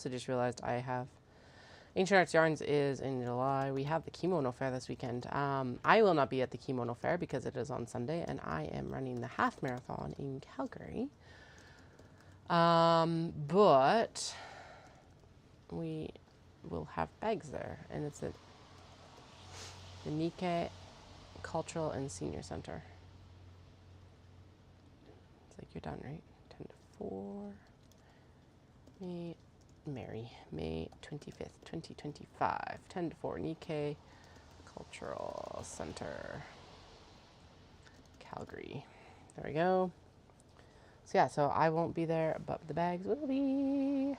videos. I just realized I have Ancient Arts Yarns is in July. We have the Kimono Fair this weekend. I will not be at the Kimono Fair because it is on Sunday, and I am running the half marathon in Calgary. But we will have bags there, and it's at the Nikkei Cultural and Senior Centre. It's like you're done, right? 10 to 4. May 25th, 2025. 10 to 4, Nikkei Cultural Centre, Calgary. There we go. So yeah, so I won't be there, but the bags will be.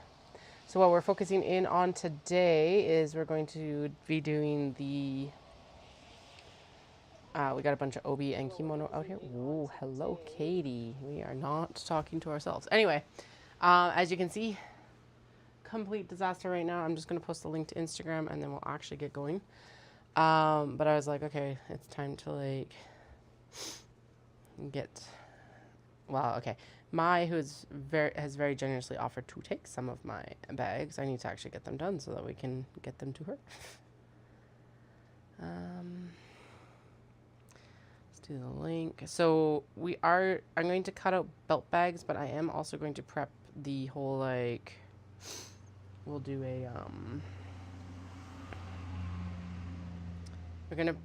So what we're focusing in on today is we're going to be doing the, we got a bunch of obi and kimono out here. Ooh, hello, Katie. We are not talking to ourselves. Anyway, as you can see, complete disaster right now. I'm just going to post the link to Instagram and then we'll actually get going. But I was like, okay, it's time to like get, well, okay. Mai, who has very generously offered to take some of my bags. I need to actually get them done so that we can get them to her. Let's do the link. So I'm going to cut out belt bags, but I am also going to prep the whole, like, we'll do a, we're going to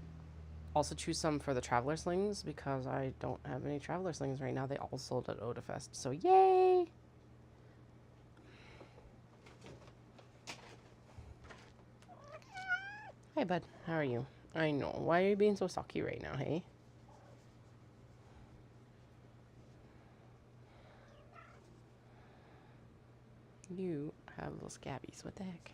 also choose some for the traveler slings because I don't have any traveler slings right now. They all sold at Odafest, so yay! Hi, bud. How are you? I know. Why are you being so sucky right now, hey? You have little scabbies. What the heck?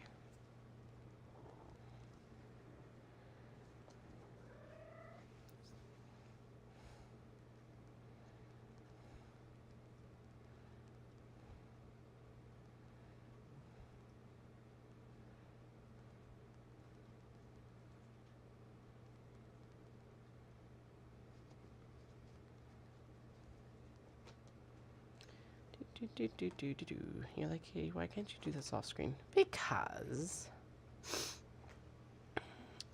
You're like, hey, why can't you do this off screen? Because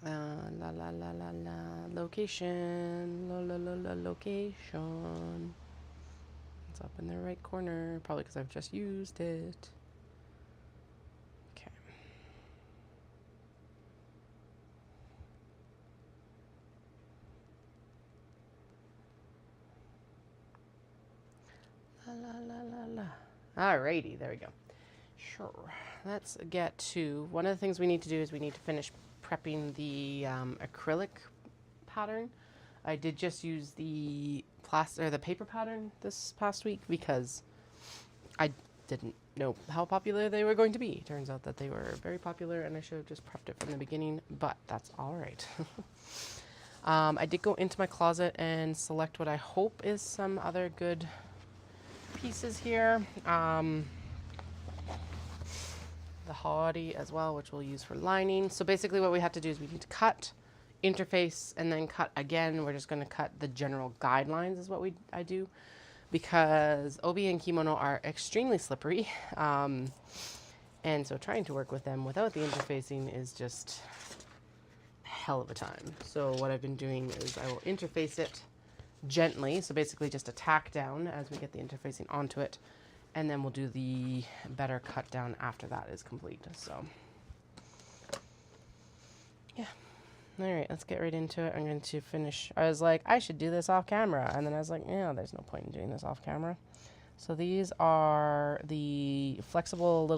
la la la la la location, location. It's up in the right corner, probably because I've just used it. Okay. La la la la la. Alrighty, there we go. Sure. Let's get to one of the things we need to do is we need to finish prepping the acrylic pattern. I did just use the the paper pattern this past week because I didn't know how popular they were going to be. Turns out that they were very popular and I should have just prepped it from the beginning, but that's all right. I did go into my closet and select what I hope is some other good pieces here. The haughty as well, which we'll use for lining. So basically what we have to do is we need to cut, interface, and then cut again. We're just going to cut the general guidelines is what I do, because obi and kimono are extremely slippery. And so trying to work with them without the interfacing is just a hell of a time. So what I've been doing is I will interface it gently, so basically just a tack down as we get the interfacing onto it, and then we'll do the better cut down after that is complete. So yeah, all right, let's get right into it. I'm going to finish. I was like, I should do this off camera, and then I was like, yeah, there's no point in doing this off camera. So these are the flexible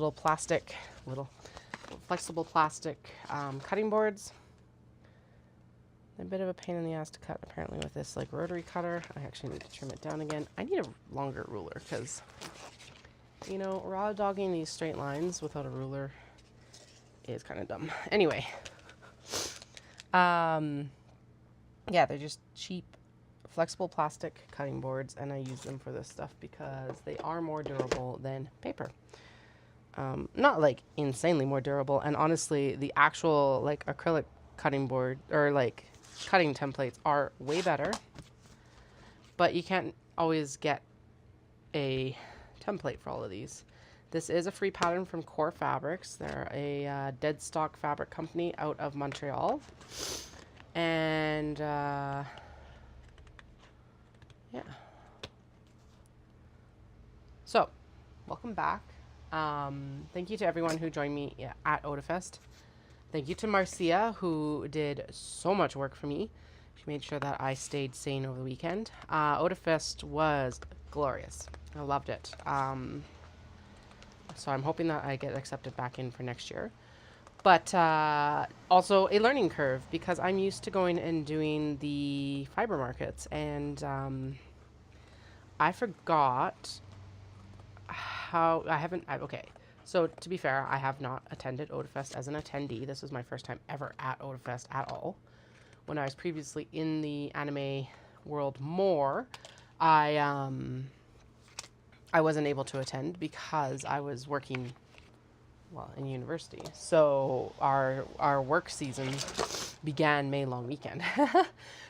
flexible plastic cutting boards. A bit of a pain in the ass to cut apparently with this like rotary cutter. I actually need to trim it down again. I need a longer ruler because, you know, raw dogging these straight lines without a ruler is kind of dumb. Anyway, yeah, they're just cheap flexible plastic cutting boards, and I use them for this stuff because they are more durable than paper. Not like insanely more durable, and honestly the actual like acrylic cutting board or like cutting templates are way better, but you can't always get a template for all of these. This is a free pattern from Core Fabrics. They're a dead stock fabric company out of Montreal. And yeah. So, welcome back. Thank you to everyone who joined me at Odafest. Thank you to Marcia, who did so much work for me. She made sure that I stayed sane over the weekend. Odafest was glorious. I loved it. So I'm hoping that I get accepted back in for next year. But also a learning curve, because I'm used to going and doing the Fibre markets. And I forgot how okay. So to be fair, I have not attended Odafest as an attendee. This was my first time ever at Odafest at all. When I was previously in the anime world more, I wasn't able to attend because I was working, well, in university. So our work season began May long weekend.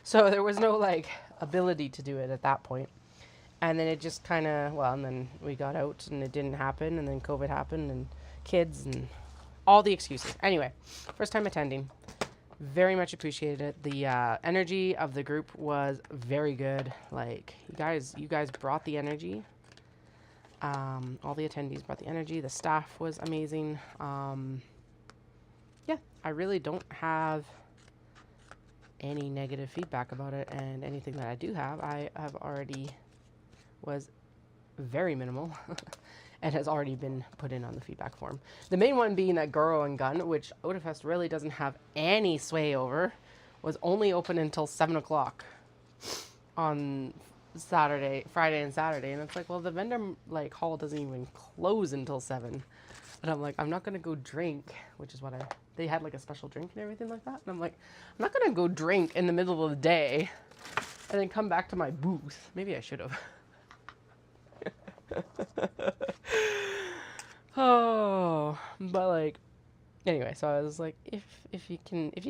So there was no like ability to do it at that point. And then it just kind of, well, and then we got out and it didn't happen, and then COVID happened and kids and all the excuses. Anyway, first time attending. Very much appreciated it. The energy of the group was very good. Like, you guys brought the energy. All the attendees brought the energy. The staff was amazing. Yeah, I really don't have any negative feedback about it, and anything that I do have, I have already was very minimal and has already been put in on the feedback form. The main one being that Goro and Gun, which Odafest really doesn't have any sway over, was only open until 7 o'clock on Friday and Saturday. And it's like, well, the vendor like hall doesn't even close until 7. And I'm like, I'm not going to go drink, which is what they had like a special drink and everything like that. And I'm like, I'm not going to go drink in the middle of the day and then come back to my booth. Maybe I should have. Oh, but like, anyway, so I was like, if you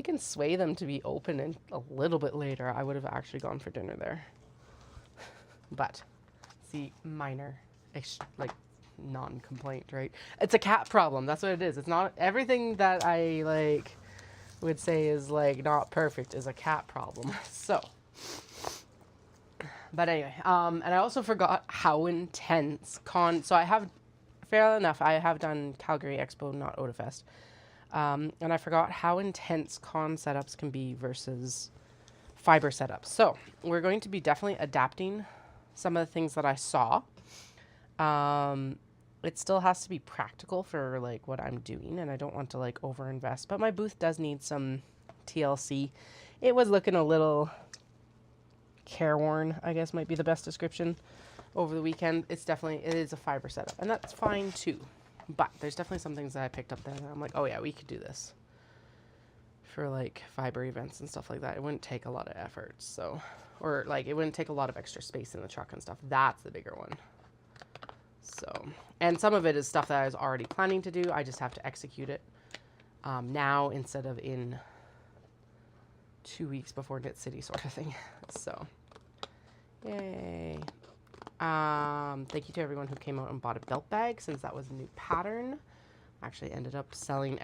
can sway them to be open and a little bit later, I would have actually gone for dinner there. But see, minor, like, non-complaint, right? It's a cat problem. That's what it is. It's not everything that I like would say is like not perfect is a cat problem. So. But anyway, and I also forgot how intense so I have, fair enough, I have done Calgary Expo, not Odafest. And I forgot how intense con setups can be versus Fibre setups. So we're going to be definitely adapting some of the things that I saw. It still has to be practical for like what I'm doing, and I don't want to like overinvest, but my booth does need some TLC. It was looking a little careworn, I guess might be the best description, over the weekend. It is a Fibre setup, and that's fine too. But there's definitely some things that I picked up there that I'm like, oh yeah, we could do this for like Fibre events and stuff like that. It wouldn't take a lot of effort, so, or like it wouldn't take a lot of extra space in the truck and stuff. That's the bigger one. So, and some of it is stuff that I was already planning to do. I just have to execute it now instead of in 2 weeks before Knit City sort of thing. So, yay. Thank you to everyone who came out and bought a belt bag, since that was a new pattern. Actually ended up selling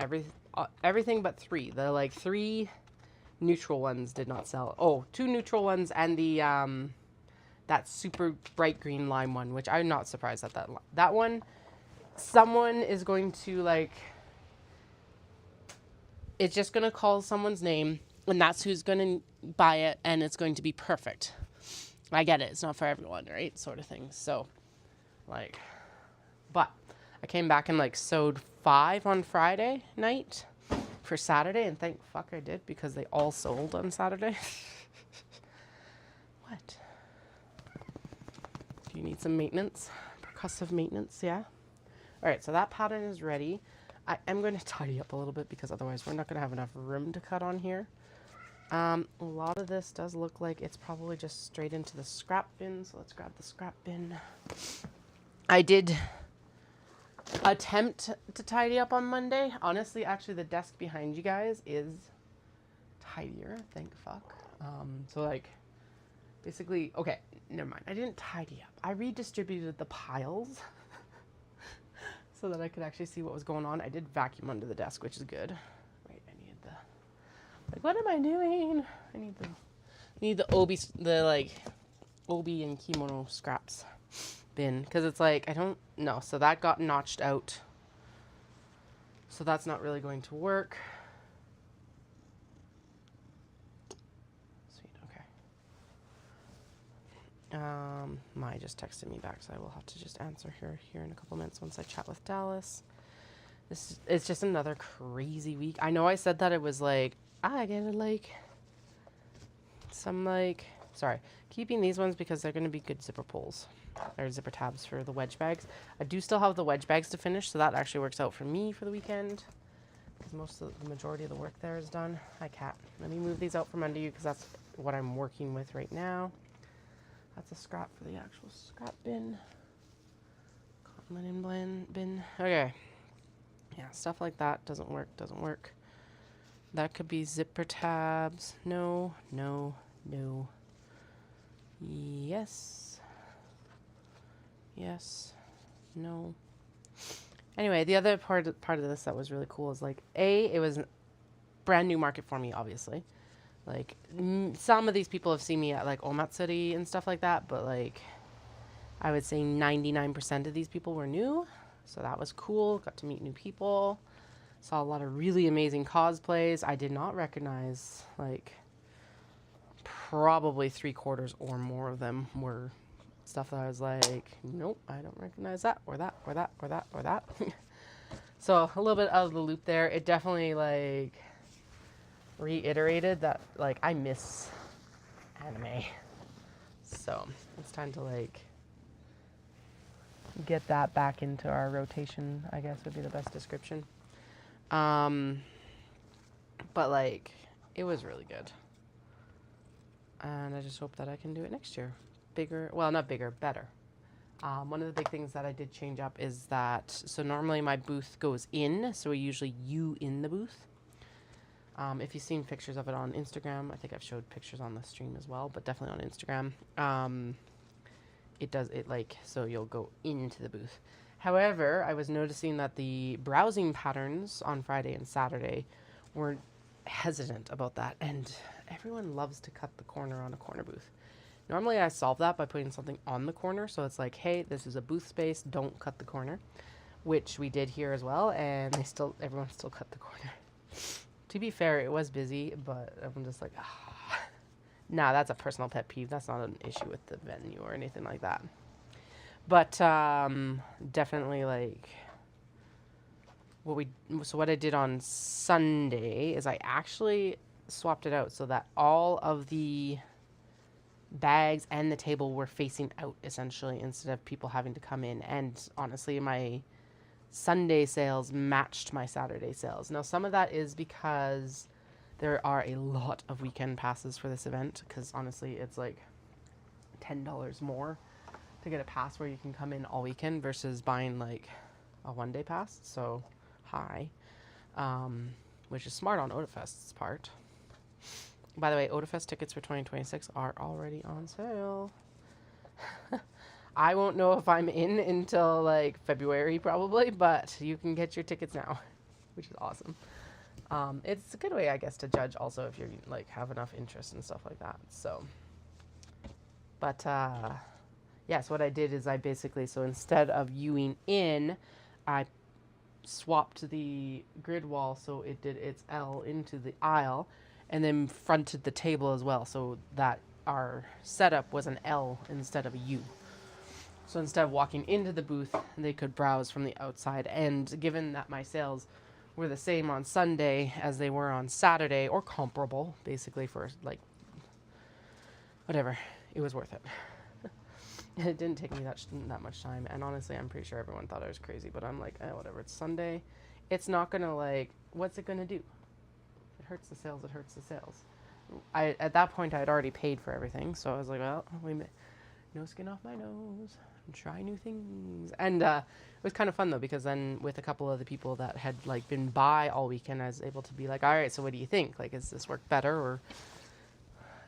everything but 3. The like 3 neutral ones did not sell. Oh, 2 neutral ones and the that super bright green lime one, which I'm not surprised at that one. Someone is going to like, it's just going to call someone's name, and that's who's going to buy it, and it's going to be perfect. I get it. It's not for everyone, right? Sort of thing. So, like, but I came back and, like, sewed 5 on Friday night for Saturday, and thank fuck I did, because they all sold on Saturday. What? Do you need some maintenance? Percussive maintenance, yeah? All right, so that pattern is ready. I am going to tidy up a little bit, because otherwise we're not going to have enough room to cut on here. A lot of this does look like it's probably just straight into the scrap bin, so let's grab the scrap bin. I did attempt to tidy up on Monday. Honestly, actually, the desk behind you guys is tidier, thank fuck. So, like, basically, okay, never mind. I didn't tidy up. I redistributed the piles. so that I could actually see what was going on. I did vacuum under the desk, which is good. Right, I needed the, like, what am I doing? I need the obi, the like obi and kimono scraps bin, because it's like, I don't know. So that got notched out. So that's not really going to work. Sweet, okay. Mai just texted me back, so I will have to just answer her here in a couple minutes once I chat with Dallas. It's just another crazy week. I know I said that it was like, I get it, like, some like, sorry, keeping these ones because they're going to be good zipper pulls. Or zipper tabs for the wedge bags. I do still have the wedge bags to finish, so that actually works out for me for the weekend, because the majority of the work there is done. Hi, cat. Let me move these out from under you, because that's what I'm working with right now. That's a scrap for the actual scrap bin. Cotton linen blend bin. Okay. Yeah, stuff like that doesn't work. That could be zipper tabs. No. Yes. No. Anyway, the other part of this that was really cool is like, it was a brand new market for me, obviously. Like, some of these people have seen me at like Omatsuri and stuff like that, but like, I would say 99% of these people were new. So that was cool. Got to meet new people. Saw a lot of really amazing cosplays. I did not recognize, like, probably 3/4 or more of them were stuff that I was like, nope, I don't recognize that, or that. So a little bit out of the loop there. It definitely, like, reiterated that, like, I miss anime. So it's time to, like, get that back into our rotation, I guess would be the best description. But, like, it was really good. And I just hope that I can do it next year. Bigger, well, not bigger, better. One of the big things that I did change up is that, so normally my booth goes in, so we usually you in the booth. If you've seen pictures of it on Instagram, I think I've showed pictures on the stream as well, but definitely on Instagram. It does it like, so you'll go into the booth. However, I was noticing that the browsing patterns on Friday and Saturday were hesitant about that, and everyone loves to cut the corner on a corner booth. Normally I solve that by putting something on the corner, so it's like, hey, this is a booth space, don't cut the corner, which we did here as well, and everyone still cut the corner. To be fair, it was busy, but I'm just like, nah, that's a personal pet peeve. That's not an issue with the venue or anything like that. But definitely, like, what I did on Sunday is I actually swapped it out so that all of the bags and the table were facing out, essentially, instead of people having to come in. And honestly, my Sunday sales matched my Saturday sales. Now, some of that is because there are a lot of weekend passes for this event, because honestly, it's like $10 more to get a pass where you can come in all weekend versus buying like a one-day pass. So, which is smart on Otafest's part. By the way, Otafest tickets for 2026 are already on sale. I won't know if I'm in until like February probably, but you can get your tickets now, which is awesome. It's a good way, I guess, to judge also if you like have enough interest and stuff like that. So, but yes, what I did is I basically, so instead of viewing in, I swapped the grid wall so it did its L into the aisle, and then fronted the table as well, so that our setup was an L instead of a U. So instead of walking into the booth, they could browse from the outside. And given that my sales were the same on Sunday as they were on Saturday, or comparable, basically, for like whatever, it was worth it. It didn't take me that much time, and honestly, I'm pretty sure everyone thought I was crazy, but I'm like, whatever, it's Sunday. It's not gonna, like, what's it gonna do? It hurts the sales, it hurts the sales. At that point, I had already paid for everything, so I was like, well, no skin off my nose, and try new things. And it was kind of fun, though, because then with a couple of the people that had, like, been by all weekend, I was able to be like, all right, so what do you think? Like, is this work better or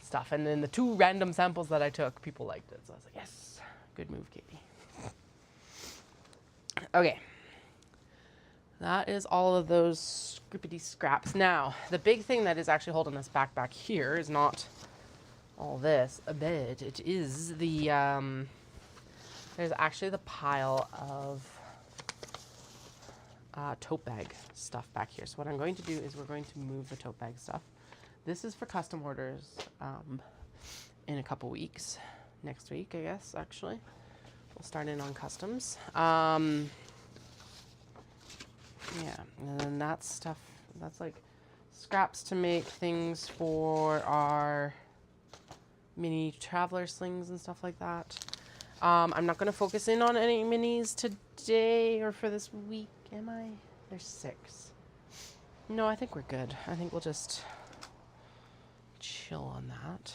stuff? And then the 2 random samples that I took, people liked it, so I was like, yes. Good move, Katie. Okay. that is all of those scrippity scraps. Now, the big thing that is actually holding us back here is not all this, but it is the, there's actually the pile of tote bag stuff back here. So what I'm going to do is we're going to move the tote bag stuff. This is for custom orders in a couple weeks. Next week, I guess, actually. We'll start in on customs. Yeah, and then that's stuff, that's like scraps to make things for our mini traveler slings and stuff like that. I'm not going to focus in on any minis today or for this week, am I? There's 6. No, I think we're good. I think we'll just chill on that.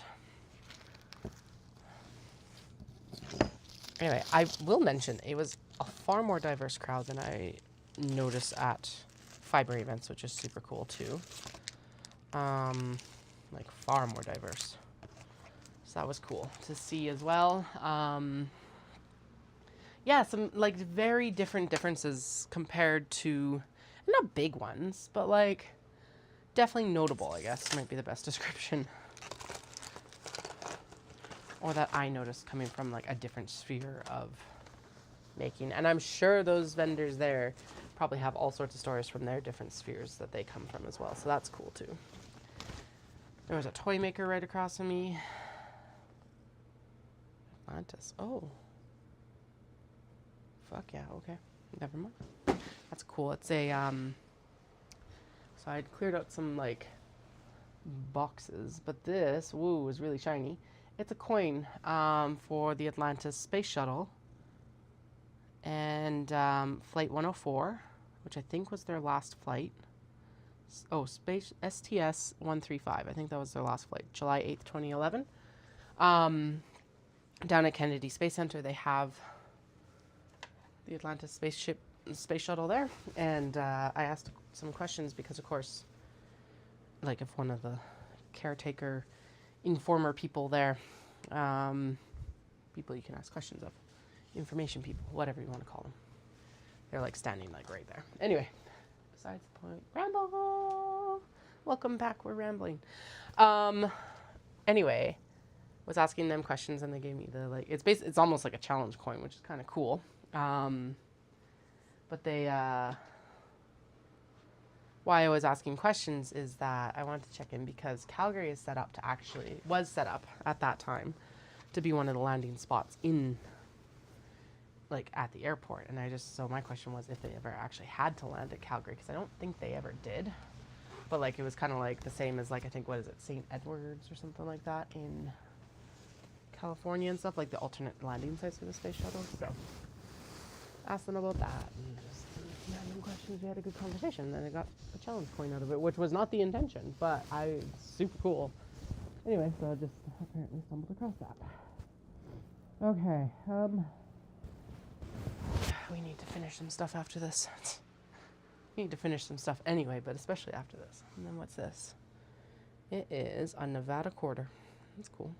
Anyway, I will mention it was a far more diverse crowd than I noticed at Fibre events, which is super cool too. Like far more diverse. So that was cool to see as well. Yeah, some like very different differences compared to, not big ones, but like definitely notable, I guess might be the best description. Or that I noticed coming from like a different sphere of making. And I'm sure those vendors there probably have all sorts of stories from their different spheres that they come from as well. So that's cool too. There was a toy maker right across from me. Atlantis. Oh. Fuck yeah, okay. Never mind. That's cool. It's a, so I'd cleared out some like boxes, but this, woo, is really shiny. It's a coin for the Atlantis space shuttle and flight 104, which I think was their last flight. Oh, space STS 135. I think that was their last flight, July 8th, 2011. Down at Kennedy Space Center, they have the Atlantis space shuttle there, and I asked some questions because, of course, like if one of the caretaker informer people there, people you can ask questions of, information people, whatever you want to call them, they're like standing like right there. Anyway, besides the point, ramble. Welcome back, we're rambling. Anyway, was asking them questions and they gave me the like, it's almost like a challenge coin, which is kind of cool. But they, why I was asking questions is that I wanted to check in because Calgary is set up was set up at that time to be one of the landing spots in, like, at the airport. And so my question was if they ever actually had to land at Calgary, because I don't think they ever did. But, like, it was kind of like the same as, like, I think, what is it, St. Edwards or something like that in California and stuff, like the alternate landing sites for the space shuttle. So asked them about that and just random questions. We had a good conversation, and then I got a challenge coin out of it, which was not the intention, but super cool. Anyway, so I just apparently stumbled across that. Okay, we need to finish some stuff after this. We need to finish some stuff anyway, but especially after this. And then what's this? It is a Nevada quarter. That's cool.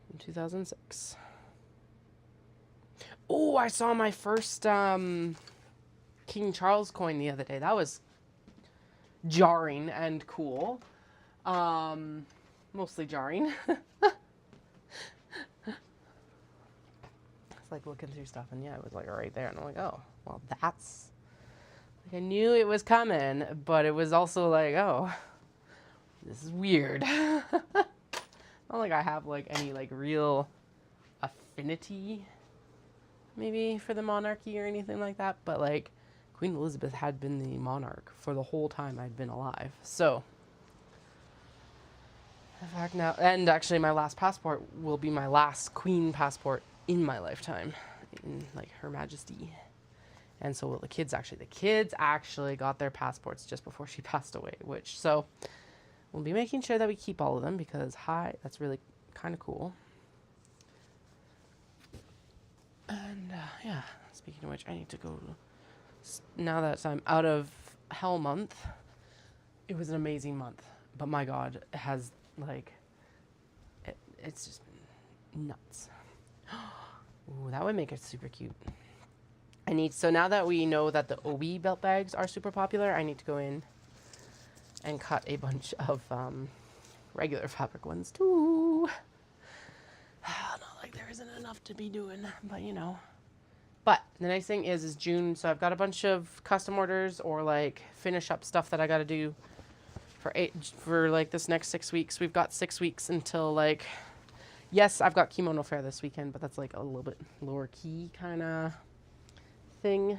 From 2006. Oh, I saw my first King Charles coin the other day. That was jarring and cool. Mostly jarring. It's like looking through stuff, and yeah, it was like right there, and I'm like, oh, well, that's like I knew it was coming, but it was also like, oh, this is weird. Not like I have like any like real affinity maybe for the monarchy or anything like that, but like Queen Elizabeth had been the monarch for the whole time I'd been alive. So in fact now, and actually my last passport will be my last Queen passport in my lifetime, in like Her Majesty. And so will the kids actually. The kids actually got their passports just before she passed away, which, so we'll be making sure that we keep all of them because, that's really kind of cool. And yeah, speaking of which, I need to go, now that I'm out of Hell Month. It was an amazing month, but my God, it has like, it's just been nuts. Ooh, that would make it super cute. So now that we know that the OB belt bags are super popular, I need to go in and cut a bunch of regular fabric ones too. Not like there isn't enough to be doing, but you know. But the nice thing is June, so I've got a bunch of custom orders or like finish up stuff that I got to do for like this next 6 weeks. We've got 6 weeks until like, yes, I've got Kimono Fair this weekend, but that's like a little bit lower key kind of thing,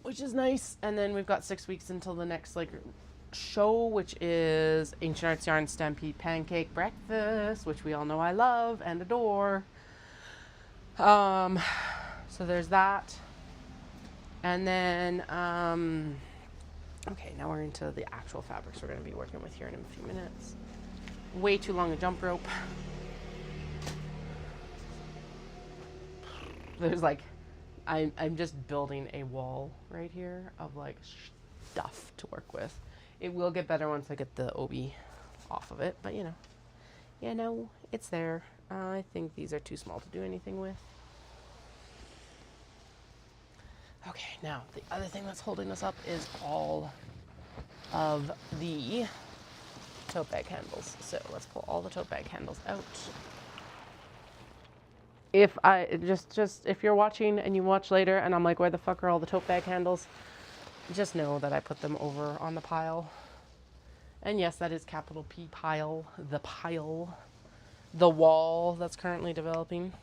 which is nice. And then we've got 6 weeks until the next like show, which is Ancient Arts Yarn Stampede Pancake Breakfast, which we all know I love and adore. So there's that. And then okay, now we're into the actual fabrics we're going to be working with here in a few minutes. Way too long a jump rope. There's like, I'm just building a wall right here of like stuff to work with. It will get better once I get the OB off of it, but you know, it's there. I think these are too small to do anything with. Okay, now the other thing that's holding us up is all of the tote bag handles. So let's pull all the tote bag handles out. If if you're watching and you watch later and I'm like, where the fuck are all the tote bag handles? Just know that I put them over on the pile. And yes, that is capital P pile, the wall that's currently developing.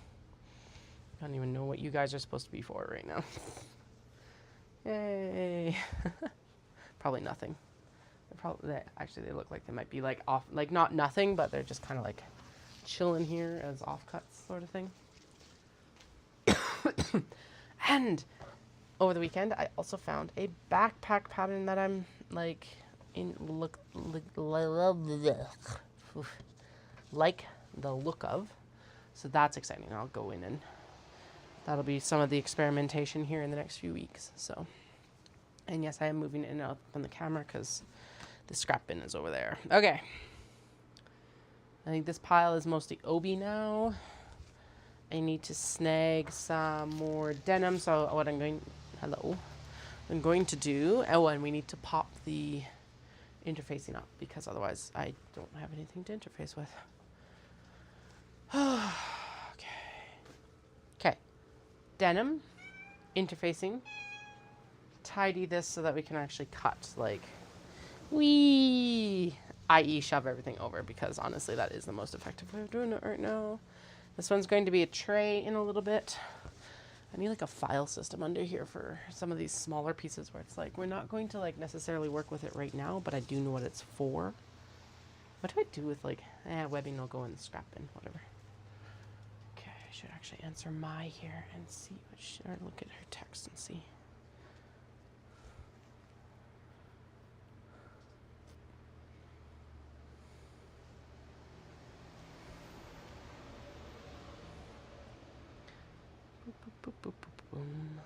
I don't even know what you guys are supposed to be for right now. Yay. Probably nothing. Actually, they look like they might be like off, like not nothing, but they're just kind of like chilling here as offcuts sort of thing. And over the weekend, I also found a backpack pattern that I'm like like the look of. So that's exciting. I'll go in and that'll be some of the experimentation here in the next few weeks. So, and yes, I am moving in and out on the camera because the scrap bin is over there. Okay. I think this pile is mostly OB now. I need to snag some more denim. So what I'm going to do, and we need to pop the interfacing up because otherwise I don't have anything to interface with. Okay. Denim, interfacing, tidy this so that we can actually cut, like, i.e. shove everything over, because honestly that is the most effective way of doing it right now. This one's going to be a tray in a little bit. I need like a file system under here for some of these smaller pieces where it's like, we're not going to like necessarily work with it right now, but I do know what it's for. What do I do with like, webbing will go in the scrap bin, whatever. Okay, I should actually answer Mai here and see or look at her text and see. Boop, boop, boop, boop, boom.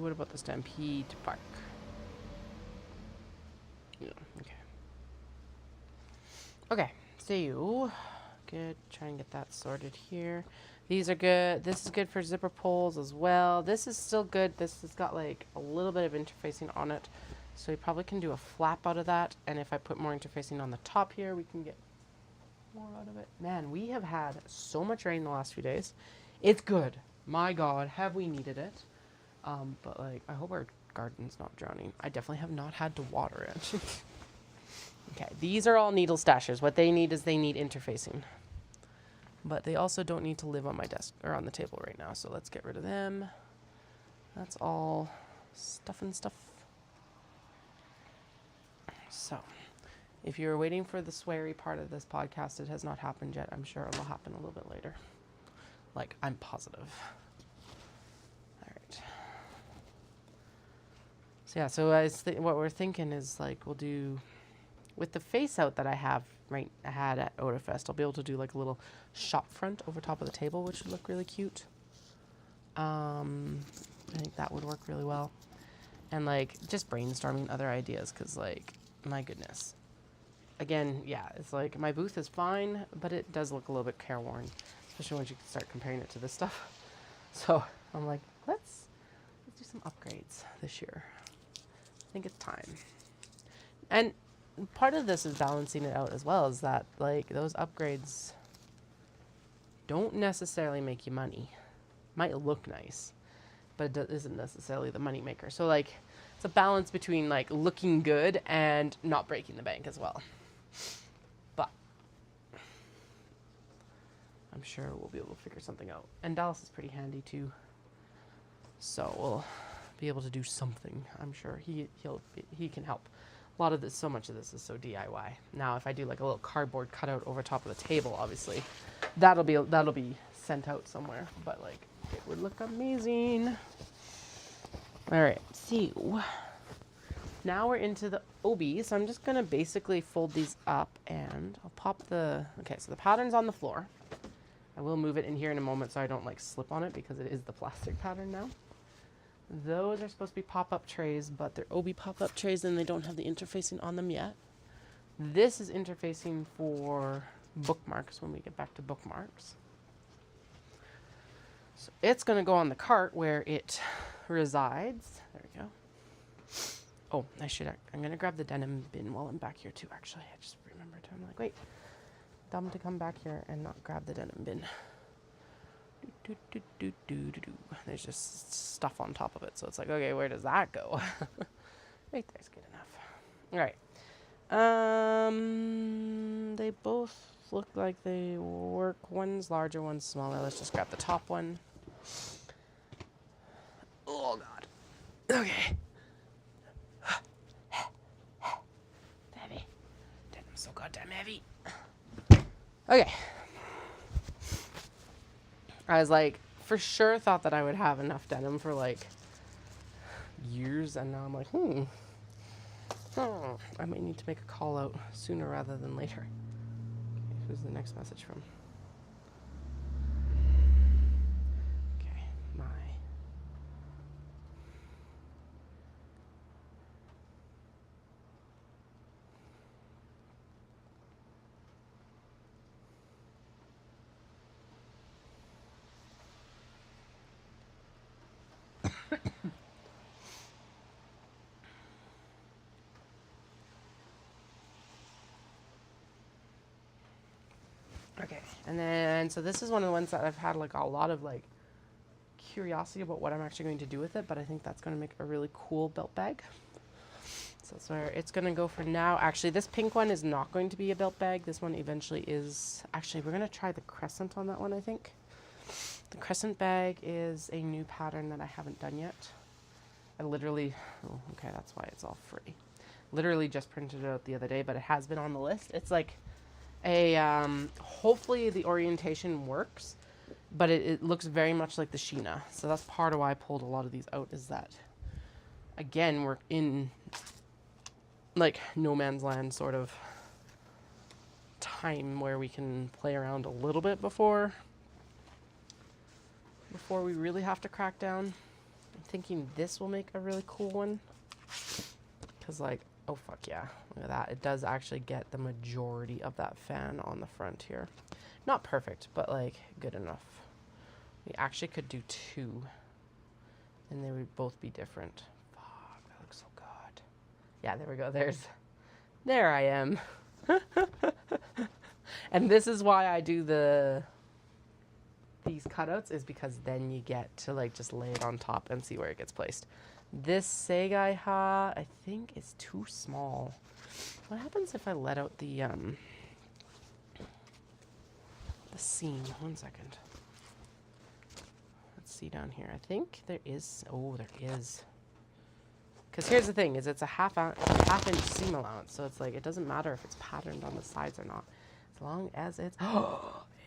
What about the Stampede Park? Yeah, okay. Okay, so good. Try and get that sorted here. These are good. This is good for zipper pulls as well. This is still good. This has got like a little bit of interfacing on it. So we probably can do a flap out of that. And if I put more interfacing on the top here, we can get more out of it. Man, we have had so much rain the last few days. It's good. My God, have we needed it? But like, I hope our garden's not drowning. I definitely have not had to water it. Okay, these are all needle stashers. What they need is they need interfacing. but they also don't need to live on my desk or on the table right now. So let's get rid of them. That's all stuff and stuff. So if you're waiting for the sweary part of this podcast, it has not happened yet. I'm sure it will happen a little bit later. Like, I'm positive. All right. So yeah, so what we're thinking is like we'll do with the face out that I had at Otafest, I'll be able to do like a little shop front over top of the table, which would look really cute. I think that would work really well. And like just brainstorming other ideas, because like, my goodness. Again, yeah, it's like my booth is fine, but it does look a little bit careworn, especially once you start comparing it to this stuff. So I'm like, let's do some upgrades this year. I think it's time. And part of this is balancing it out as well, is that like those upgrades don't necessarily make you money. Might look nice, but it isn't necessarily the money maker. So like it's a balance between like looking good and not breaking the bank as well. But I'm sure we'll be able to figure something out. And Dallas is pretty handy too, so we'll be able to do something. I'm sure he can help. A lot of this, so much of this is so DIY. Now, if I do like a little cardboard cutout over top of the table, obviously, that'll be sent out somewhere. But like, it would look amazing. All right, so now we're into the OB. So I'm just gonna basically fold these up, and I'll pop okay, so the pattern's on the floor. I will move it in here in a moment so I don't like slip on it, because it is the plastic pattern now. Those are supposed to be pop-up trays, but they're OB pop-up trays and they don't have the interfacing on them yet. This is interfacing for bookmarks when we get back to bookmarks. So it's going to go on the cart where it resides. There we go. Oh, I'm going to grab the denim bin while I'm back here too, actually. I just remembered. I'm like, wait, dumb to come back here and not grab the denim bin. There's just stuff on top of it, so it's like, okay, where does that go? Right there's good enough. All right. They both look like they work. One's larger, one's smaller. Let's just grab the top one. Oh god. Okay. Heavy. Denim's so goddamn heavy. Okay. I was like, for sure thought that I would have enough denim for like years, and now I'm like, I might need to make a call out sooner rather than later. Okay, who's the next message from? Okay, Okay, and then, so this is one of the ones that I've had like a lot of like curiosity about what I'm actually going to do with it, but I think that's going to make a really cool belt bag. So that's where it's going to go for now. Actually, this pink one is not going to be a belt bag. This one eventually is. Actually, we're going to try the crescent on that one, I think. The crescent bag is a new pattern that I haven't done yet. I literally, oh, okay, that's why it's all free. Literally just printed it out the other day, but it has been on the list. It's like hopefully the orientation works, but it looks very much like the Sheena. So that's part of why I pulled a lot of these out, is that, again, we're in like no man's land sort of time where we can play around a little bit before we really have to crack down. I'm thinking this will make a really cool one, because like, oh fuck yeah, look at that. It does actually get the majority of that fan on the front here. Not perfect, but like good enough. We actually could do two, and they would both be different. Fuck, that looks so good. Yeah, there we go. There I am. And this is why I do these cutouts, is because then you get to like just lay it on top and see where it gets placed. This Segai-ha, I think, is too small. What happens if I let out the the seam. 1 second. Let's see down here. I think there is. Oh, there is. Because here's the thing: is it's a half-inch seam allowance, so it's like it doesn't matter if it's patterned on the sides or not, as long as it's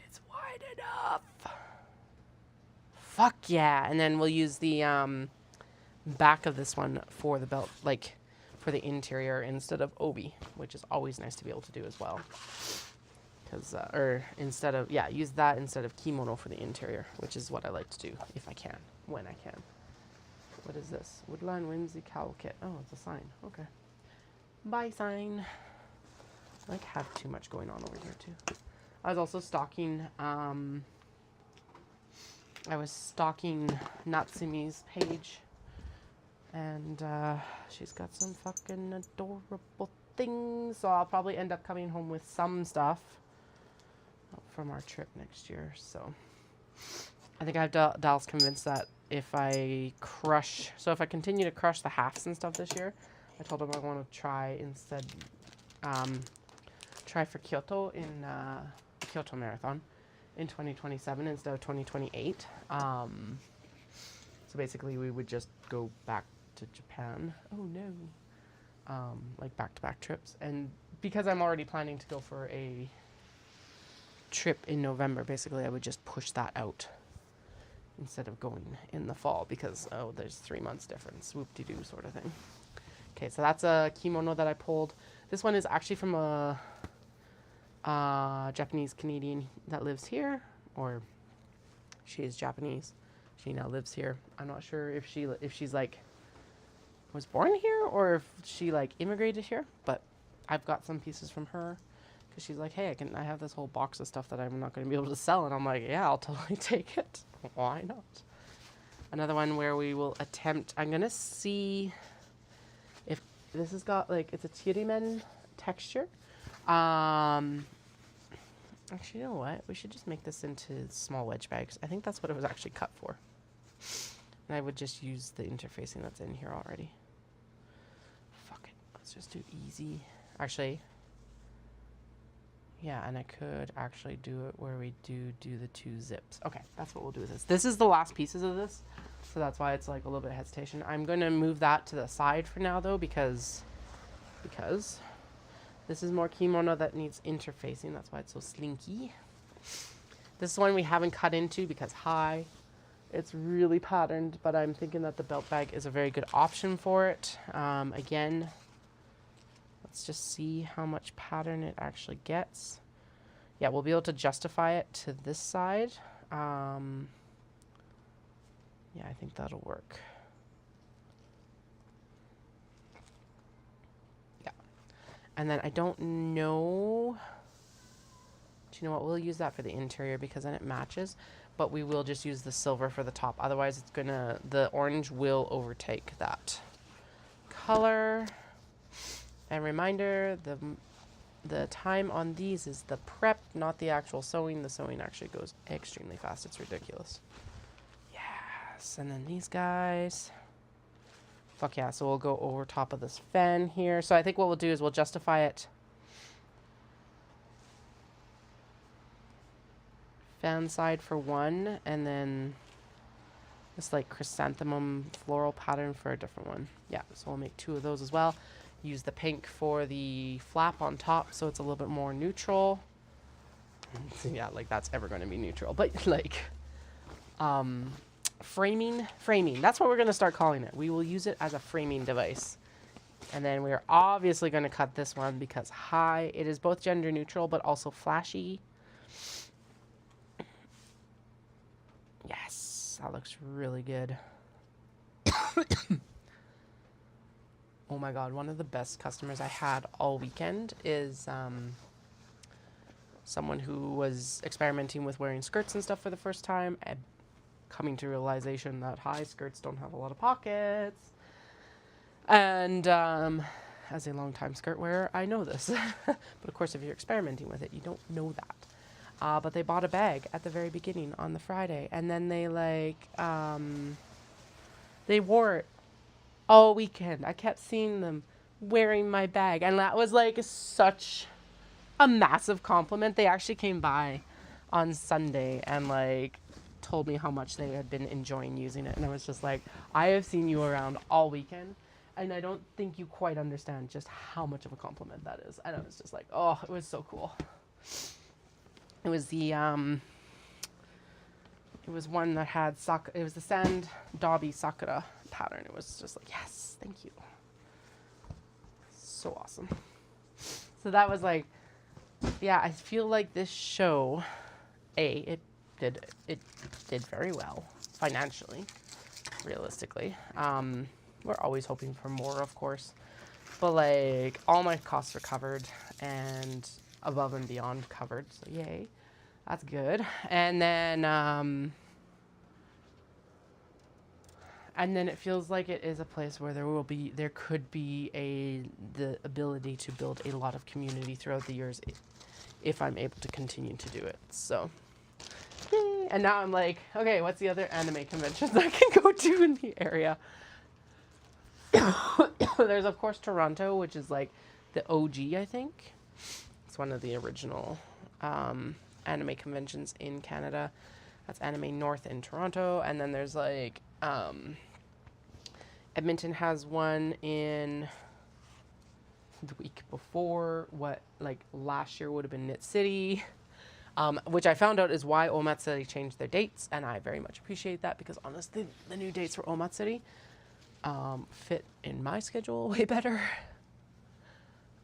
it's wide enough. Fuck yeah! And then we'll use the back of this one for the belt, like for the interior instead of obi, which is always nice to be able to do as well. Because or instead of use that instead of kimono for the interior, which is what I like to do if I can, when I can. What is this? Woodline Whimsy Cowl Kit. Oh, it's a sign. Okay. Bye sign. I like have too much going on over here too. I was also stocking Natsumi's page, and she's got some fucking adorable things, so I'll probably end up coming home with some stuff from our trip next year. So I think I have Dallas convinced that if I continue to crush the halves and stuff this year, I told him I want to try instead try for Kyoto in Kyoto Marathon in 2027 instead of 2028. So basically we would just go back to Japan. Oh no. Like back-to-back trips. And because I'm already planning to go for a trip in November, basically I would just push that out instead of going in the fall because, oh, there's 3 months difference. Whoop-de-doo sort of thing. Okay, so that's a kimono that I pulled. This one is actually from a Japanese Canadian that lives here, or she is Japanese. She now lives here. I'm not sure if she's like was born here or if she like immigrated here, but I've got some pieces from her because she's like, hey, I have this whole box of stuff that I'm not going to be able to sell, and I'm like, yeah, I'll totally take it. Why not? Another one where we will attempt. I'm gonna see if this has got like it's a tirimen texture. Actually, you know what? We should just make this into small wedge bags. I think that's what it was actually cut for. And I would just use the interfacing that's in here already. Fuck it. Let's just do easy. Actually, yeah, and I could actually do it where we do the 2 zips. Okay, that's what we'll do with this. This is the last pieces of this, so that's why it's like a little bit of hesitation. I'm going to move that to the side for now, though, because this is more kimono that needs interfacing. That's why it's so slinky. This is one we haven't cut into because it's really patterned, but I'm thinking that the belt bag is a very good option for it. Again, let's just see how much pattern it actually gets. Yeah, we'll be able to justify it to this side. Yeah, I think that'll work. Yeah. And then I don't know. Do you know what? We'll use that for the interior because then it matches. But we will just use the silver for the top. Otherwise, the orange will overtake that color. And reminder, the time on these is the prep, not the actual sewing. The sewing actually goes extremely fast. It's ridiculous. Yes, and then these guys. Fuck yeah, so we'll go over top of this fan here. So I think what we'll do is we'll justify it. Fan side for one, and then this like chrysanthemum floral pattern for a different one. Yeah, so we'll make 2 of those as well. Use the pink for the flap on top so it's a little bit more neutral. Yeah, like that's ever going to be neutral. But like framing. That's what we're going to start calling it. We will use it as a framing device. And then we're obviously going to cut this one because it is both gender neutral but also flashy. Yes, that looks really good. Oh my god, one of the best customers I had all weekend is someone who was experimenting with wearing skirts and stuff for the first time and coming to realization that high skirts don't have a lot of pockets. And as a longtime skirt wearer, I know this. But of course, if you're experimenting with it, you don't know that. But they bought a bag at the very beginning on the Friday, and then they they wore it all weekend. I kept seeing them wearing my bag, and that was like such a massive compliment. They actually came by on Sunday and like told me how much they had been enjoying using it. And I was just like, I have seen you around all weekend and I don't think you quite understand just how much of a compliment that is. And I was just like, oh, it was so cool. It was the it was one that had it was the sand Dobby Sakura pattern. It was just like, yes, thank you. So awesome. So that was like, yeah, I feel like this show, it did very well financially, realistically. We're always hoping for more, of course, but like all my costs are covered and above and beyond covered. So yay, that's good. And then it feels like it is a place where there could be the ability to build a lot of community throughout the years if I'm able to continue to do it. So, yay. And now I'm like, okay, what's the other anime conventions I can go to in the area? There's of course Toronto, which is like the OG, I think. It's one of the original anime conventions in Canada. That's Anime North in Toronto. And then there's like Edmonton has one in the week before, what like last year would have been Knit City, which I found out is why Omatsuri changed their dates, and I very much appreciate that because honestly the new dates for Omatsuri fit in my schedule way better.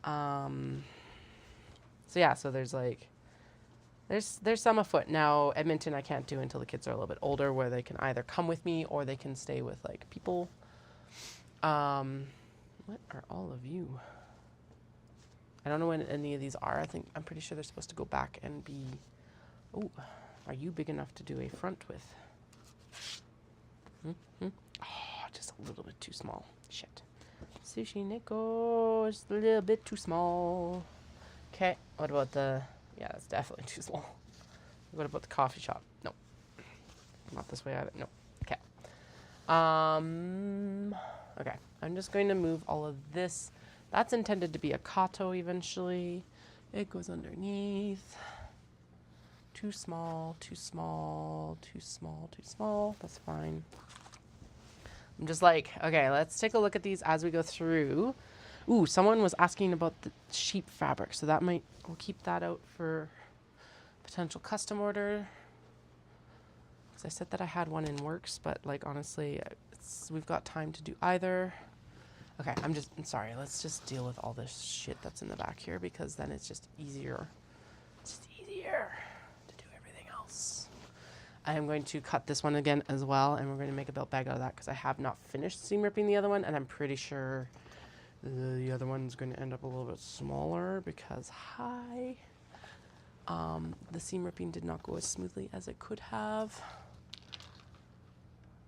So yeah, so there's like there's some afoot. Now Edmonton I can't do until the kids are a little bit older, where they can either come with me or they can stay with like people. What are all of you? I don't know when any of these are. I'm pretty sure they're supposed to go back and be. Oh, are you big enough to do a front with? Oh, just a little bit too small. Shit. Sushi Neko, just a little bit too small. Okay, what about the... Yeah, that's definitely too small. What about the coffee shop? No. Not this way either. No. Okay. Okay, I'm just going to move all of this. That's intended to be a kato eventually. It goes underneath. Too small, too small, too small, too small. That's fine. I'm just like, okay, let's take a look at these as we go through. Ooh, someone was asking about the sheep fabric, so we'll keep that out for potential custom order. Because I said that I had one in works, but like honestly, we've got time to do either. Okay, I'm sorry. Let's just deal with all this shit that's in the back here because then it's just easier. It's just easier to do everything else. I am going to cut this one again as well, and we're going to make a belt bag out of that because I have not finished seam ripping the other one, and I'm pretty sure the other one's going to end up a little bit smaller because the seam ripping did not go as smoothly as it could have.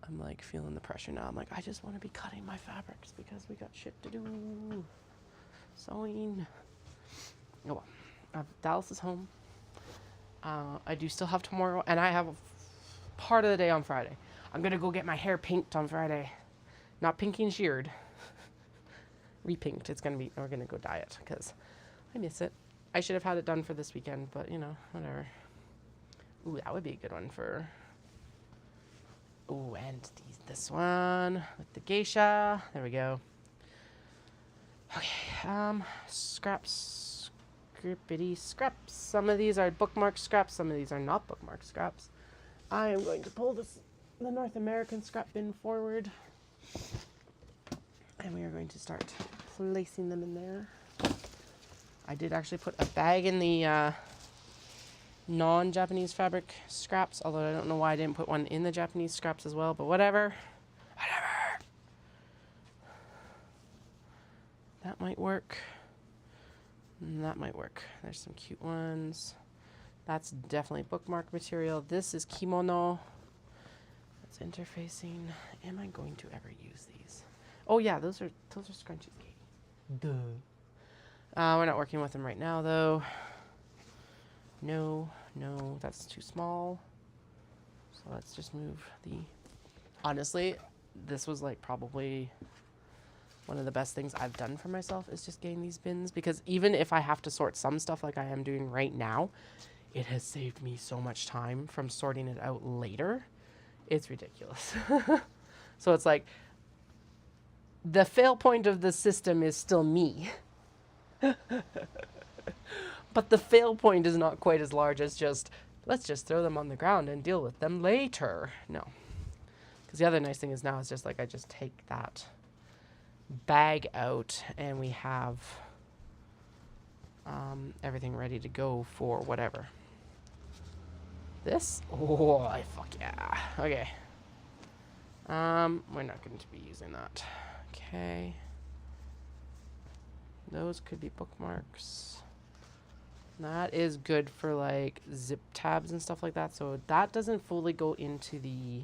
I'm like feeling the pressure now. I'm like, I just want to be cutting my fabrics because we got shit to do. Sewing. Oh well. Dallas is home. I do still have tomorrow, and I have part of the day on Friday. I'm gonna go get my hair pinked on Friday. Not pinky and sheared. Repinked. We're gonna go dye it because I miss it. I should have had it done for this weekend, but you know, whatever. Ooh, that would be a good one for. Ooh, and this one with the geisha. There we go. Okay, scraps, scrippity scraps. Some of these are bookmark scraps. Some of these are not bookmark scraps. I am going to pull the North American scrap bin forward, and we are going to start placing them in there. I did actually put a bag in the non-Japanese fabric scraps, although I don't know why I didn't put one in the Japanese scraps as well, but whatever. That might work. That might work. There's some cute ones. That's definitely bookmark material. This is kimono. That's interfacing. Am I going to ever use these? Oh yeah, those are scrunchies, Katie. Duh. We're not working with them right now though. No, that's too small. So let's just move honestly, this was like probably one of the best things I've done for myself is just getting these bins, because even if I have to sort some stuff like I am doing right now, it has saved me so much time from sorting it out later. It's ridiculous. So it's like the fail point of the system is still me. But the fail point is not quite as large as just, let's just throw them on the ground and deal with them later. No. Because the other nice thing is now it's just like I just take that bag out and we have everything ready to go for whatever. This? Oh, fuck yeah. Okay. We're not going to be using that. Okay. Those could be bookmarks. That is good for like zip tabs and stuff like that. So that doesn't fully go into the...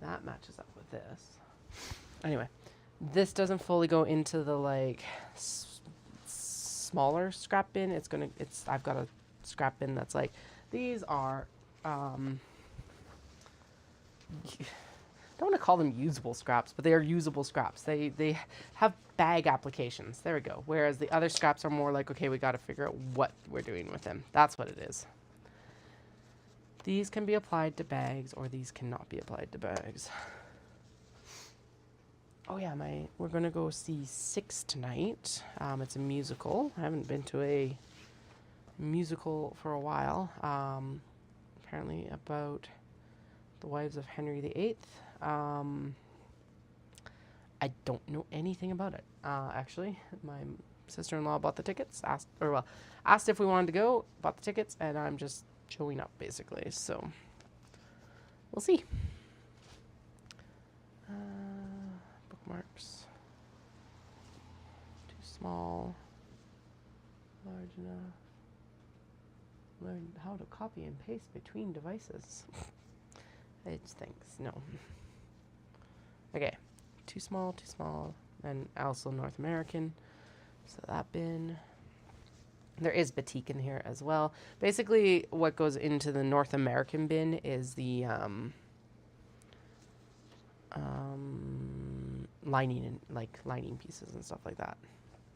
That matches up with this. Anyway, this doesn't fully go into the like smaller scrap bin. I've got a scrap bin that's like, these are, don't want to call them usable scraps, but they are usable scraps. They have bag applications. There we go. Whereas the other scraps are more like, okay, we got to figure out what we're doing with them. That's what it is. These can be applied to bags, or these cannot be applied to bags. Oh yeah, we're gonna go see Six tonight. It's a musical. I haven't been to a musical for a while. Apparently about the wives of Henry VIII. I don't know anything about it. Actually, my sister-in-law bought the tickets, asked if we wanted to go, bought the tickets, and I'm just showing up basically. So we'll see. Bookmarks. Too small. Large enough. Learn how to copy and paste between devices. It stinks. No. Okay. Too small, and also North American. So that bin. There is batik in here as well. Basically, what goes into the North American bin is the lining and like lining pieces and stuff like that.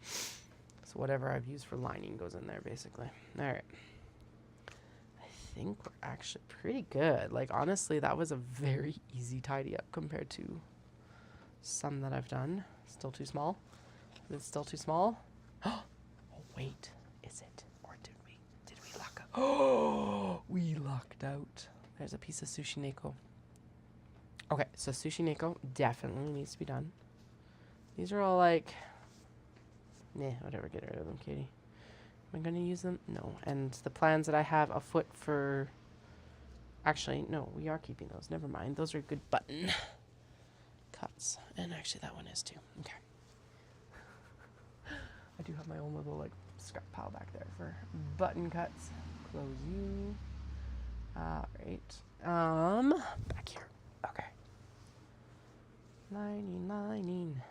So whatever I've used for lining goes in there, basically. All right. I think we're actually pretty good. Like, honestly, that was a very easy tidy up compared to some that I've done. Still too small. It's still too small. Oh, wait. Is it? Or did we luck out? Oh, we lucked out. There's a piece of sushi neko. Okay, so sushi neko definitely needs to be done. These are all like, nah, whatever, get rid of them, Katie. Am I going to use them? No. And the plans that I have afoot for... Actually, no, we are keeping those. Never mind. Those are good button cuts. And actually, that one is too. Okay. I do have my own little, like, scrap pile back there for button cuts. Close you. Alright. Back here. Okay. Lining.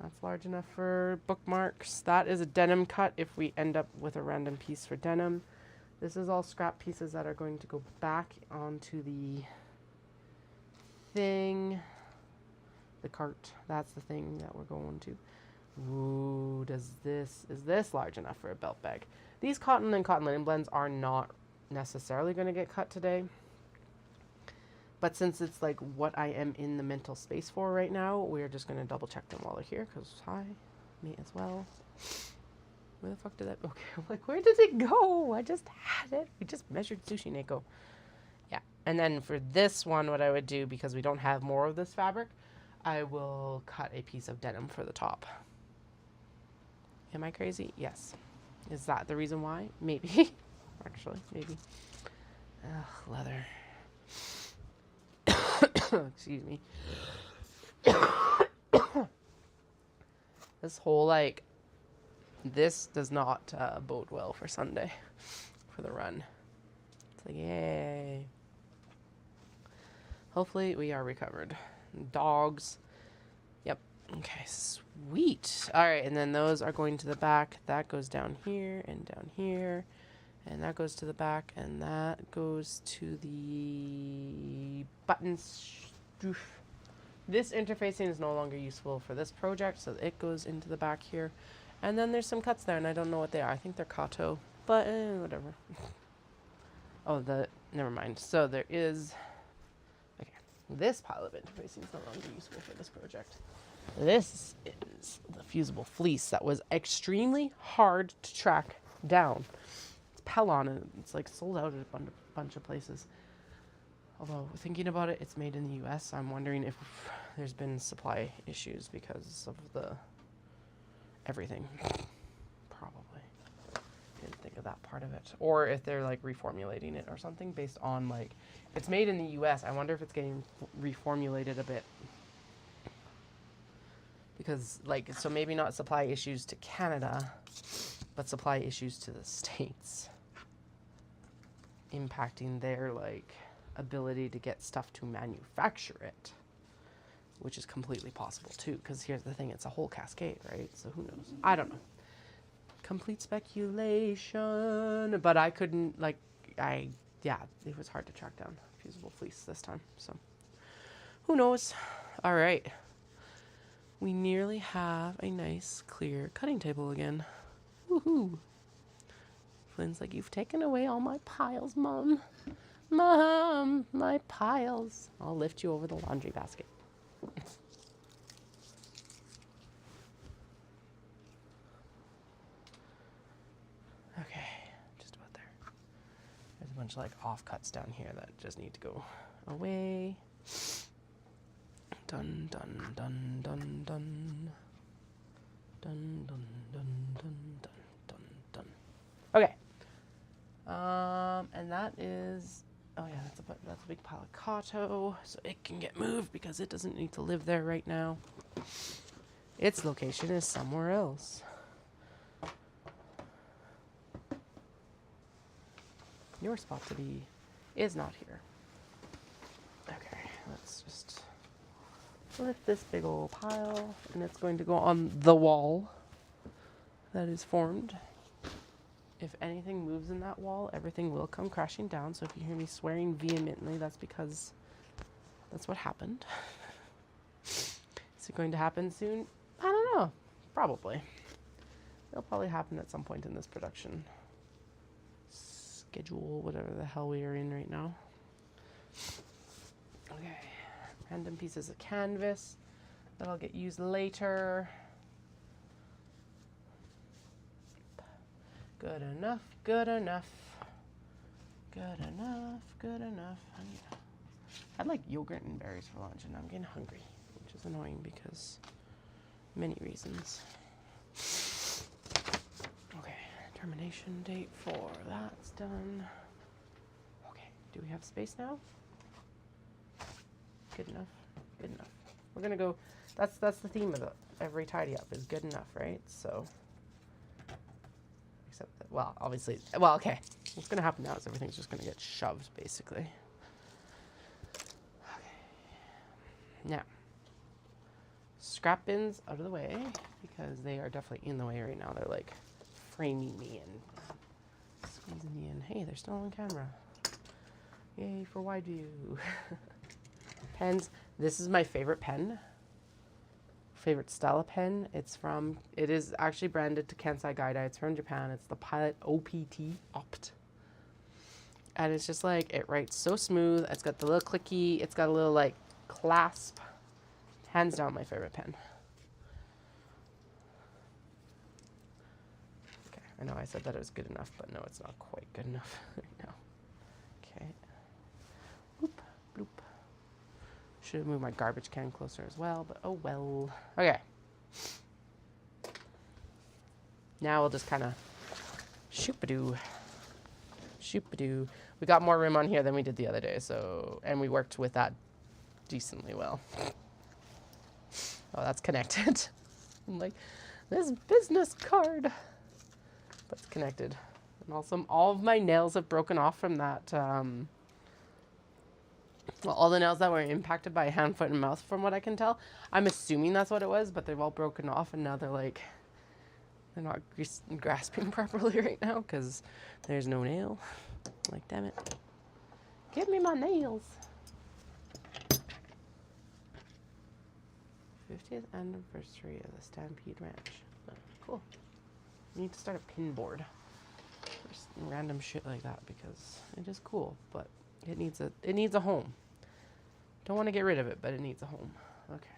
That's large enough for bookmarks. That is a denim cut if we end up with a random piece for denim. This is all scrap pieces that are going to go back onto the thing. The cart. That's the thing that we're going to. Ooh, is this large enough for a belt bag? These cotton and cotton linen blends are not necessarily going to get cut today. But since it's like what I am in the mental space for right now, we're just going to double check them while they're here. Because, hi, me as well. Where the fuck did that... Okay, I'm like, where did it go? I just had it. We just measured sushi neko. Yeah, and then for this one, what I would do, because we don't have more of this fabric, I will cut a piece of denim for the top. Am I crazy? Yes. Is that the reason why? Maybe. Actually, maybe. Ugh, leather. Excuse me. This whole, like, this does not bode well for Sunday, for the run. It's like, yay. Hopefully we are recovered. Dogs. Yep. Okay, sweet. All right, and then those are going to the back. That goes down here and down here. And that goes to the back, and that goes to the buttons. This interfacing is no longer useful for this project, so it goes into the back here. And then there's some cuts there, and I don't know what they are. I think they're Kato. But whatever. Oh, never mind. So there is, okay, this pile of interfacing is no longer useful for this project. This is the fusible fleece that was extremely hard to track down. It's Pellon and it's like sold out at a bunch of places. Although thinking about it, it's made in the US. I'm wondering if there's been supply issues because of the everything. Probably. Didn't think of that part of it. Or if they're like reformulating it or something based on like, it's made in the US. I wonder if it's getting reformulated a bit. Because like, so maybe not supply issues to Canada, but supply issues to the States. Impacting their like ability to get stuff to manufacture it. Which is completely possible too. Because here's the thing, it's a whole cascade, right? So who knows? I don't know. Complete speculation. But I couldn't like, yeah, it was hard to track down fusible fleece this time. So who knows? All right. We nearly have a nice clear cutting table again. Woohoo. Flynn's like, you've taken away all my piles, Mom. Mom, my piles. I'll lift you over the laundry basket. Okay, just about there. There's a bunch of like offcuts down here that just need to go away. Dun dun dun dun dun. Dun dun dun dun dun dun dun. Okay. And that is, oh yeah, that's a big pile of Kato, so it can get moved because it doesn't need to live there right now. Its location is somewhere else. Your spot to be is not here. Okay, let's just lift this big old pile, and it's going to go on the wall that is formed. If anything moves in that wall, everything will come crashing down. So if you hear me swearing vehemently, that's because that's what happened. Is it going to happen soon? I don't know. Probably. It'll probably happen at some point in this production schedule, whatever the hell we are in right now. Okay. Random pieces of canvas that'll get used later. Good enough, good enough. Good enough, good enough. I had like yogurt and berries for lunch and I'm getting hungry, which is annoying because many reasons. Okay, termination date for that's done. Okay, do we have space now? Good enough, good enough. We're gonna go, that's the theme of every tidy up is good enough, right? So. Except that, well, obviously, well, okay. What's going to happen now is everything's just going to get shoved, basically. Okay. Now, scrap bins out of the way, because they are definitely in the way right now. They're, like, framing me and squeezing me in. Hey, they're still on camera. Yay for wide view. Pens. This is my favorite pen. Favorite style of pen. It is actually branded to Kansai Gaidai. It's from Japan. It's the Pilot OPT Opt. And it's just like, it writes so smooth. It's got the little clicky. It's got a little like clasp. Hands down my favorite pen. Okay, I know I said that it was good enough, but no, it's not quite good enough right now. Okay. Bloop, bloop. Should have moved my garbage can closer as well, but oh well. Okay. Now we'll just kind of shoop-a-doo. Shoop-a-doo. We got more room on here than we did the other day, so, and we worked with that decently well. Oh, that's connected. I'm like, this business card. But it's connected. And also, all of my nails have broken off from that, well, all the nails that were impacted by hand, foot, and mouth, from what I can tell. I'm assuming that's what it was, but they've all broken off, and now they're like, they're not grasping properly right now, because there's no nail. Like, damn it. Give me my nails. 50th anniversary of the Stampede Ranch. Oh, cool. We need to start a pin board. Just random shit like that because it is cool, but it needs a home. Don't want to get rid of it, but it needs a home. Okay.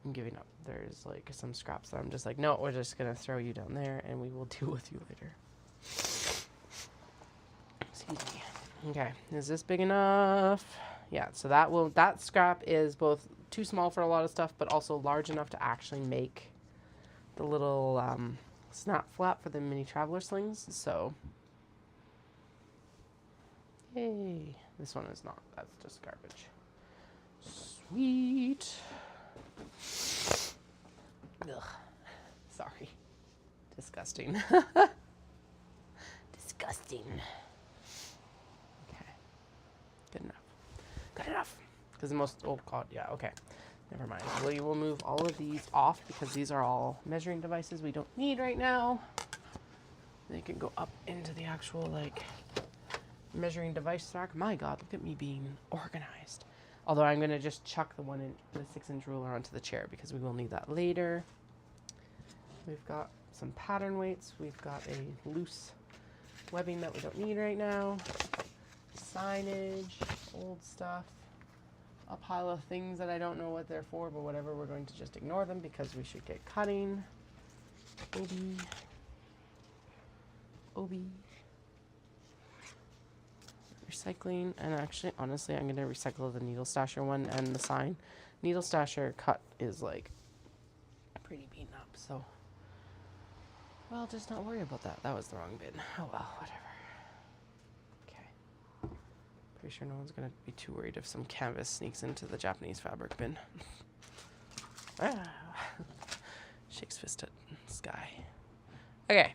I'm giving up. There's like some scraps that I'm just like, no, we're just gonna throw you down there and we will deal with you later. Excuse me. Okay, is this big enough? Yeah, so that scrap is both too small for a lot of stuff, but also large enough to actually make the little snap flap for the mini traveler slings. So, yay. This one is not. That's just garbage. Sweet. Ugh. Sorry. Disgusting. Disgusting. Okay. Good enough. Good enough. Because the most, oh god, yeah, okay. Never mind. We will move all of these off because these are all measuring devices we don't need right now. They can go up into the actual, like, measuring device rack. My god, look at me being organized. Although I'm going to just chuck the 6-inch ruler onto the chair because we will need that later. We've got some pattern weights. We've got a loose webbing that we don't need right now. Signage, old stuff. A pile of things that I don't know what they're for, but whatever, we're going to just ignore them because we should get cutting. Obi. Recycling, and actually, honestly, I'm going to recycle the needle stasher one and the sign. Needle stasher cut is like pretty beaten up, so well, just not worry about that. That was the wrong bin. Oh well, whatever. Okay. Pretty sure no one's going to be too worried if some canvas sneaks into the Japanese fabric bin. Shakes fist at sky. Okay.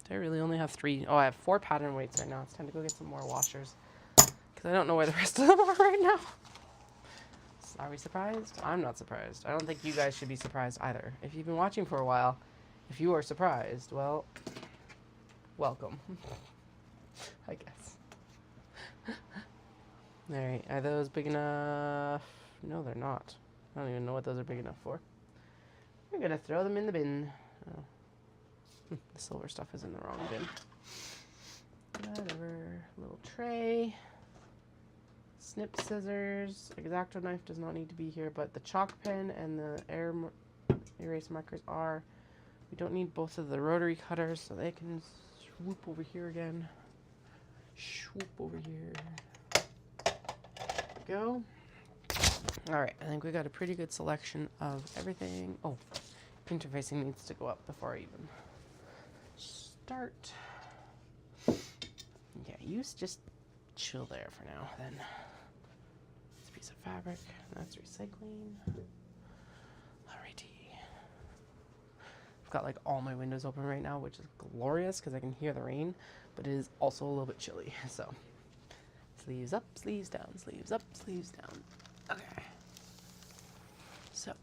I really only have 3. Oh, I have 4 pattern weights right now. It's time to go get some more washers. Because I don't know where the rest of them are right now. Are we surprised? I'm not surprised. I don't think you guys should be surprised either. If you've been watching for a while, if you are surprised, well, welcome. I guess. Alright, are those big enough? No, they're not. I don't even know what those are big enough for. We're going to throw them in the bin. Oh. The silver stuff is in the wrong bin. Whatever. Little tray. Snip scissors. X-Acto knife does not need to be here, but the chalk pen and the erase markers are. We don't need both of the rotary cutters, so they can swoop over here again. Swoop over here. There we go. Alright, I think we got a pretty good selection of everything. Oh, interfacing needs to go up before I even start. Yeah, you just chill there for now then. This piece of fabric, that's recycling. Alrighty. I've got like all my windows open right now, which is glorious because I can hear the rain, but it is also a little bit chilly. So sleeves up, sleeves down, sleeves up, sleeves down. Okay. So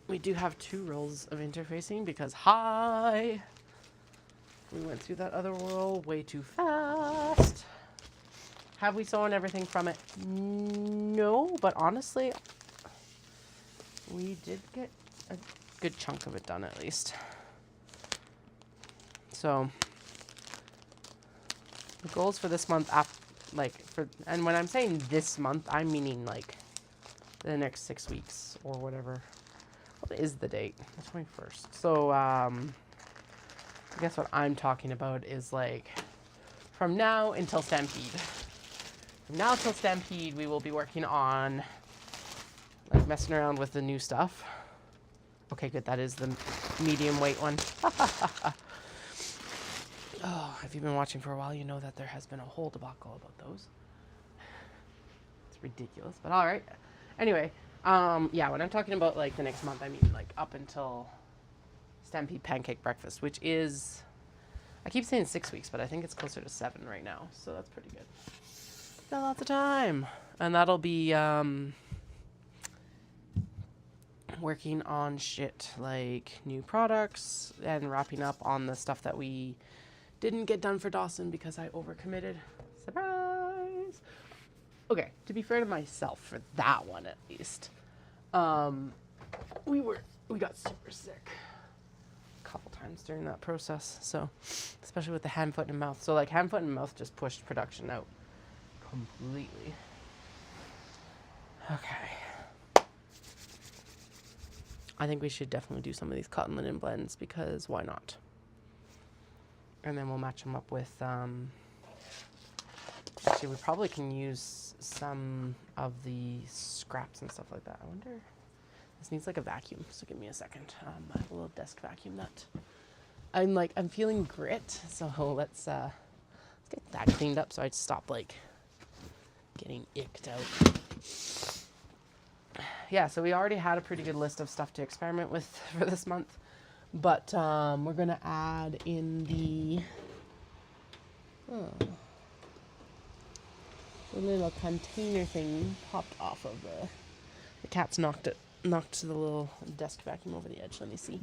we do have 2 rolls of interfacing because hi! We went through that other roll way too fast. Have we sewn everything from it? No, but honestly, we did get a good chunk of it done at least. So, the goals for this month, and when I'm saying this month, I'm meaning like the next 6 weeks or whatever. What is the date? The 21st. So, I guess what I'm talking about is like from now until Stampede. From now till Stampede, we will be working on like messing around with the new stuff. Okay, good. That is the medium weight one. Oh, if you've been watching for a while, you know that there has been a whole debacle about those. It's ridiculous, but all right. Anyway, yeah, when I'm talking about like the next month, I mean like up until Stampede Pancake Breakfast, which is, I keep saying 6 weeks, but I think it's closer to 7 right now, so that's pretty good. Got lots of time. And that'll be working on shit like new products and wrapping up on the stuff that we didn't get done for Dawson because I overcommitted. Surprise! Okay, to be fair to myself for that one at least, we got super sick a couple times times during that process. So, especially with the hand, foot, and mouth. So like hand, foot, and mouth just pushed production out completely. Okay. I think we should definitely do some of these cotton linen blends because why not? And then we'll match them up with, actually we probably can use some of the scraps and stuff like that. I wonder, this needs like a vacuum, so give me a second. I have a little desk vacuum that I'm feeling grit, so let's get that cleaned up so I stop like getting icked out. Yeah, so we already had a pretty good list of stuff to experiment with for this month, but we're gonna add in the little container thing popped off of the cat's knocked the little desk vacuum over the edge. Let me see.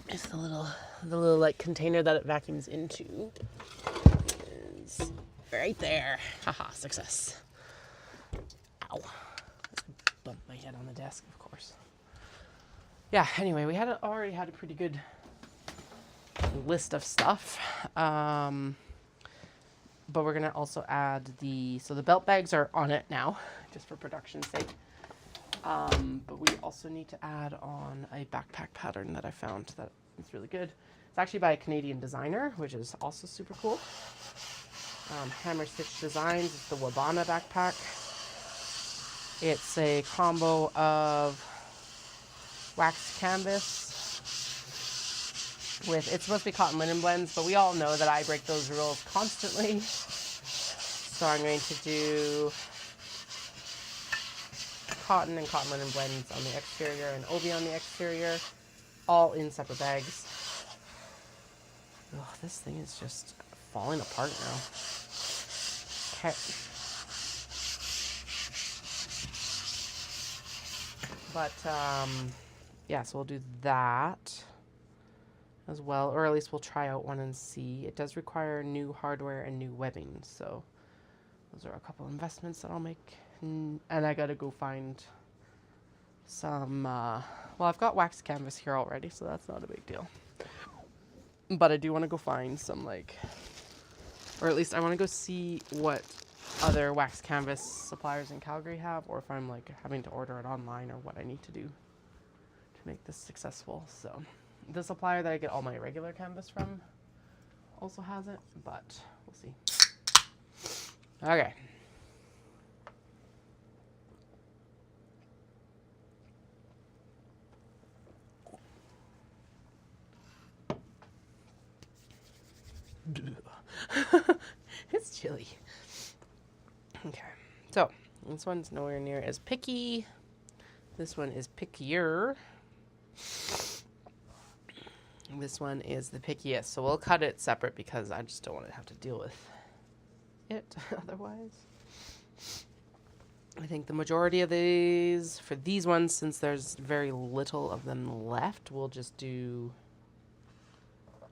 It's the little like container that it vacuums into is right there. Haha, success. Ow. Bump my head on the desk, of course. Yeah, anyway, we already had a pretty good list of stuff. But we're gonna also add the belt bags are on it now, just for production's sake. But we also need to add on a backpack pattern that I found that is really good. It's actually by a Canadian designer, which is also super cool. Hammer Stitch Designs. It's the Wabana backpack. It's a combo of wax canvas with, it's supposed to be cotton linen blends, but we all know that I break those rules constantly. So I'm going to do cotton and cotton linen blends on the exterior and obi on the exterior, all in separate bags. Oh, this thing is just falling apart now. Okay. But, yeah, so we'll do that as well, or at least we'll try out one and see. It does require new hardware and new webbing, so those are a couple investments that I'll make. And I gotta go find some, well, I've got wax canvas here already, so that's not a big deal. But I do want to go find some, like, or at least I want to go see what other wax canvas suppliers in Calgary have, or if I'm like having to order it online, or what I need to do to make this successful. So the supplier that I get all my regular canvas from also has it, but we'll see. Okay. It's chilly. Okay, so this one's nowhere near as picky. This one is pickier. This one is the pickiest, so we'll cut it separate because I just don't want to have to deal with it otherwise. I think the majority of these, for these ones, since there's very little of them left, we'll just do,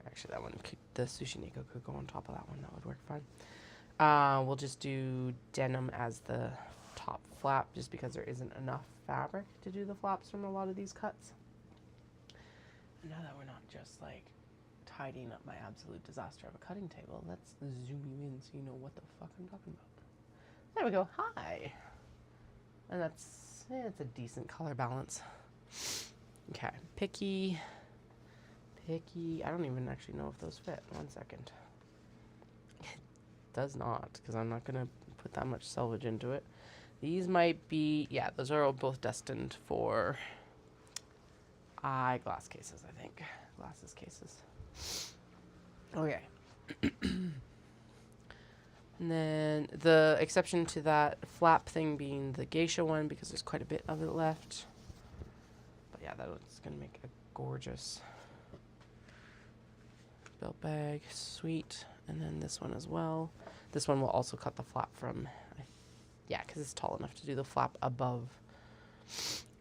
actually that one, the Sushi Nico could go on top of that one, that would work fine. We'll just do denim as the top flap, just because there isn't enough fabric to do the flaps from a lot of these cuts. And now that we're not just like tidying up my absolute disaster of a cutting table, let's zoom you in so you know what the fuck I'm talking about. There we go. Hi. And that's, it's a decent color balance. Okay, picky. I don't even actually know if those fit. 1 second. It does not, because I'm not going to put that much selvage into it. These might be, yeah, those are all both destined for eyeglass cases, I think. Glasses cases. Okay. And then the exception to that flap thing being the geisha one, because there's quite a bit of it left. But yeah, that's going to make a gorgeous belt bag. Sweet. And then this one as well. This one will also cut the flap from, yeah, because it's tall enough to do the flap above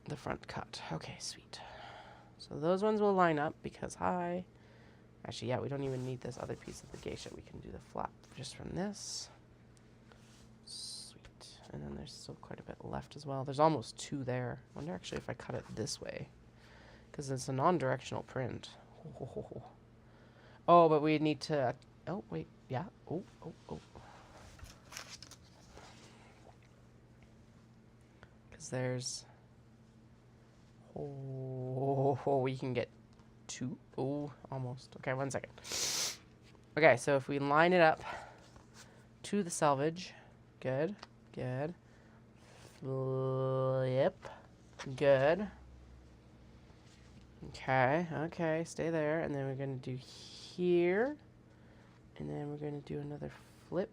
the front cut. Okay, sweet. So those ones will line up because actually, yeah, we don't even need this other piece of the geisha. We can do the flap just from this. Sweet. And then there's still quite a bit left as well. There's almost 2 there. I wonder actually if I cut it this way. because it's a non-directional print. Oh, but we need to, oh, wait, yeah, oh. Because there's, we can get 2, almost. Okay, 1 second. Okay, so if we line it up to the selvage, good, flip, good. Okay, stay there. And then we're going to do here. And then we're going to do another flip.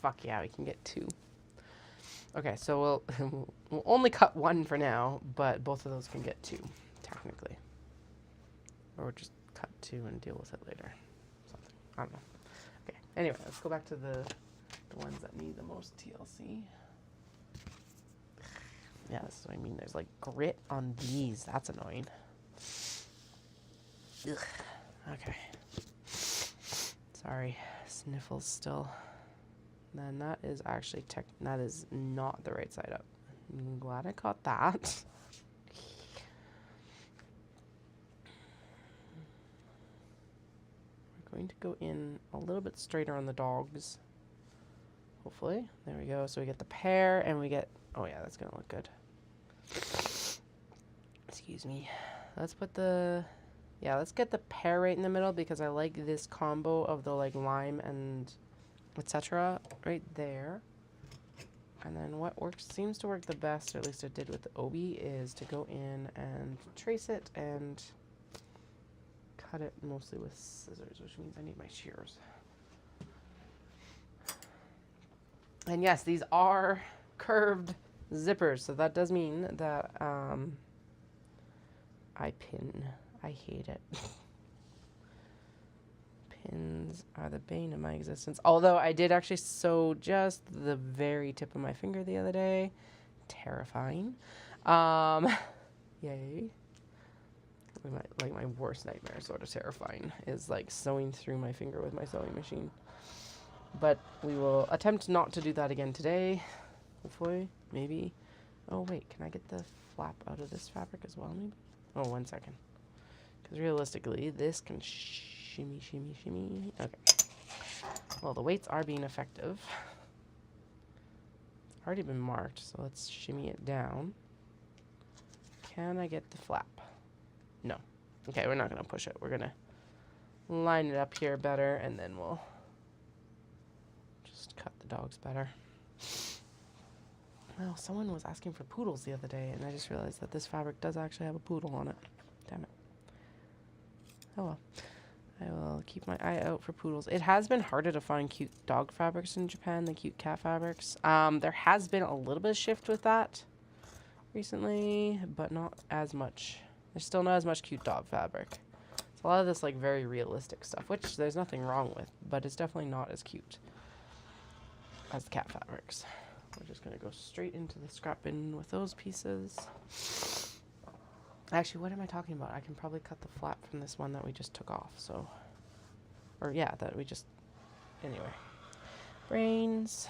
Fuck yeah, we can get 2. Okay, so we'll only cut 1 for now, but both of those can get 2, technically. Or just cut 2 and deal with it later. Something. I don't know. Okay, anyway, let's go back to the ones that need the most TLC. Yeah, this is what I mean. There's like grit on these. That's annoying. Ugh. Okay. Sorry. Sniffles still. Then that is actually that is not the right side up. I'm glad I caught that. We're going to go in a little bit straighter on the dogs. Hopefully. There we go. So we get the pair and we get, oh yeah, that's going to look good. Excuse me. Let's put the, yeah, let's get the pear right in the middle because I like this combo of the like lime and etc. right there. And then what seems to work the best, or at least it did with the obi, is to go in and trace it and cut it mostly with scissors, which means I need my shears. And yes, these are curved zippers, so that does mean that I pin. I hate it. Pins are the bane of my existence. Although I did actually sew just the very tip of my finger the other day. Terrifying. Yay. Like my worst nightmare, sort of terrifying, is like sewing through my finger with my sewing machine. But we will attempt not to do that again today. Hopefully, maybe. Oh wait, can I get the flap out of this fabric as well, maybe? Oh, 1 second. Because realistically, this can shimmy. Okay. Well, the weights are being effective. It's already been marked, so let's shimmy it down. Can I get the flap? No. Okay, we're not going to push it. We're going to line it up here better, and then we'll just cut the dogs better. Well, someone was asking for poodles the other day, and I just realized that this fabric does actually have a poodle on it. Damn it. Oh well. I will keep my eye out for poodles. It has been harder to find cute dog fabrics in Japan than cute cat fabrics. There has been a little bit of shift with that recently, but not as much. There's still not as much cute dog fabric. It's a lot of this like very realistic stuff, which there's nothing wrong with, but it's definitely not as cute as the cat fabrics. We're just going to go straight into the scrap bin with those pieces. Actually, what am I talking about? I can probably cut the flap from this one that we just took off, so... Or, yeah, that we just... Anyway. Brains.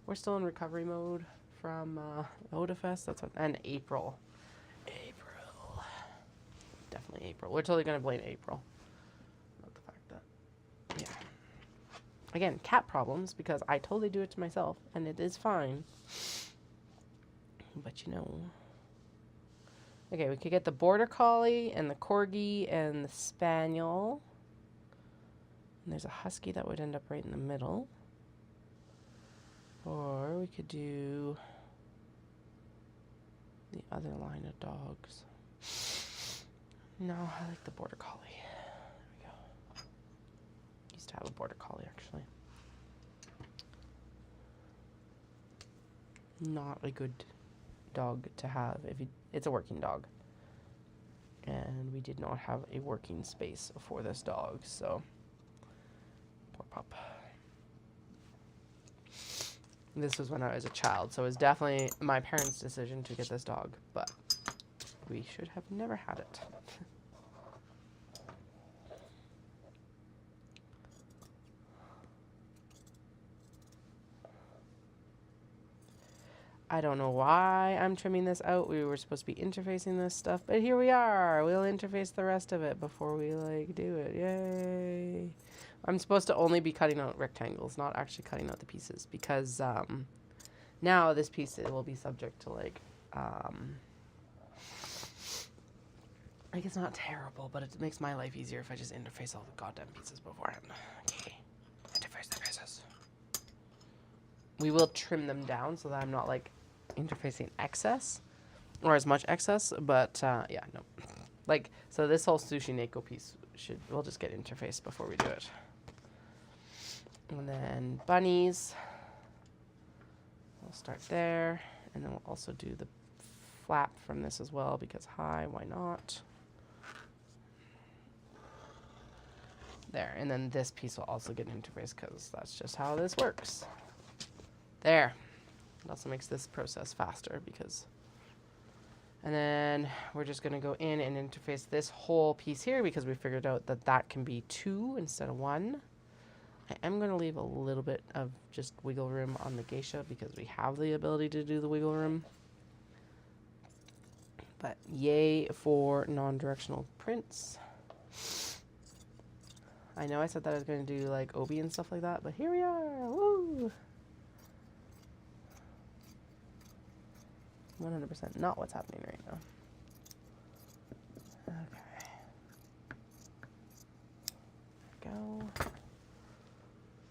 We're still in recovery mode from Odafest. That's what... And April. Definitely April. We're totally going to blame April. Not the fact that... Yeah. Again, cat problems, because I totally do it to myself, and it is fine. But, you know... Okay, we could get the Border Collie and the Corgi and the Spaniel. And there's a Husky that would end up right in the middle. Or we could do the other line of dogs. No, I like the Border Collie. There we go. Used to have a Border Collie, actually. Not a good dog to have if you... It's a working dog. And we did not have a working space for this dog, so poor pup. This was when I was a child, so it was definitely my parents' decision to get this dog, but we should have never had it. I don't know why I'm trimming this out. We were supposed to be interfacing this stuff, but here we are. We'll interface the rest of it before we like do it. Yay. I'm supposed to only be cutting out rectangles, not actually cutting out the pieces, because now this piece it will be subject to like like it's not terrible, but it makes my life easier if I just interface all the goddamn pieces beforehand. Okay. Interface the pieces. We will trim them down so that I'm not like interfacing excess or as much excess, but yeah, no. Like, so this whole sushi neko piece we'll just get interfaced before we do it. And then bunnies, we'll start there, and then we'll also do the flap from this as well because hi, why not? There, and then this piece will also get interfaced because that's just how this works. There. It also makes this process faster because... And then we're just going to go in and interface this whole piece here because we figured out that that can be 2 instead of 1. I am going to leave a little bit of just wiggle room on the geisha because we have the ability to do the wiggle room. But yay for non-directional prints. I know I said that I was going to do like obi and stuff like that, but here we are. Woo! 100% not what's happening right now. Okay. There we go.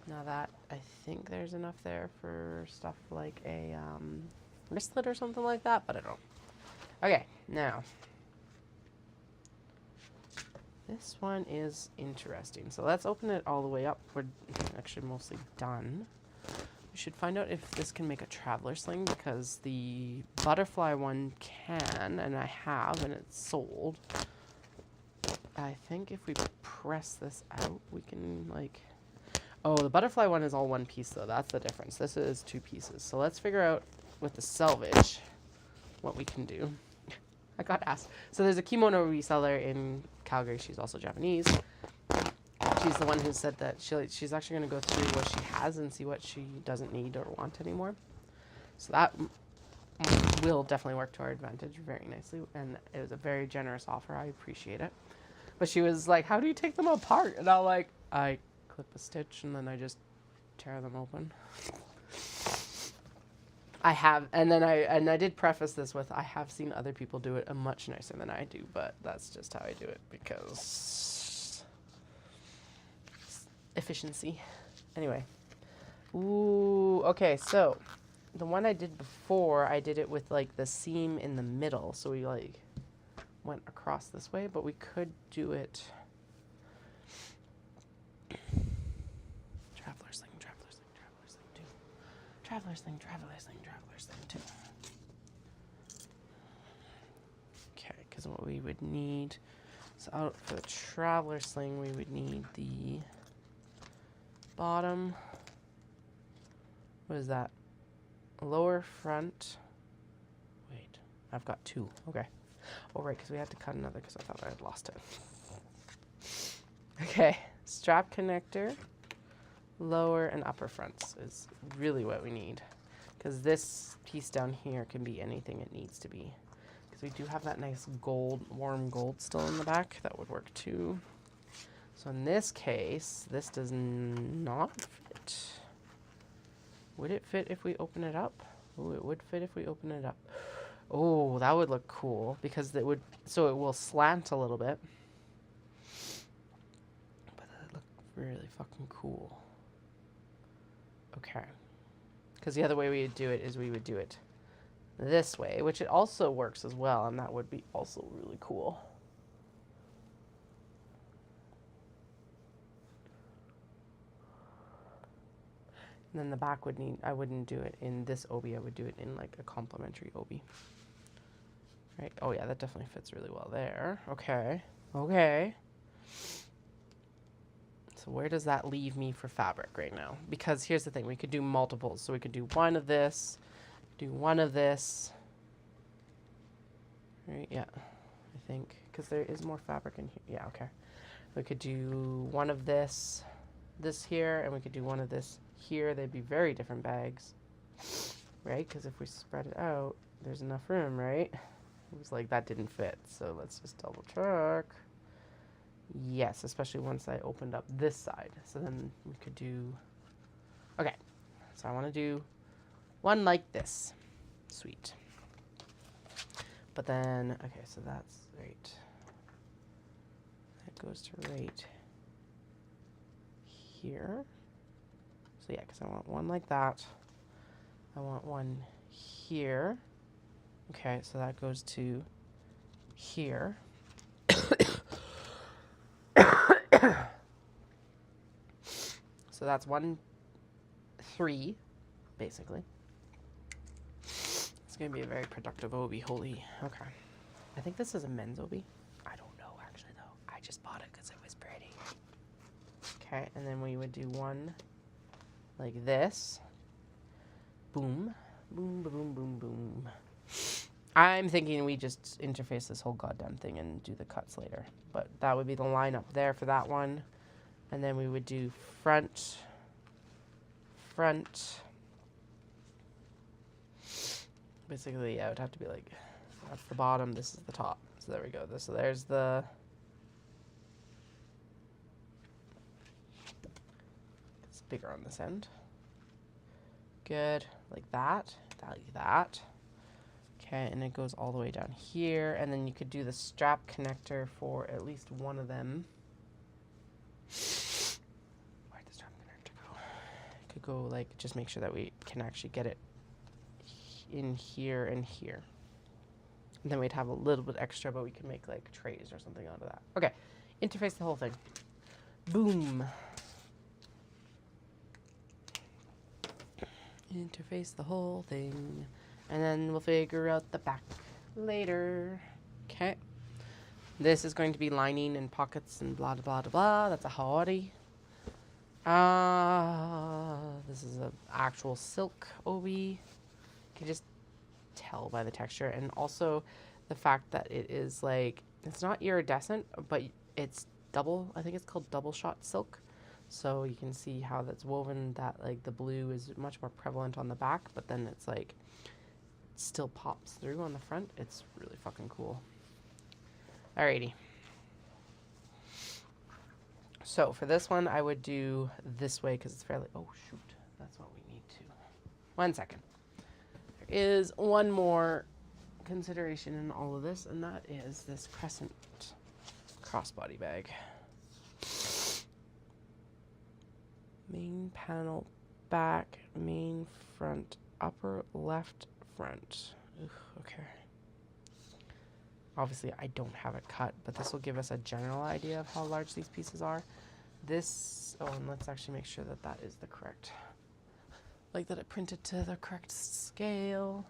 Now that, I think there's enough there for stuff like a wristlet or something like that, but I don't. Okay, now. This one is interesting. So let's open it all the way up. We're actually mostly done. We should find out if this can make a traveler sling because the butterfly one can, and I have, and it's sold. I think if we press this out, we can like... Oh, the butterfly one is all one piece though. That's the difference. This is 2 pieces. So let's figure out with the selvage what we can do. I got asked. So there's a kimono reseller in Calgary. She's also Japanese. She's the one who said that she's actually going to go through what she has and see what she doesn't need or want anymore. So that will definitely work to our advantage very nicely. And it was a very generous offer. I appreciate it. But she was like, how do you take them apart? And I'm like, I clip a stitch and then I just tear them open. I have, and I did preface this with, I have seen other people do it much nicer than I do, but that's just how I do it because efficiency. Anyway. Ooh, okay, so the one I did before, I did it with like the seam in the middle. So we like went across this way, but we could do it. Traveler sling, traveler sling, traveler sling, too. Traveler sling, traveler sling, traveler sling, too. Okay, because what we would need, so out for the traveler sling, we would need the bottom. What is that? Lower front. Wait, I've got 2. Okay. Oh, right, because we had to cut another because I thought I had lost it. Okay, strap connector, lower and upper fronts is really what we need. Because this piece down here can be anything it needs to be. Because we do have that nice gold, warm gold still in the back. That would work too. So in this case, this does not fit. Would it fit if we open it up? Oh, it would fit if we open it up. Oh, that would look cool because it would, so it will slant a little bit. But that would look really fucking cool. Okay. Because the other way we would do it is we would do it this way, which it also works as well, and that would be also really cool. And then the back would need, I wouldn't do it in this obi, I would do it in like a complementary obi. Right? Oh yeah, that definitely fits really well there. Okay. Okay. So where does that leave me for fabric right now? Because here's the thing, we could do multiples. So we could do one of this, do one of this. Right, yeah, I think. Because there is more fabric in here. Yeah, okay. We could do one of this here, and we could do one of this here. They'd be very different bags. right? Because if we spread it out, there's enough room, right? It was like that didn't fit, so let's just double check. Yes, especially once I opened up this side. So then we could do, okay, so I want to do one like this. Sweet. But then, okay, so that's right. That goes to right here. So yeah, because I want one like that. I want one here. Okay, so that goes to here. So that's 1, 3, basically. It's going to be a very productive obi. Holy. Okay. I think this is a men's obi. I don't know, actually, though. I just bought it because it was pretty. Okay, and then we would do one like this. Boom. Boom, boom, boom, boom. I'm thinking we just interface this whole goddamn thing and do the cuts later. But that would be the line up there for that one. And then we would do front, front. Basically, yeah, it would have to be like, that's the bottom, this is the top. So there we go. So there's the, it's bigger on this end. Good, like that, like that. Okay, and it goes all the way down here. And then you could do the strap connector for at least one of them. Where'd the strap connector go? It could go like, just make sure that we can actually get it in here and here. And then we'd have a little bit extra, but we can make like trays or something out of that. Okay, interface the whole thing. Boom. Interface the whole thing. And then we'll figure out the back later. Okay. This is going to be lining and pockets and blah, blah, blah, blah. That's a howdy. This is an actual silk obi. You can just tell by the texture. And also the fact that it is like, it's not iridescent, but it's double, I think it's called double shot silk. So you can see how that's woven, that like the blue is much more prevalent on the back, but then it's like, still pops through on the front. It's really fucking cool. Alrighty. So for this one, I would do this way because it's fairly, oh shoot, that's what we need to. 1 second. There is one more consideration in all of this, and that is this crescent crossbody bag. Main panel back, main front, upper left front. Ugh, okay. Obviously, I don't have it cut, but this will give us a general idea of how large these pieces are. This, oh, and let's actually make sure that that is the correct, like that it printed to the correct scale.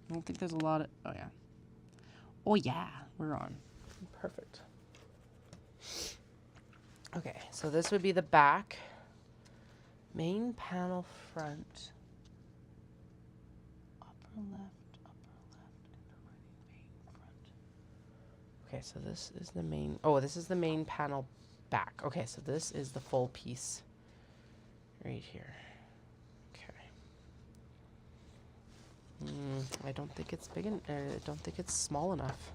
I don't think there's a lot of, oh yeah. Oh yeah, we're on. Perfect. Okay, so this would be the back. Main panel front. Upper left, main front. Okay, so this is the main, oh, this is the main panel back. Okay, so this is the full piece right here. Okay. I don't think it's big enough. I don't think it's small enough.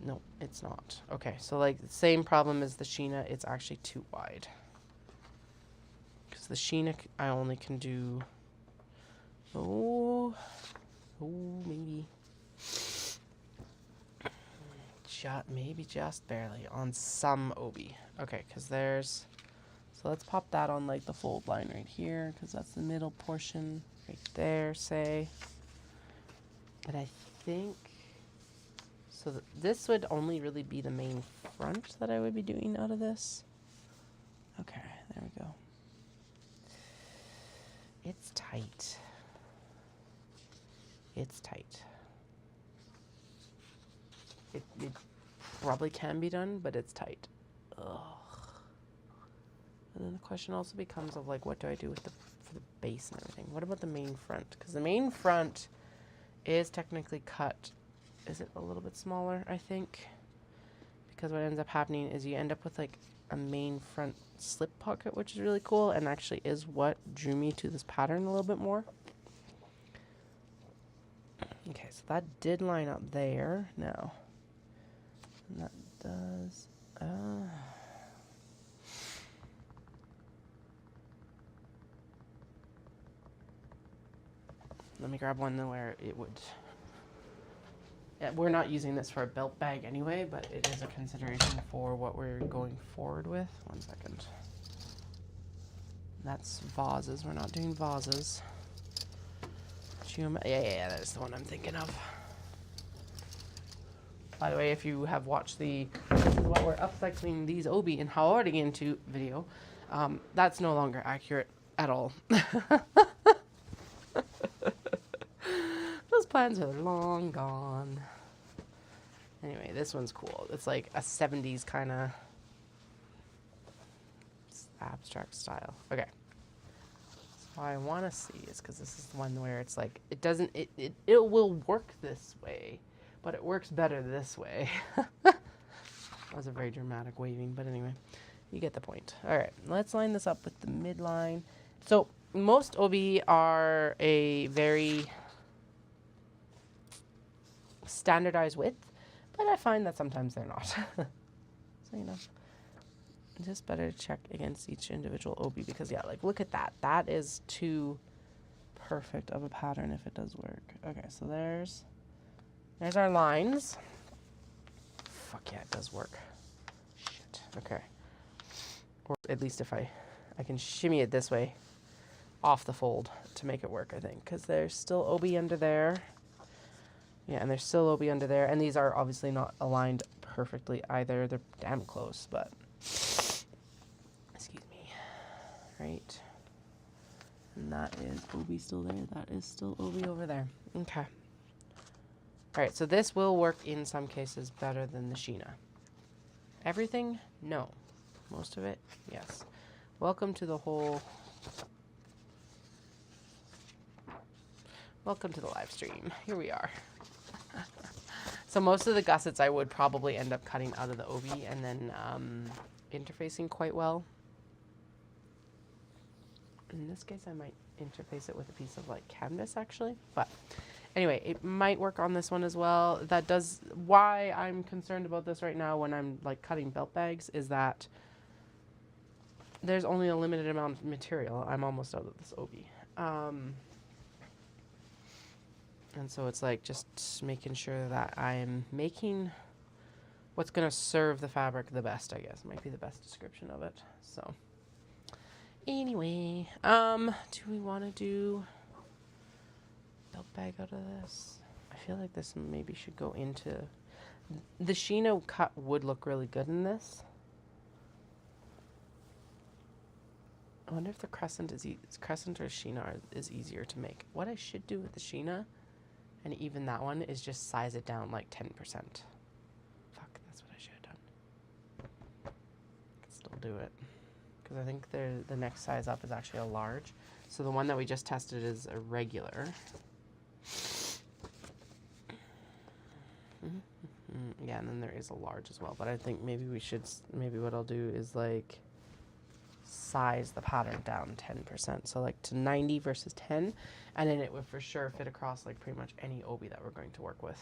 No, it's not. Okay, so like the same problem as the Sheena, it's actually too wide. Because the Sheena, I only can do, maybe. Maybe just barely on some obi. Okay, because there's, so let's pop that on like the fold line right here, because that's the middle portion right there, say. And I think, so this would only really be the main front that I would be doing out of this. Okay, there we go. It's tight. It's tight. It probably can be done, but it's tight. Ugh. And then the question also becomes of like, what do I do with for the base and everything? What about the main front? Because the main front is technically cut. Is it a little bit smaller, I think? Because what ends up happening is you end up with like a main front slip pocket, which is really cool and actually is what drew me to this pattern a little bit more. Okay, so that did line up there now. And that does... Let me grab one where it would... Yeah, we're not using this for a belt bag anyway, but it is a consideration for what we're going forward with. 1 second. That's vases. We're not doing vases. Yeah, that's the one I'm thinking of. By the way, if you have watched the "This is what we're upcycling these obi and haori into" video, that's no longer accurate at all. Those plans are long gone. Anyway, this one's cool. It's like a 70s kind of abstract style. Okay. So I want to see is because this is the one where it's like it doesn't it will work this way, but it works better this way. That was a very dramatic waving, but anyway, you get the point. All right, let's line this up with the midline. So most obi are a very standardized width, but I find that sometimes they're not. So, you know, it's just better to check against each individual obi because, yeah, like, look at that. That is too perfect of a pattern if it does work. Okay, so there's our lines. Fuck yeah, it does work. Shit, okay. Or at least if I can shimmy it this way off the fold to make it work, I think, because there's still obi under there. Yeah, and there's still obi under there, and these are obviously not aligned perfectly either. They're damn close, but excuse me. Right. And that is obi still there. That is still obi over there. Okay. All right, so this will work in some cases better than the Sheena. Everything? No. Most of it? Yes. Welcome to the whole... Welcome to the live stream. Here we are. So most of the gussets I would probably end up cutting out of the obi and then interfacing quite well. In this case, I might interface it with a piece of like canvas actually, but anyway, it might work on this one as well. That does, why I'm concerned about this right now when I'm like cutting belt bags is that there's only a limited amount of material. I'm almost out of this obi. And so it's like just making sure that I'm making what's going to serve the fabric the best, I guess. Might be the best description of it. So anyway, do we want to do belt bag out of this? I feel like this maybe should go into... The Sheena cut would look really good in this. I wonder if the crescent is crescent or Sheena is easier to make. What I should do with the Sheena, and even that one, is just size it down like 10%. Fuck, that's what I should have done. I can still do it. Because I think the next size up is actually a large. So the one that we just tested is a regular. Yeah, and then there is a large as well. But I think maybe we should, maybe what I'll do is like size the pattern down 10%. So like to 90 versus 10. And then it would for sure fit across like pretty much any obi that we're going to work with.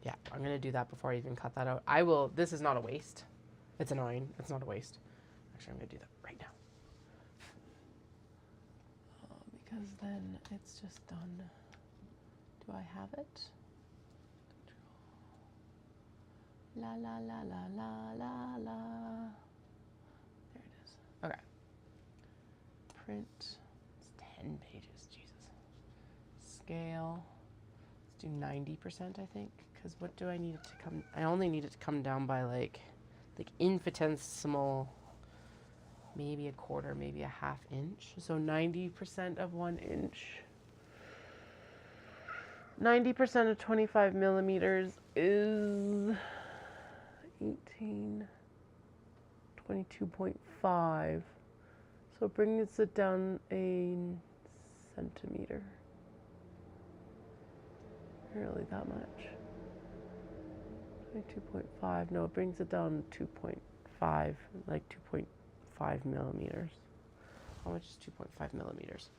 Yeah, I'm going to do that before I even cut that out. I will, this is not a waste. It's annoying. It's not a waste. Actually, I'm going to do that right now. Because then it's just done. Do I have it? La la la la la la la. There it is. Okay. Print. It's 10 pages. Jesus. Scale. Let's do 90%, I think. Because what do I need it to come? I only need it to come down by like infinitesimal, maybe a quarter, maybe a half inch. So 90% of 1 inch. 90% of 25 millimeters is 18, 22.5. So it brings it down a centimeter. Really that much? 22.5. No, it brings it down 2.5, like 2.5 millimeters. How much is 2.5 millimeters?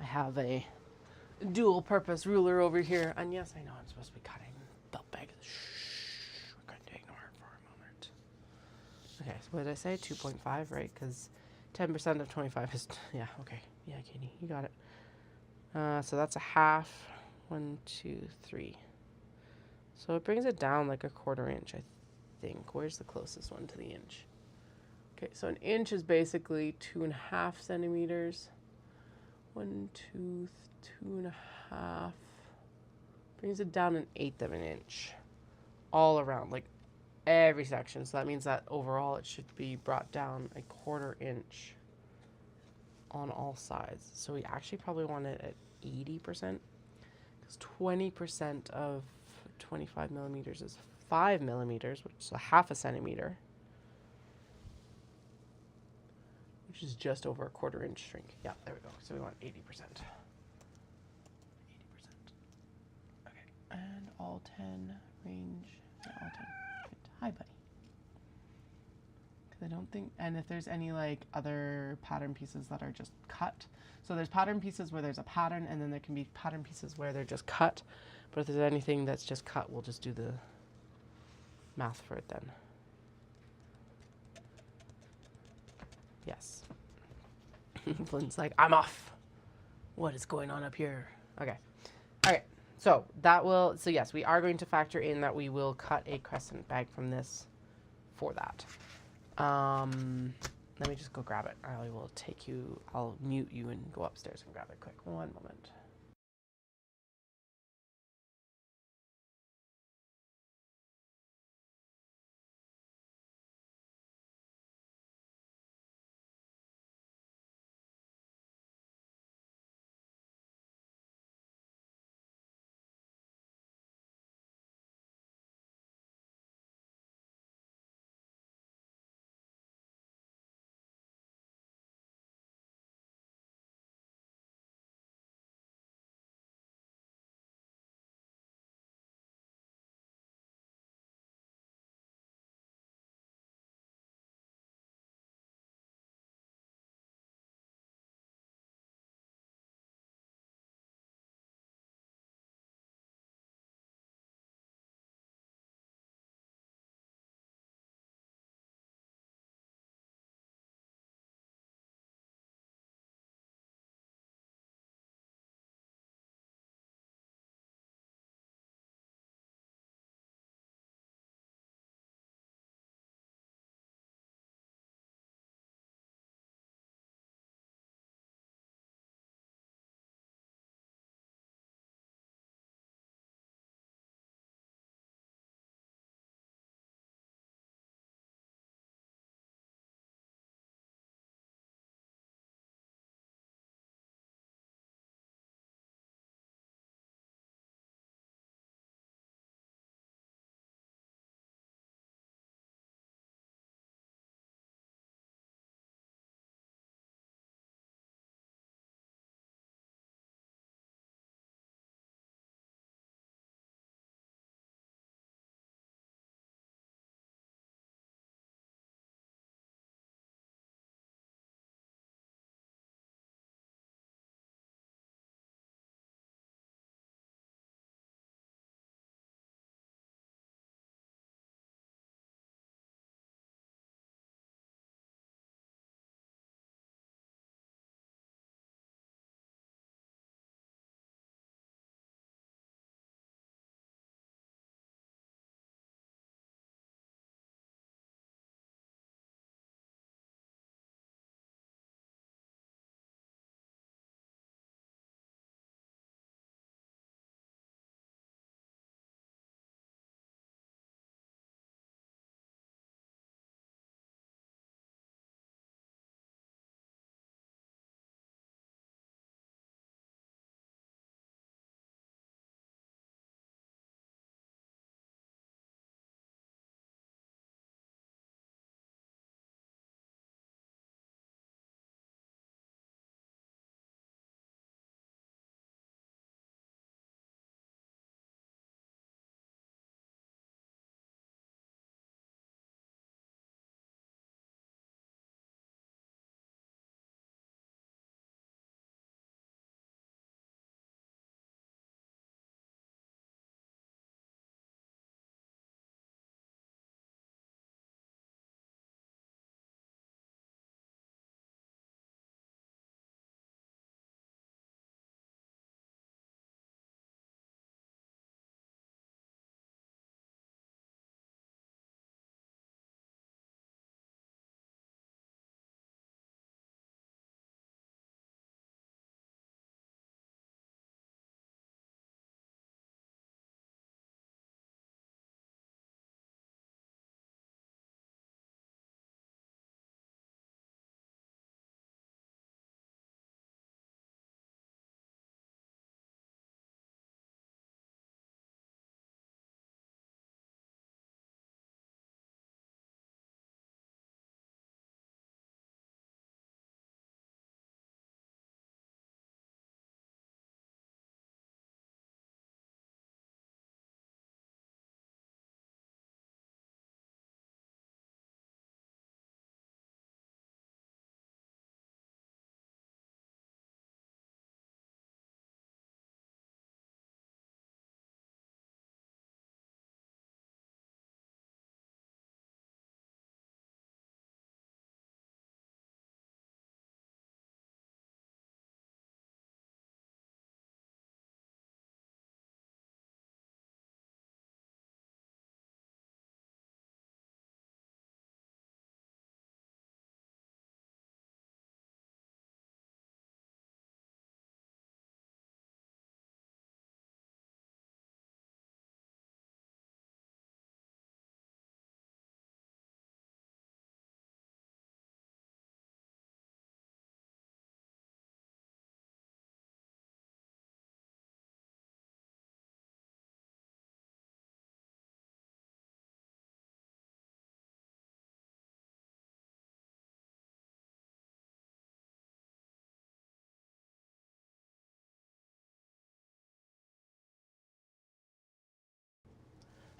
I have a dual purpose ruler over here. And yes, I know I'm supposed to be cutting belt bag. Shh, we're going to ignore it for a moment. Okay, so what did I say? 2.5, right? Because 10% of 25 is, yeah, okay. Yeah, Katie, you got it. So that's a half. 1, 2, 3. So it brings it down like a 1/4 inch, I think. Where's the closest one to the inch? Okay, so an inch is basically 2.5 centimeters. 1, 2, 2.5. Brings it down 1/8 of an inch. All around, like every section. So that means that overall it should be brought down a 1/4 inch on all sides. So we actually probably want it at 80%. Because 20% of 25 millimeters is 5 millimeters, which is a half a centimeter, which is just over a 1/4 inch shrink. Yeah, there we go. So we want 80%. 80%. Okay, and all 10 range. Yeah, all 10. Good. Hi, buddy. Because I don't think, and if there's any like other pattern pieces that are just cut. So there's pattern pieces where there's a pattern, and then there can be pattern pieces where they're just cut. But if there's anything that's just cut, we'll just do the math for it then. Yes. Flynn's like, I'm off. What is going on up here? Okay. All right. So yes, we are going to factor in that we will cut a crescent bag from this for that. Let me just go grab it. I will I'll mute you and go upstairs and grab it quick. 1 moment.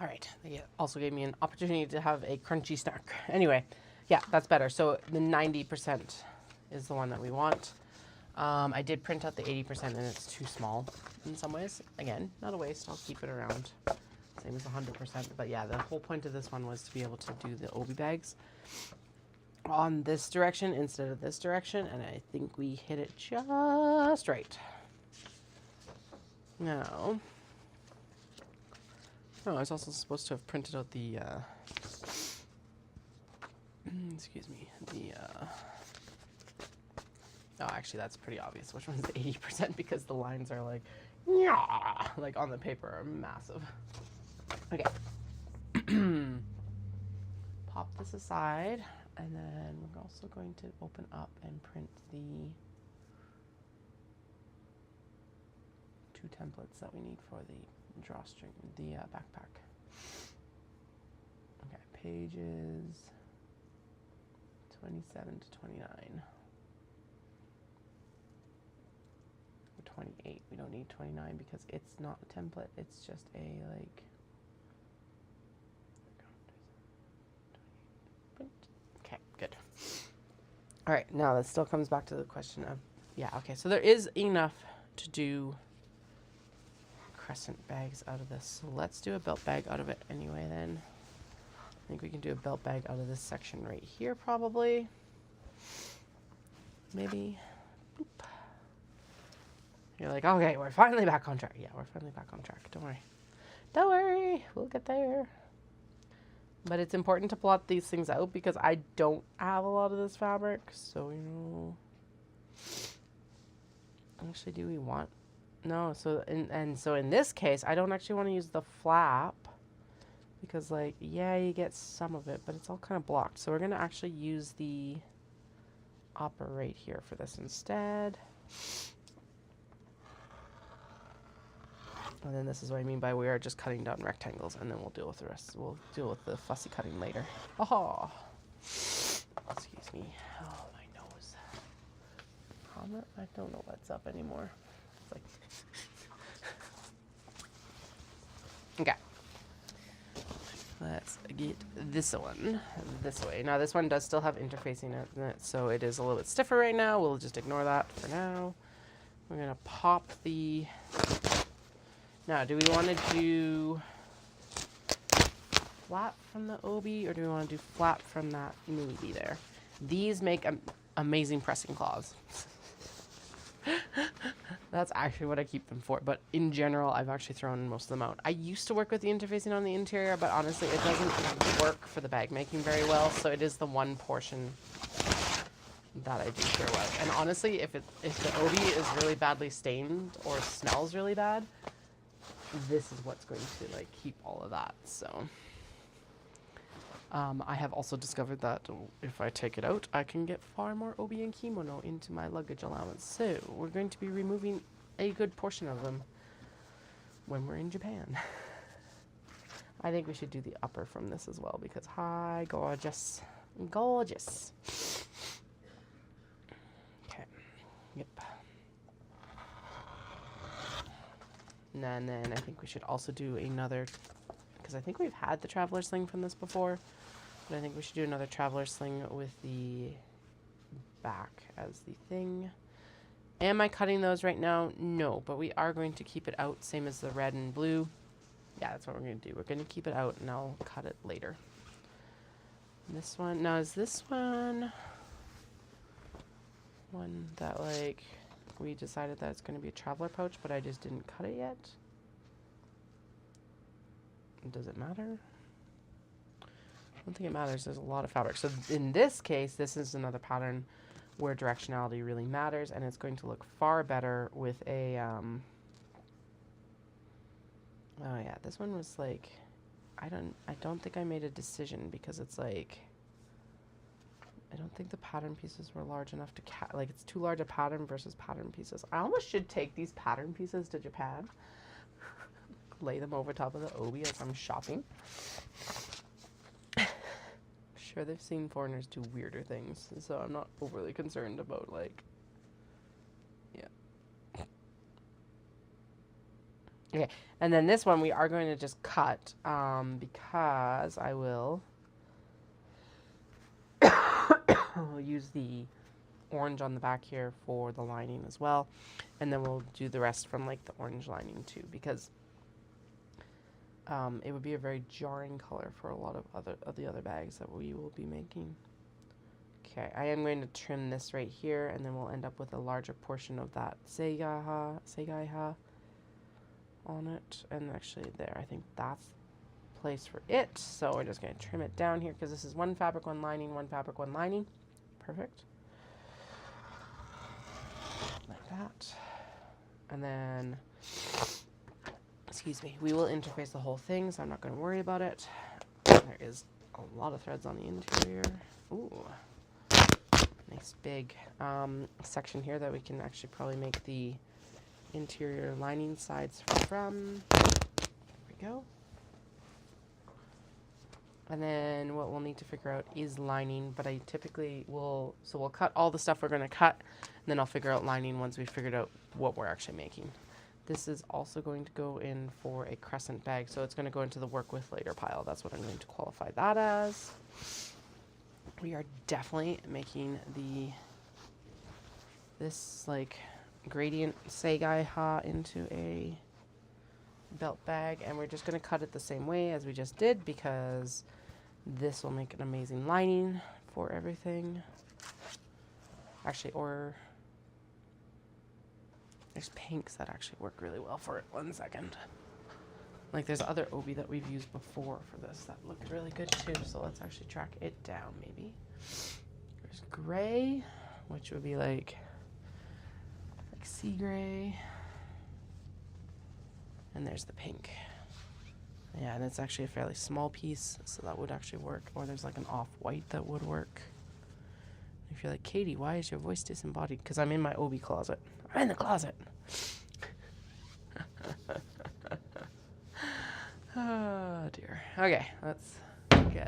All right. They also gave me an opportunity to have a crunchy snack. Anyway, yeah, that's better. So the 90% is the one that we want. I did print out the 80% and it's too small in some ways. Again, not a waste. I'll keep it around. Same as 100%. But yeah, the whole point of this one was to be able to do the obi bags on this direction instead of this direction. And I think we hit it just right. Now, oh, I was also supposed to have printed out the, excuse me, oh, actually, that's pretty obvious. Which one's the 80% because the lines are like, yeah, like on the paper are massive. Okay. Pop this aside, and then we're also going to open up and print the 2 templates that we need for the drawstring, the backpack. Okay, pages 27 to 29. 28. We don't need 29 because it's not a template. It's just a like. Okay, good. All right, now that still comes back to the question of, yeah, okay. So there is enough to do crescent bags out of this. So let's do a belt bag out of it anyway then. I think we can do a belt bag out of this section right here probably. Maybe. Boop. You're like, okay, we're finally back on track. Yeah, we're finally back on track. Don't worry. Don't worry. We'll get there. But it's important to plot these things out because I don't have a lot of this fabric. So, you know. Actually, do we want? No. So, so in this case, I don't actually want to use the flap. Because, like, yeah, you get some of it, but it's all kind of blocked. So we're going to actually use the upper right here for this instead. And then this is what I mean by we are just cutting down rectangles, and then we'll deal with the rest. We'll deal with the fussy cutting later. Oh, excuse me. Oh, my nose. I don't know what's up anymore. It's like, okay. Let's get this one this way. Now this one does still have interfacing in it, so it is a little bit stiffer right now. We'll just ignore that for now. We're gonna pop the. Now, do we want to do flat from the obi, or do we want to do flat from that maybe there? These make amazing pressing claws. That's actually what I keep them for. But in general, I've actually thrown most of them out. I used to work with the interfacing on the interior, but honestly, it doesn't work for the bag making very well. So it is the one portion that I do throw out. And honestly, if the obi is really badly stained or smells really bad, this is what's going to like keep all of that. So I have also discovered that if I take it out, I can get far more obi and kimono into my luggage allowance. So we're going to be removing a good portion of them when we're in Japan. I think we should do the upper from this as well because hi, gorgeous. Gorgeous. Okay. Yep. And then I think we should also do another, because I think we've had the traveler sling from this before, but I think we should do another traveler sling with the back as the thing. Am I cutting those right now? No, but we are going to keep it out, same as the red and blue. Yeah, that's what we're going to do. We're going to keep it out, and I'll cut it later. This one, now is this one that, like, we decided that it's going to be a traveler pouch, but I just didn't cut it yet? Does it matter? I don't think it matters. There's a lot of fabric. So in this case, this is another pattern where directionality really matters, and it's going to look far better with a, oh yeah, this one was like, I don't think I made a decision because it's like, I don't think the pattern pieces were large enough to like it's too large a pattern versus pattern pieces. I almost should take these pattern pieces to Japan, lay them over top of the obi as I'm shopping. Sure, they've seen foreigners do weirder things, so I'm not overly concerned about like, yeah. Okay, and then this one we are going to just cut because I will use the orange on the back here for the lining as well, and then we'll do the rest from like the orange lining too, because it would be a very jarring color for a lot of the other bags that we will be making. Okay, I am going to trim this right here, and then we'll end up with a larger portion of that segai on it. And actually there, I think that's the place for it. So we're just going to trim it down here because this is one fabric, one lining, one fabric, one lining. Perfect. Like that. And then, excuse me, we will interface the whole thing, so I'm not going to worry about it. There is a lot of threads on the interior. Ooh. Nice big section here that we can actually probably make the interior lining sides from. There we go. And then what we'll need to figure out is lining, but I typically will, so we'll cut all the stuff we're going to cut, and then I'll figure out lining once we've figured out what we're actually making. This is also going to go in for a crescent bag, so it's going to go into the work with later pile. That's what I'm going to qualify that as. We are definitely making this like gradient segai ha into a belt bag, and we're just going to cut it the same way as we just did because this will make an amazing lining for everything. Actually, or there's pinks that actually work really well for it. One second. Like there's other obi that we've used before for this that looked really good too, so let's actually track it down maybe. There's gray, which would be like sea gray. And there's the pink. Yeah, and it's actually a fairly small piece, so that would actually work. Or there's like an off-white that would work. If you're like, Katie, why is your voice disembodied? Because I'm in my obi closet. I'm in the closet. Oh dear. Okay, let's get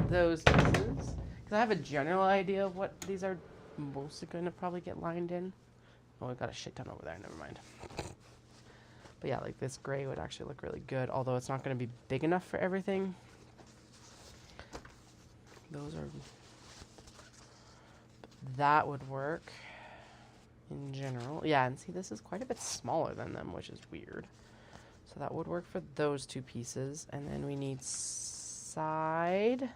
those pieces. Because I have a general idea of what these are mostly going to probably get lined in. Oh, we've got a shit ton over there. Never mind. But yeah, like this gray would actually look really good, although it's not going to be big enough for everything. Those are... That would work in general. Yeah, and see, this is quite a bit smaller than them, which is weird. So that would work for those two pieces. And then we need side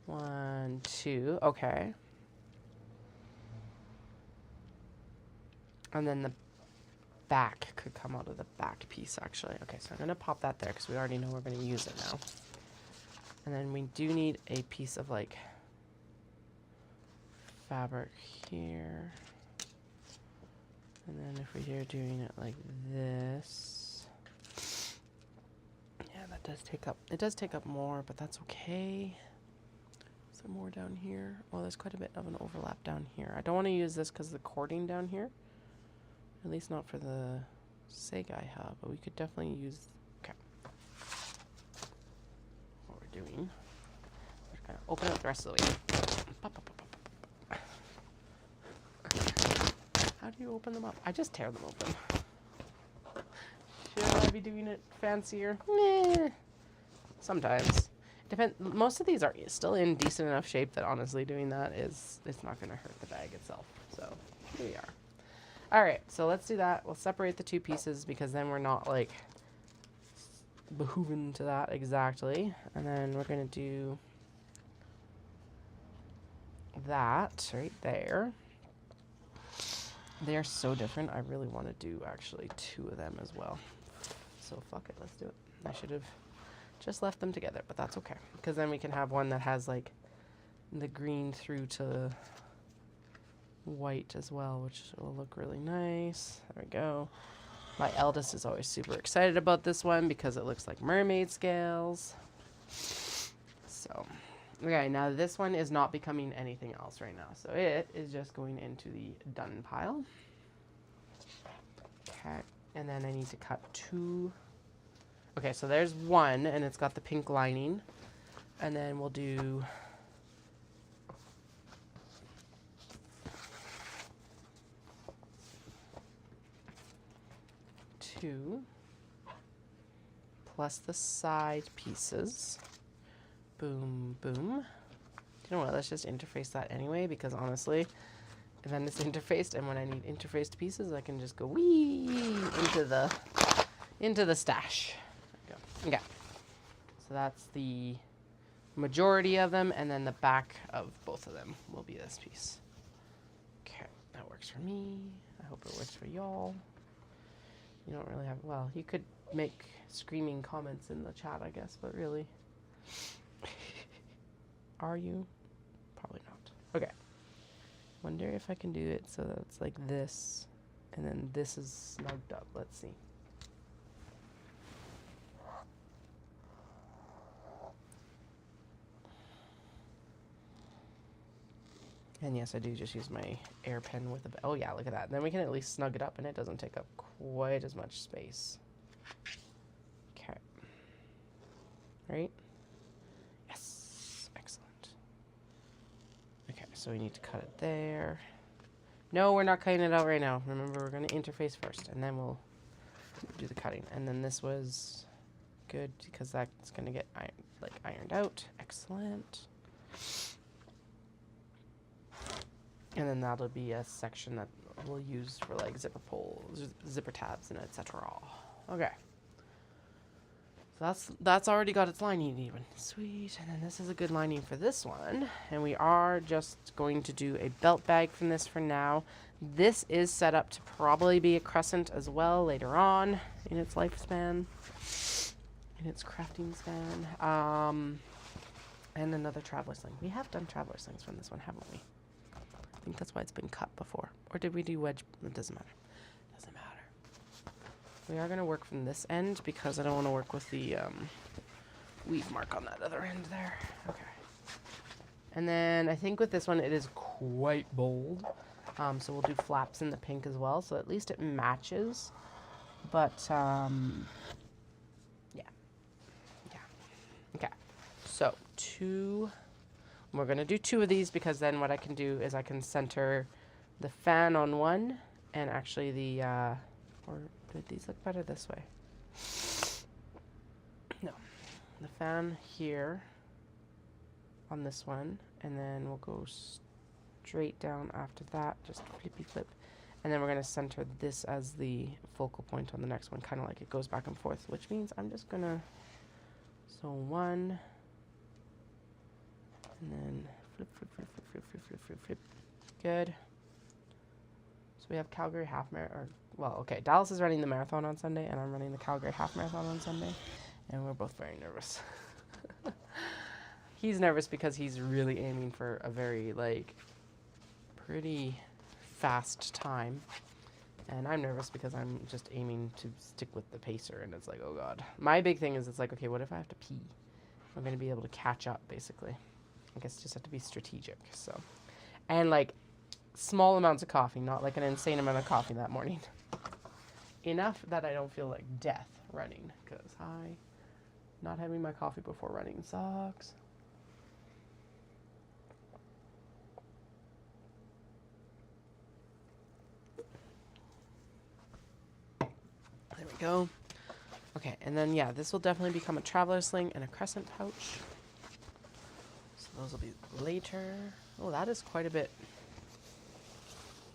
1, 2. Okay. And then the back could come out of the back piece, actually. Okay, so I'm going to pop that there because we already know we're going to use it now. And then we do need a piece of, like, fabric here. And then if we are doing it like this... Yeah, that does take up... It does take up more, but that's okay. Is there more down here? Well, there's quite a bit of an overlap down here. I don't want to use this because of the cording down here. At least not for the segai hub, but we could definitely use... Okay. What we're doing... We're just going to open up the rest of the way. How do you open them up? I just tear them open. Should I be doing it fancier? Meh. Sometimes. Most of these are still in decent enough shape that honestly doing that it's not going to hurt the bag itself. So here we are. All right, so let's do that. We'll separate the two pieces because then we're not like behooving to that exactly. And then we're going to do that right there. They're so different. I really want to do actually 2 of them as well. So fuck it, let's do it. I should have just left them together, but that's okay. Because then we can have one that has like the green through to white as well, which will look really nice. There we go. My eldest is always super excited about this one because it looks like mermaid scales. So, okay, now this one is not becoming anything else right now. So it is just going into the done pile. Okay, and then I need to cut 2. Okay, so there's one, and it's got the pink lining. And then we'll do... 2. plus the side pieces. Boom, boom. You know what, let's just interface that anyway, because honestly, then it's interfaced, and when I need interfaced pieces, I can just go wee into the stash. There we go. Okay. So that's the majority of them, and then the back of both of them will be this piece. Okay, that works for me. I hope it works for y'all. You don't really have, well, you could make screaming comments in the chat, I guess, but really, are you? Probably not. Okay. Wonder if I can do it so that it's like this, and then this is snugged up. Let's see. And yes, I do just use my air pen with a, oh yeah, look at that. Then we can at least snug it up and it doesn't take up quite as much space. Okay. Right? Yes. Excellent. Okay, so we need to cut it there. No, we're not cutting it out right now. Remember, we're going to interface first, and then we'll do the cutting. And then this was good because that's going to get ironed out. Excellent. And then that'll be a section that we'll use for like zipper pulls, zipper tabs, and etc. Okay. So that's already got its lining even. Sweet. And then this is a good lining for this one. And we are just going to do a belt bag from this for now. This is set up to probably be a crescent as well later on in its lifespan, in its crafting span. And another traveler sling. We have done traveler slings from this one, haven't we? I think that's why it's been cut before. Or did we do wedge? It doesn't matter. Doesn't matter. We are going to work from this end because I don't want to work with the weave mark on that other end there. Okay. And then I think with this one, it is quite bold. So we'll do flaps in the pink as well. So at least it matches. But, yeah. Yeah. Okay. So, we're going to do 2 of these because then what I can do is I can center the fan on one and actually the, or did these look better this way? No. The fan here on this one, and then we'll go straight down after that, just flippy flip. And then we're going to center this as the focal point on the next one, kind of like it goes back and forth, which means I'm just going to, so 1, and then flip, flip, flip, flip, flip, flip, flip, flip, flip. Good. So we have Calgary half marathon, well, okay, Dallas is running the marathon on Sunday, and I'm running the Calgary half marathon on Sunday, and we're both very nervous. He's nervous because he's really aiming for a very, like, pretty fast time, and I'm nervous because I'm just aiming to stick with the pacer, and it's like, oh god. My big thing is it's like, okay, what if I have to pee? I'm going to be able to catch up, basically. I guess just have to be strategic, so. And, like, small amounts of coffee, not like an insane amount of coffee that morning. Enough that I don't feel like death running, because not having my coffee before running sucks. There we go. Okay, and then, yeah, this will definitely become a traveler sling and a crescent pouch. So those will be later. Oh, that is quite a bit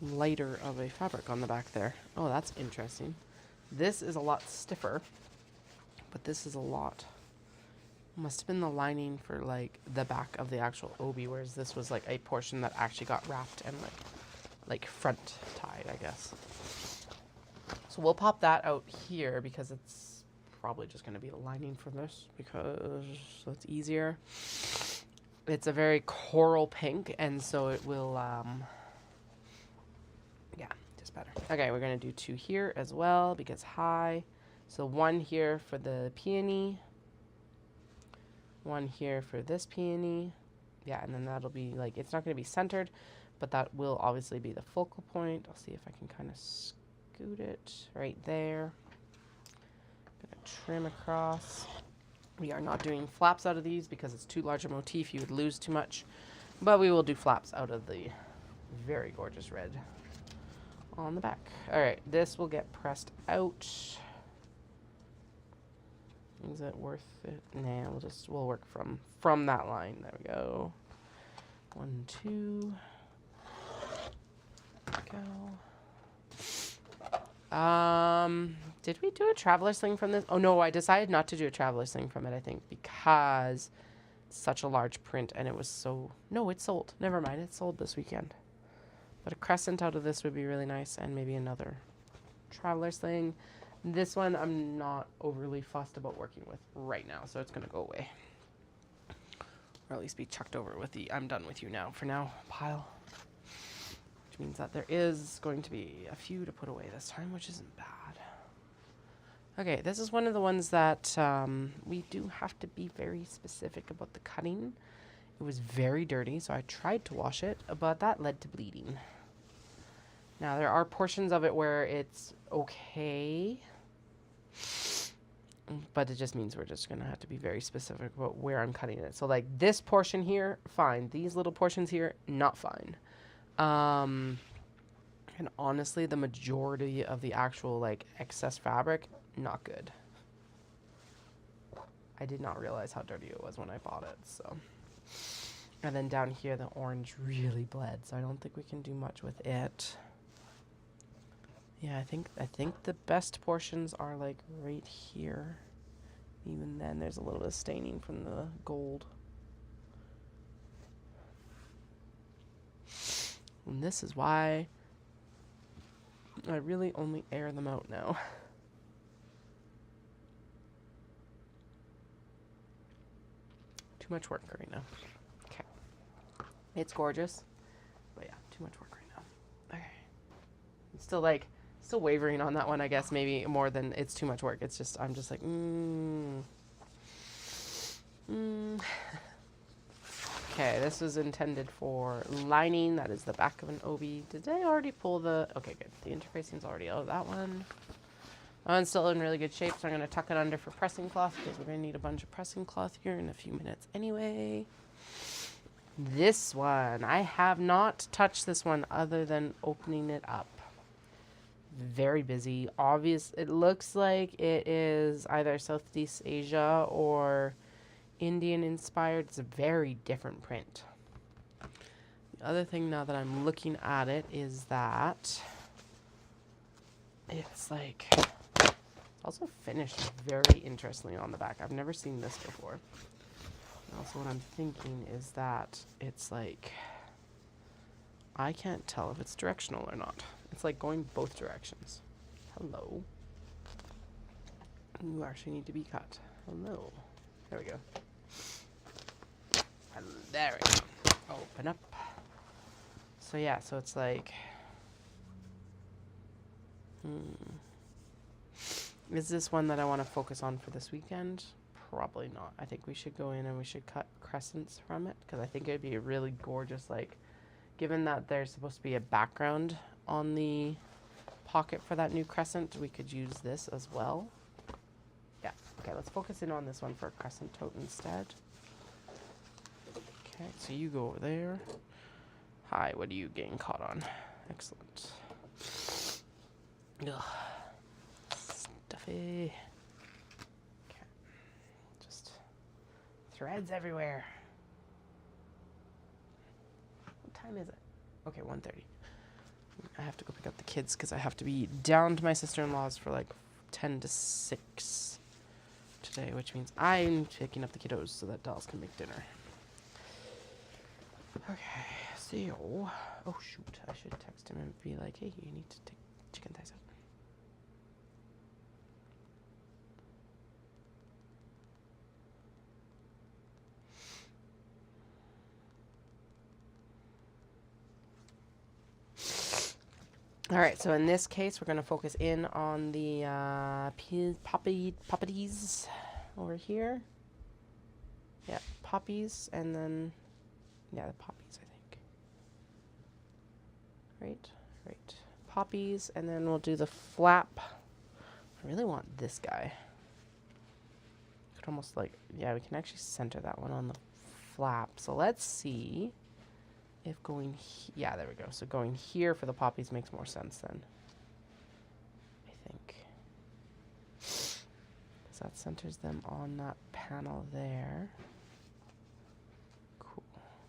lighter of a fabric on the back there. Oh, that's interesting. This is a lot stiffer, but this is a lot. Must have been the lining for, like, the back of the actual obi, whereas this was, like, a portion that actually got wrapped and, like front tied, I guess. So we'll pop that out here because it's probably just going to be the lining for this because it's easier. It's a very coral pink, and so it will, yeah, just better. Okay, we're going to do 2 here as well because high. So 1 here for the peony. 1 here for this peony. Yeah, and then that'll be, like, it's not going to be centered, but that will obviously be the focal point. I'll see if I can kind of scoot it right there. Gonna trim across. We are not doing flaps out of these because it's too large a motif. You would lose too much, but we will do flaps out of the very gorgeous red on the back. All right, this will get pressed out. Is it worth it? Nah, we'll work from that line. There we go. 1, 2. Go. Did we do a traveler sling from this? Oh no, I decided not to do a traveler sling from it, I think, because it's such a large print and it was so... No, it sold. Never mind, it sold this weekend. But a crescent out of this would be really nice, and maybe another traveler sling. This one I'm not overly fussed about working with right now, so it's going to go away. Or at least be chucked over with the I'm done with you now for now pile. Which means that there is going to be a few to put away this time, which isn't bad. Okay, this is one of the ones that we do have to be very specific about the cutting. It was very dirty, so I tried to wash it, but that led to bleeding. Now, there are portions of it where it's okay, but it just means we're just going to have to be very specific about where I'm cutting it. So, like, this portion here, fine. These little portions here, not fine. And honestly, the majority of the actual, like, excess fabric, not good. I did not realize how dirty it was when I bought it, so... And then down here, the orange really bled, so I don't think we can do much with it. Yeah, I think the best portions are like right here. Even then, there's a little bit of staining from the gold. And this is why I really only air them out now. Too much work right now. Okay. It's gorgeous. But yeah, too much work right now. Okay. I'm still wavering on that one, I guess, maybe more than it's too much work. It's just, I'm just like, Okay, this was intended for lining. That is the back of an obi. Did I already pull the... Okay, good. The interfacing's already out of that one. That one's still in really good shape, so I'm going to tuck it under for pressing cloth because we're going to need a bunch of pressing cloth here in a few minutes anyway. This one, I have not touched this one other than opening it up. Very busy. Obvious. It looks like it is either Southeast Asia or Indian inspired. It's a very different print. The other thing now that I'm looking at it is that it's like also finished very interestingly on the back. I've never seen this before. Also, what I'm thinking is that it's like I can't tell if it's directional or not. It's like going both directions. Hello. You actually need to be cut. Hello. There we go. There we go. Open up. So yeah, so it's like... Is this one that I want to focus on for this weekend? Probably not. I think we should go in and we should cut crescents from it, because I think it'd be a really gorgeous, like, given that there's supposed to be a background on the pocket for that new crescent, we could use this as well. Yeah. Okay, let's focus in on this one for a crescent tote instead. Okay, so you go over there. Hi, what are you getting caught on? Excellent. Ugh. Stuffy. Okay. Just threads everywhere. What time is it? Okay, 1:30. I have to go pick up the kids because I have to be down to my sister-in-law's for like 10 to 6 today, which means I'm picking up the kiddos so that Dolls can make dinner. Okay, so... Oh, shoot. I should text him and be like, hey, you need to take chicken thighs out. All right, so in this case, we're going to focus in on the poppies over here. Yeah, poppies, and then, yeah, the poppies, I think. Right. Poppies, and then we'll do the flap. I really want this guy. Could almost like, yeah, we can actually center that one on the flap. So let's see. If going, yeah, there we go. So going here for the poppies makes more sense then. I think. So that centers them on that panel there. Cool,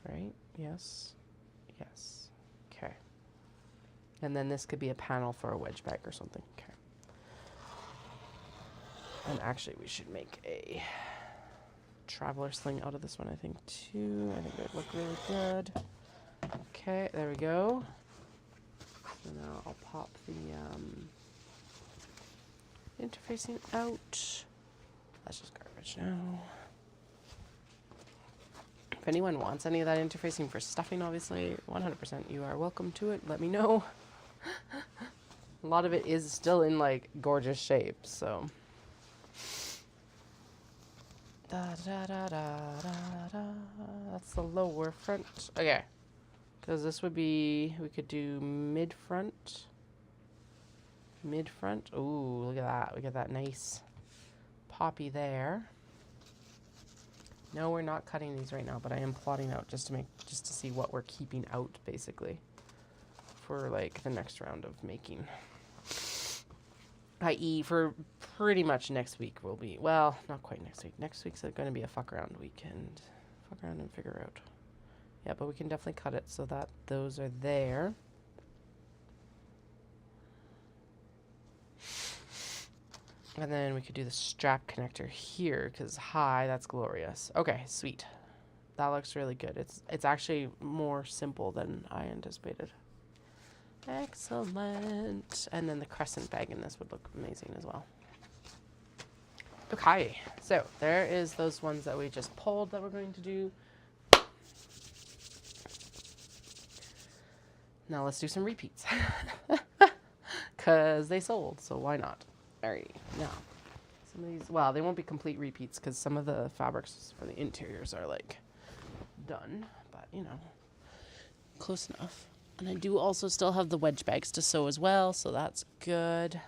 right? Yes. Yes. Okay. And then this could be a panel for a wedge bag or something. Okay. And actually, we should make a traveler sling out of this one, I think, too. I think it would look really good. Okay, there we go. So now I'll pop the interfacing out. That's just garbage now. If anyone wants any of that interfacing for stuffing, obviously, 100% you are welcome to it. Let me know. A lot of it is still in, like, gorgeous shapes, so. Da, da, da, da, da, da. That's the lower front. Okay. Because this would be, we could do mid-front. Mid-front. Ooh, look at that. We got that nice poppy there. No, we're not cutting these right now, but I am plotting out just to see what we're keeping out, basically, for, like, the next round of making. I.e., for pretty much next week will be, well, not quite next week. Next week's going to be a fuck around weekend. Fuck around and figure out. Yeah, but we can definitely cut it so that those are there. And then we could do the strap connector here because high, that's glorious. Okay, sweet. That looks really good. It's actually more simple than I anticipated. Excellent. And then the crescent bag in this would look amazing as well. Okay, so there is those ones that we just pulled that we're going to do. Now let's do some repeats. Because they sold, so why not? Alrighty, now some of these, well, they won't be complete repeats because some of the fabrics for the interiors are like done, but you know, close enough. And I do also still have the wedge bags to sew as well, so that's good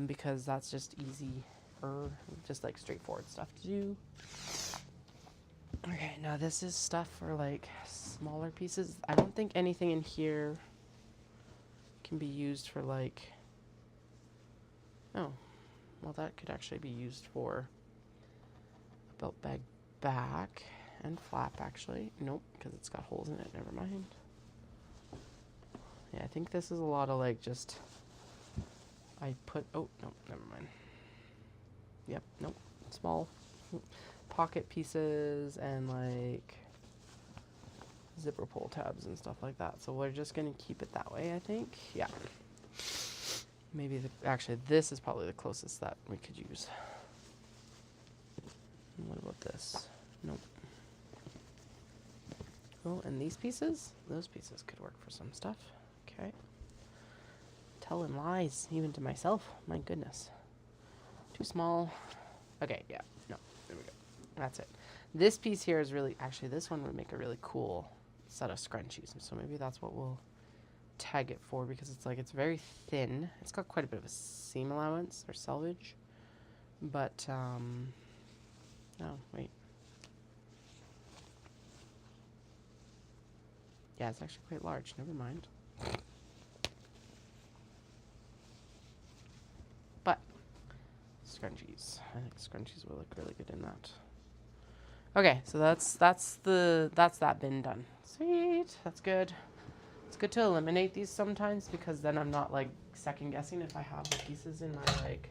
because that's just easy, just like straightforward stuff to do. Okay, now this is stuff for like smaller pieces. I don't think anything in here can be used for like, oh, well that could actually be used for a belt bag back and flap actually. Nope, because it's got holes in it, never mind. Yeah, I think this is a lot of like just, I put, oh, no, never mind. Yep, nope, small pocket pieces and like zipper pull tabs and stuff like that. So we're just going to keep it that way, I think. Yeah. Maybe, actually, this is probably the closest that we could use. And what about this? Nope. Oh, and these pieces? Those pieces could work for some stuff. Okay. Telling lies, even to myself. My goodness. Too small. Okay, yeah. No, there we go. That's it. This piece here is really, actually, this one would make a really cool set of scrunchies. So maybe that's what we'll tag it for because it's like, it's very thin. It's got quite a bit of a seam allowance or selvage. But, oh, wait. Yeah, it's actually quite large. Never mind. But scrunchies. I think scrunchies will look really good in that. Okay, so that's that bin done. Sweet. That's good. It's good to eliminate these sometimes because then I'm not like second guessing if I have the pieces in my like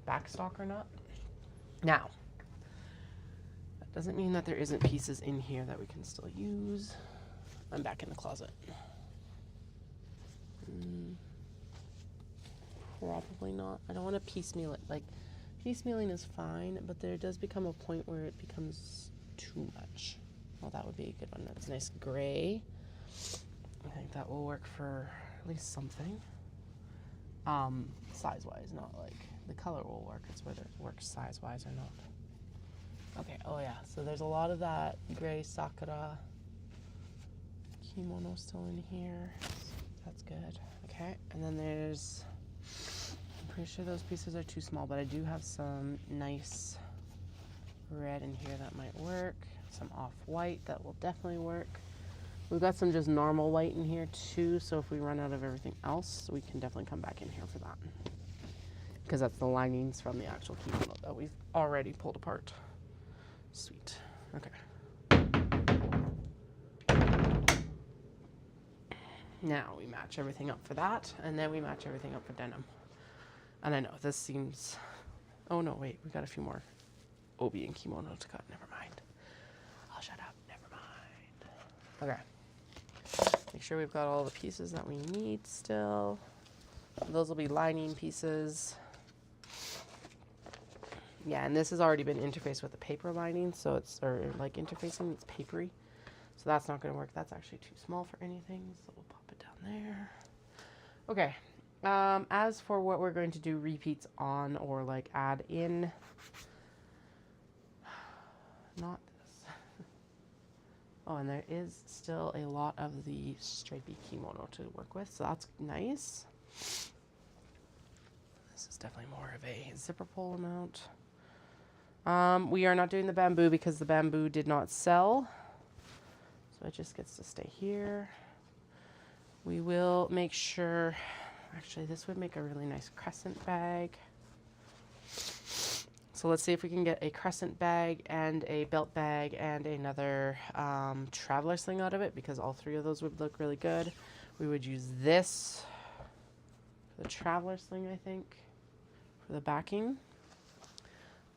back stock or not. Now, that doesn't mean that there isn't pieces in here that we can still use. I'm back in the closet. Probably not. I don't want to piecemeal it. Like, piecemealing is fine, but there does become a point where it becomes too much. Well, that would be a good one. That's nice gray. I think that will work for at least something. Size-wise, not like the color will work. It's whether it works size-wise or not. Okay, oh yeah, so there's a lot of that gray Sakura kimono still in here. That's good. Okay, and then there's, I'm pretty sure those pieces are too small, but I do have some nice red in here that might work. Some off-white that will definitely work. We've got some just normal white in here too, so if we run out of everything else, we can definitely come back in here for that. because that's the linings from the actual kimono that we've already pulled apart. Sweet. Okay. Now we match everything up for that, and then we match everything up for denim. And I know this seems, oh no, wait, we got a few more obi and kimono to cut. Never mind. I'll shut up. Never mind. Okay. Make sure we've got all the pieces that we need still. Those will be lining pieces. Yeah, and this has already been interfaced with the paper lining, so it's, or like interfacing, it's papery. So that's not going to work. That's actually too small for anything, so we'll pop it down there. Okay. As for what we're going to do repeats on or like add in, not this. Oh, and there is still a lot of the stripy kimono to work with, so that's nice. This is definitely more of a zipper pull amount. We are not doing the bamboo because the bamboo did not sell. So it just gets to stay here. We will make sure, actually this would make a really nice crescent bag. So let's see if we can get a crescent bag and a belt bag and another traveler sling out of it, because all three of those would look really good. We would use this for the traveler sling, I think, for the backing.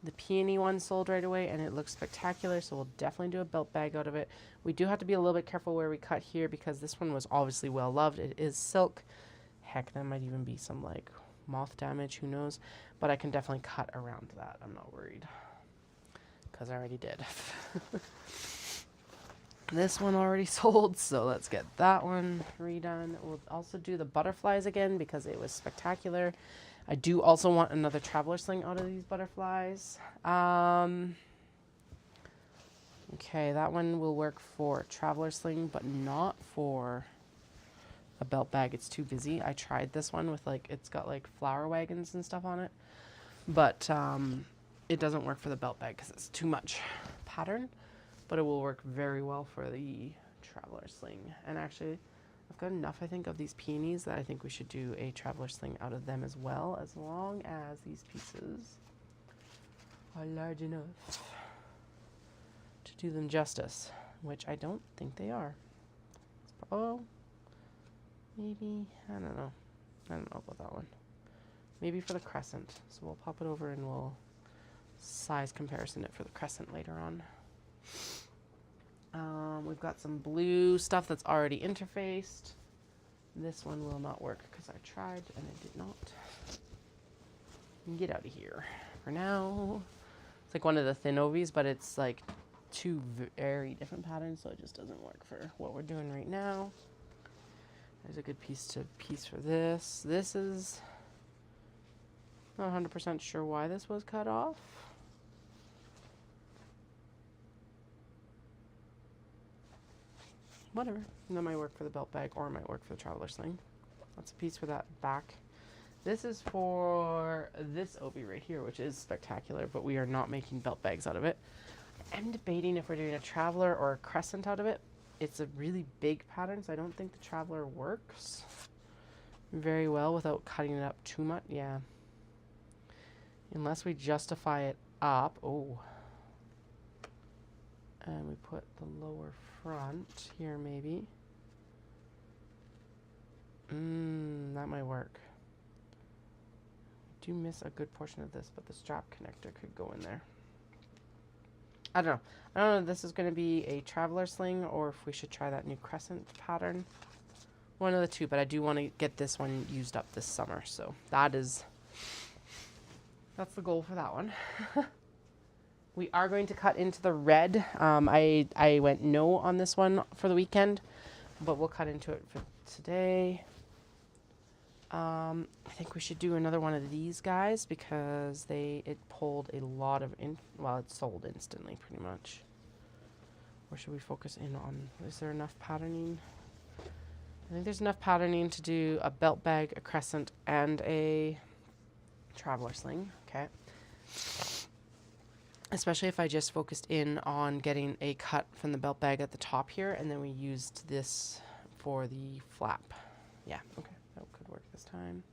The peony one sold right away and it looks spectacular, so we'll definitely do a belt bag out of it. We do have to be a little bit careful where we cut here because this one was obviously well loved. It is silk. Heck, there might even be some like moth damage, who knows, but I can definitely cut around that. I'm not worried because I already did. This one already sold, so let's get that one redone. We'll also do the butterflies again because it was spectacular. I do also want another traveler sling out of these butterflies. Okay, that one will work for a traveler sling, but not for a belt bag. It's too busy. I tried this one with like, it's got like flower wagons and stuff on it, but it doesn't work for the belt bag because it's too much pattern, but it will work very well for the traveler sling. And actually, I've got enough, I think, of these peonies that I think we should do a traveler sling out of them as well, as long as these pieces are large enough to do them justice, which I don't think they are. Oh, maybe, I don't know. I don't know about that one. Maybe for the crescent. So we'll pop it over and we'll size comparison it for the crescent later on. We've got some blue stuff that's already interfaced. This one will not work because I tried and it did not. Get out of here. For now, it's like one of the thin ovies, but it's like two very different patterns, so it just doesn't work for what we're doing right now. There's a good piece for this. This is not 100% sure why this was cut off. Whatever. And that might work for the belt bag or it might work for the traveler sling. That's a piece for that back. This is for this obi right here, which is spectacular, but we are not making belt bags out of it. I'm debating if we're doing a traveler or a crescent out of it. It's a really big pattern, so I don't think the traveler works very well without cutting it up too much. Yeah. Unless we justify it up. Oh. And we put the lower front here, maybe. That might work. Do miss a good portion of this, but the strap connector could go in there. I don't know. I don't know if this is going to be a traveler sling or if we should try that new crescent pattern. One of the two, but I do want to get this one used up this summer. So that's the goal for that one. We are going to cut into the red. I went no on this one for the weekend, but we'll cut into it for today. I think we should do another one of these guys because it pulled a lot of, well, it sold instantly pretty much. Or should we focus in on, is there enough patterning? I think there's enough patterning to do a belt bag, a crescent, and a traveler sling. Okay. Especially if I just focused in on getting a cut from the belt bag at the top here, and then we used this for the flap. Yeah, okay, that could work this time.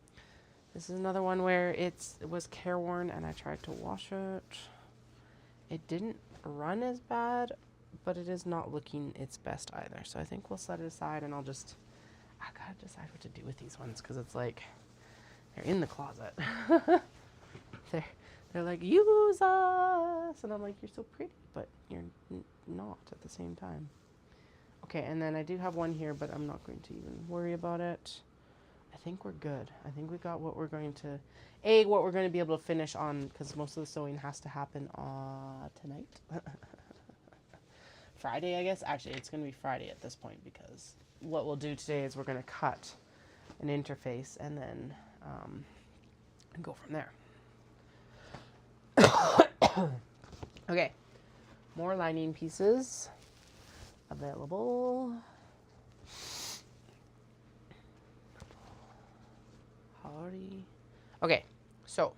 This is another one where it was careworn and I tried to wash it. It didn't run as bad, but it is not looking its best either. So I think we'll set it aside and I gotta decide what to do with these ones because it's like, they're in the closet. They're like, use us! And I'm like, you're so pretty, but you're not at the same time. Okay, and then I do have one here, but I'm not going to even worry about it. I think we're good. I think we got what we're going to be able to finish on, because most of the sewing has to happen tonight. Friday, I guess. Actually, it's going to be Friday at this point, because what we'll do today is we're going to cut an interface and then go from there. Okay, more lining pieces available. Howdy. Okay, so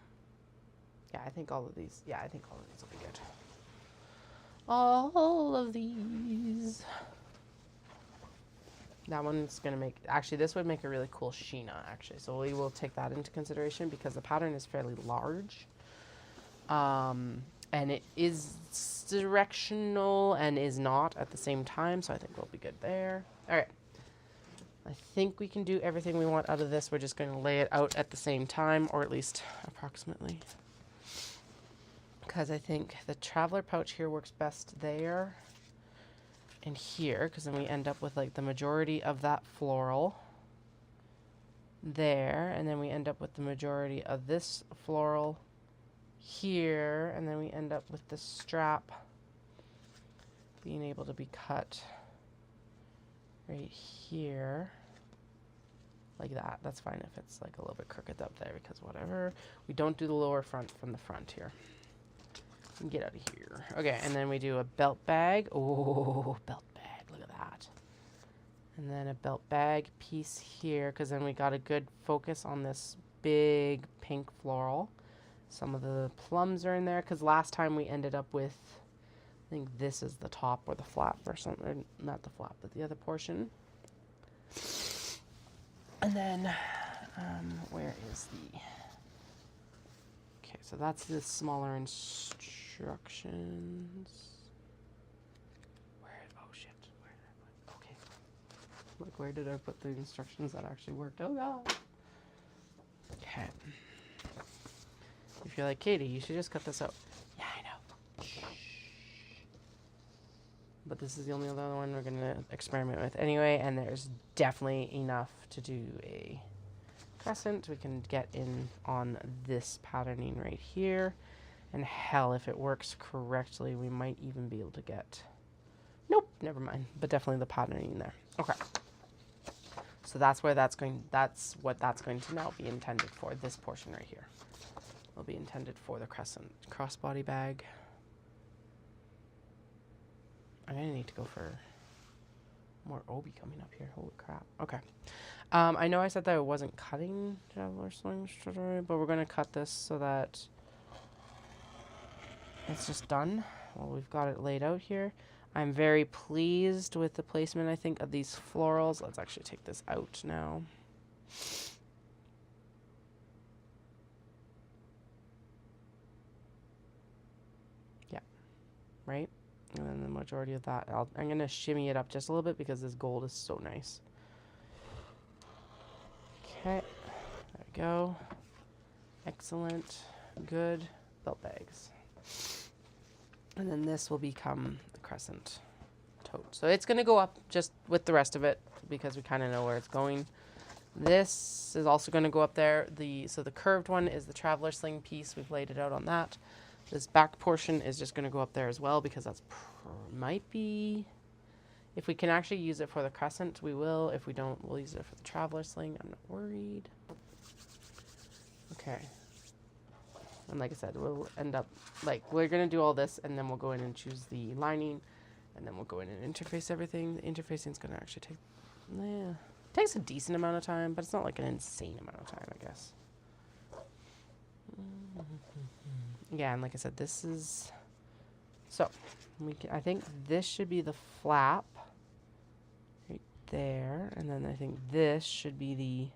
yeah, I think all of these will be good. All of these. That one's gonna make, actually this would make a really cool Sheena actually. So we will take that into consideration because the pattern is fairly large. And it is directional and is not at the same time. So I think we'll be good there. All right. I think we can do everything we want out of this. We're just going to lay it out at the same time, or at least approximately. Because I think the traveler pouch here works best there and here, because then we end up with like the majority of that floral there, and then we end up with the majority of this floral here, and then we end up with the strap being able to be cut right here like that. That's fine if it's like a little bit crooked up there, because whatever. We don't do the lower front from the front here. Get out of here. Okay, and then we do a belt bag. Oh, belt bag, look at that. And then a belt bag piece here, because then we got a good focus on this big pink floral. Some of the plums are in there, because last time we ended up with, I think this is the top or the flap or something. Not the flap, but the other portion. And then, where is the... Okay, so that's the smaller instructions. Oh shit, where did I put... Okay. Look, where did I put the instructions that actually worked? Oh god. Okay. If you're like, Katie, you should just cut this out. Yeah, I know. Shh. But this is the only other one we're going to experiment with anyway, and there's definitely enough to do a crescent. We can get in on this patterning right here. And hell, if it works correctly, we might even be able to get... Nope, never mind. But definitely the patterning there. Okay. So that's where that's going... That's what that's going to now be intended for, this portion right here. Will be intended for the crescent crossbody bag. I'm gonna need to go for more obi coming up here. Holy crap. Okay. I know I said that I wasn't cutting Traveler Slings today, but we're gonna cut this so that it's just done. Well, we've got it laid out here. I'm very pleased with the placement, I think, of these florals. Let's actually take this out now. Right? And then the majority of that, I'm going to shimmy it up just a little bit because this gold is so nice. Okay. There we go. Excellent. Good. Belt bags. And then this will become the crescent tote. So it's going to go up just with the rest of it because we kind of know where it's going. This is also going to go up there. So the curved one is the traveler sling piece. We've laid it out on that. This back portion is just going to go up there as well because that's might be, if we can actually use it for the crescent, we will. If we don't, we'll use it for the traveler sling. I'm not worried. Okay. And like I said, we'll end up, like, we're going to do all this and then we'll go in and choose the lining and then we'll go in and interface everything. The interfacing is going to actually take, takes a decent amount of time, but it's not like an insane amount of time, I guess. Yeah, and like I said, this is, so I think this should be the flap right there, and then I think this should be the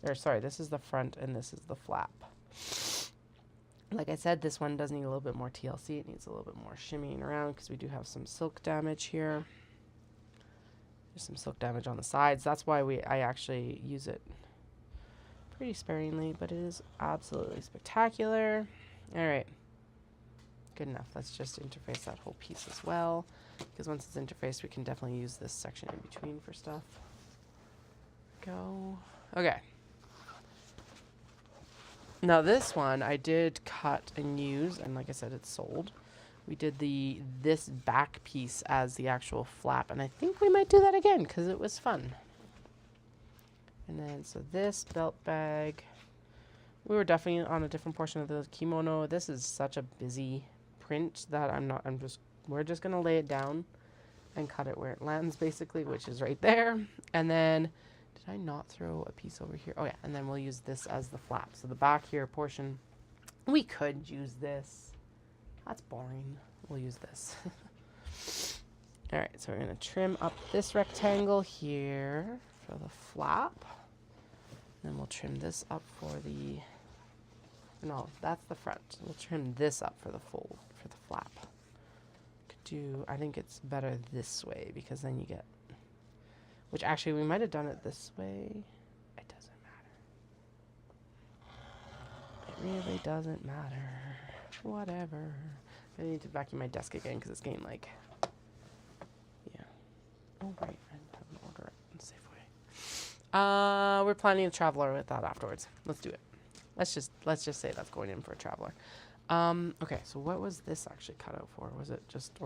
or sorry, this is the front and this is the flap. Like I said, this one does need a little bit more TLC. It needs a little bit more shimmying around because we do have some silk damage here. There's some silk damage on the sides. That's why I actually use it pretty sparingly, but it is absolutely spectacular. All right, good enough. Let's just interface that whole piece as well, because once it's interfaced, we can definitely use this section in between for stuff. Go. Okay. Now this one I did cut and use, and like I said, it's sold. We did this back piece as the actual flap, and I think we might do that again because it was fun. And then so this belt bag, we were definitely on a different portion of the kimono. This is such a busy print that we're just gonna lay it down and cut it where it lands basically, which is right there. And then did I not throw a piece over here? Oh yeah, and then we'll use this as the flap. So the back here portion, we could use this. That's boring. We'll use this. All right, so we're gonna trim up this rectangle here for the flap. Then we'll trim this up for the, no, that's the front. We'll trim this up for the fold, for the flap. Could do, I think it's better this way because then you get, which actually we might have done it this way. It doesn't matter. It really doesn't matter. Whatever. I need to vacuum my desk again because it's getting like, yeah. Oh, right. I have an order at Safeway. We're planning a traveler with that afterwards. Let's do it. Let's just say that's going in for a traveler. Okay, so what was this actually cut out for? Was it just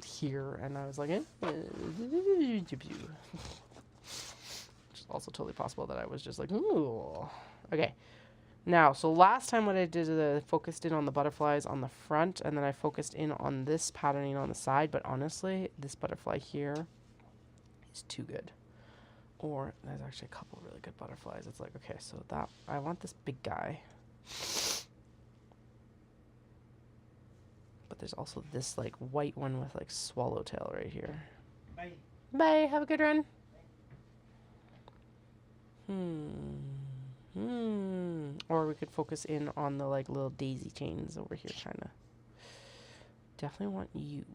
here? And I was like, eh? Which is also totally possible that I was just like, ooh. Okay. Now, so last time what I did is I focused in on the butterflies on the front, and then I focused in on this patterning on the side, but honestly, this butterfly here is too good. Or there's actually a couple really good butterflies. It's like, okay, so that, I want this big guy. But there's also this like white one with like swallowtail right here. Bye. Bye, have a good run. Or we could focus in on the like little daisy chains over here, kind of. Definitely want you.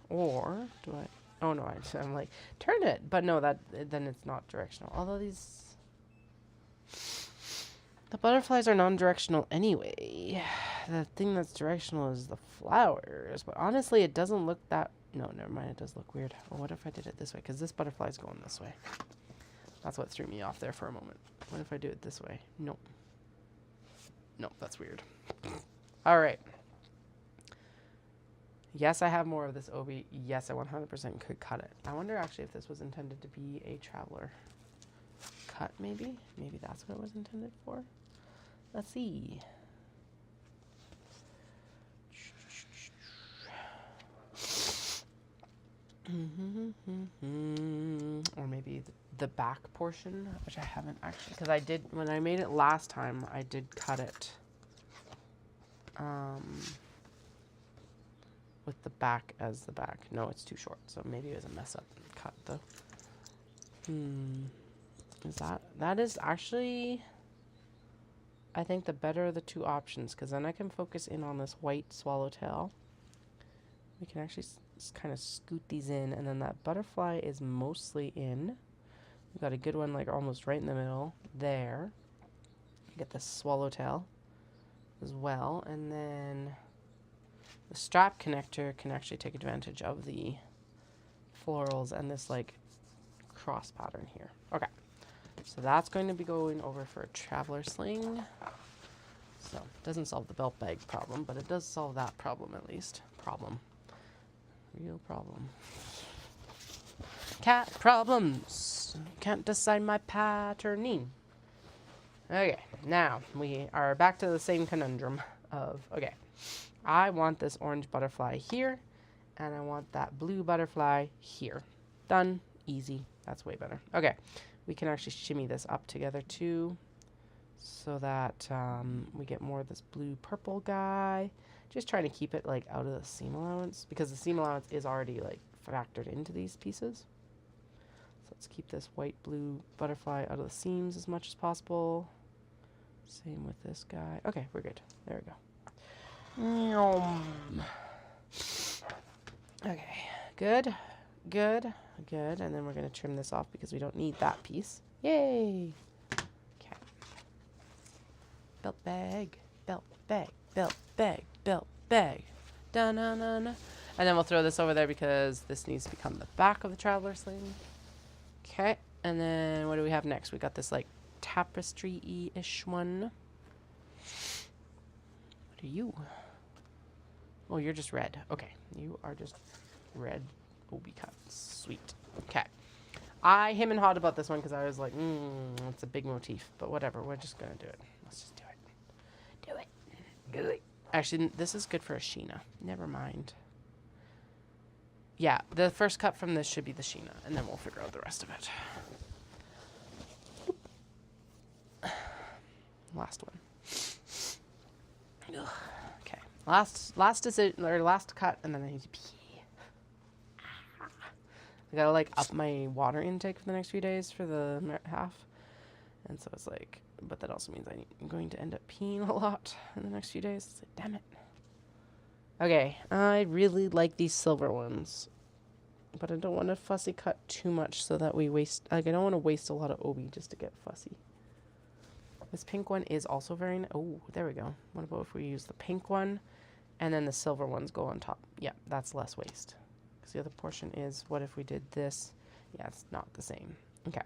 Or do I? Oh no, I'm like turn it, but no, then it's not directional. Although the butterflies are non-directional anyway. The thing that's directional is the flowers. But honestly, it doesn't look that. No, never mind. It does look weird. Well, what if I did it this way? Because this butterfly's going this way. That's what threw me off there for a moment. What if I do it this way? Nope. Nope, that's weird. All right. Yes, I have more of this obi. Yes, I 100% could cut it. I wonder actually if this was intended to be a traveler cut, maybe? Maybe that's what it was intended for. Let's see. Or maybe the back portion, which I haven't actually, because I did, when I made it last time, I did cut it with the back as the back. No, it's too short, so maybe it was a mess up cut though. Is that is actually, I think, the better of the two options, because then I can focus in on this white swallowtail. We can actually kind of scoot these in, and then that butterfly is mostly in. We've got a good one like almost right in the middle there. Get the swallowtail as well, and then the strap connector can actually take advantage of the florals and this like cross pattern here. Okay, so that's going to be going over for a traveler sling. So it doesn't solve the belt bag problem, but it does solve that problem at least. Real problem. Cat problems. Can't decide my patterning. Okay, now we are back to the same conundrum of, okay, I want this orange butterfly here, and I want that blue butterfly here. Done. Easy. That's way better. Okay, we can actually shimmy this up together too, so that we get more of this blue-purple guy. Just trying to keep it like out of the seam allowance, because the seam allowance is already like factored into these pieces. So Let's keep this white blue butterfly out of the seams as much as possible. Same with this guy. Okay, we're good. There we go. Okay, good, good, good. And then we're going to trim this off because we don't need that piece. Yay! Okay. Belt bag, belt bag, belt bag, belt bag. Da-na-na-na. And then we'll throw this over there because this needs to become the back of the traveler sling. Okay, and then what do we have next? We got this like tapestry-ish one. What are you? Oh, you're just red. Okay, you are just red obi cuts. Sweet. Okay. I him and hawed about this one because I was like, it's a big motif, but whatever. We're just gonna do it. Let's just do it. Do it. Do it. Actually, this is good for a Sheena. Never mind. Yeah, the first cut from this should be the Sheena, and then we'll figure out the rest of it. Last one. Ugh. Okay. Last decision or last cut, and then I need to pee. I gotta like up my water intake for the next few days for the half, and so it's like, but that also means I'm going to end up peeing a lot in the next few days. It's like, damn it. Okay, I really like these silver ones, but I don't want to fussy cut too much so that we waste, like I don't want to waste a lot of obi just to get fussy. This pink one is also very nice. Oh, there we go. What about if we use the pink one and then the silver ones go on top? Yeah, that's less waste. Because the other portion is, what if we did this? Yeah, it's not the same. Okay,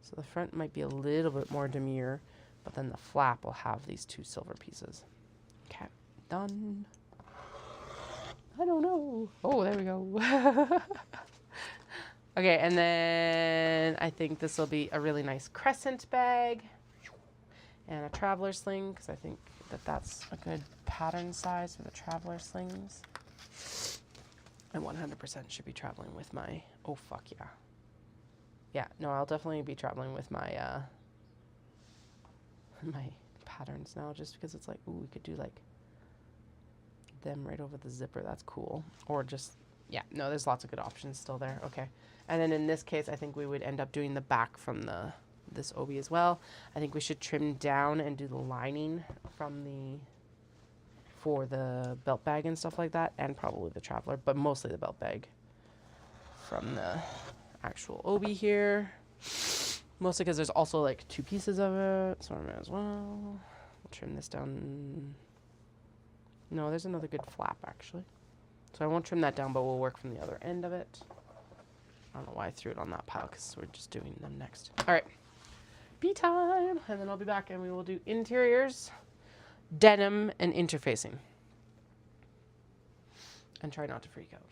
so the front might be a little bit more demure, but then the flap will have these two silver pieces. Okay, done. I don't know. Oh, there we go. Okay, and then I think this will be a really nice crescent bag and a traveler sling, because I think that that's a good pattern size for the traveler slings. I 100% should be traveling with my, oh fuck yeah. Yeah, no, I'll definitely be traveling with my, my patterns now, just because it's like, ooh, we could do like them right over the zipper. That's cool. Or just, yeah, no, there's lots of good options still there. Okay. And then in this case, I think we would end up doing the back from this obi as well. I think we should trim down and do the lining from for the belt bag and stuff like that, and probably the traveler, but mostly the belt bag from the actual obi here. Mostly because there's also like two pieces of it, so I might as well. We'll trim this down. No, there's another good flap actually. So I won't trim that down, but we'll work from the other end of it. I don't know why I threw it on that pile because we're just doing them next. All right, bee time, and then I'll be back and we will do interiors, denim, and interfacing. And try not to freak out.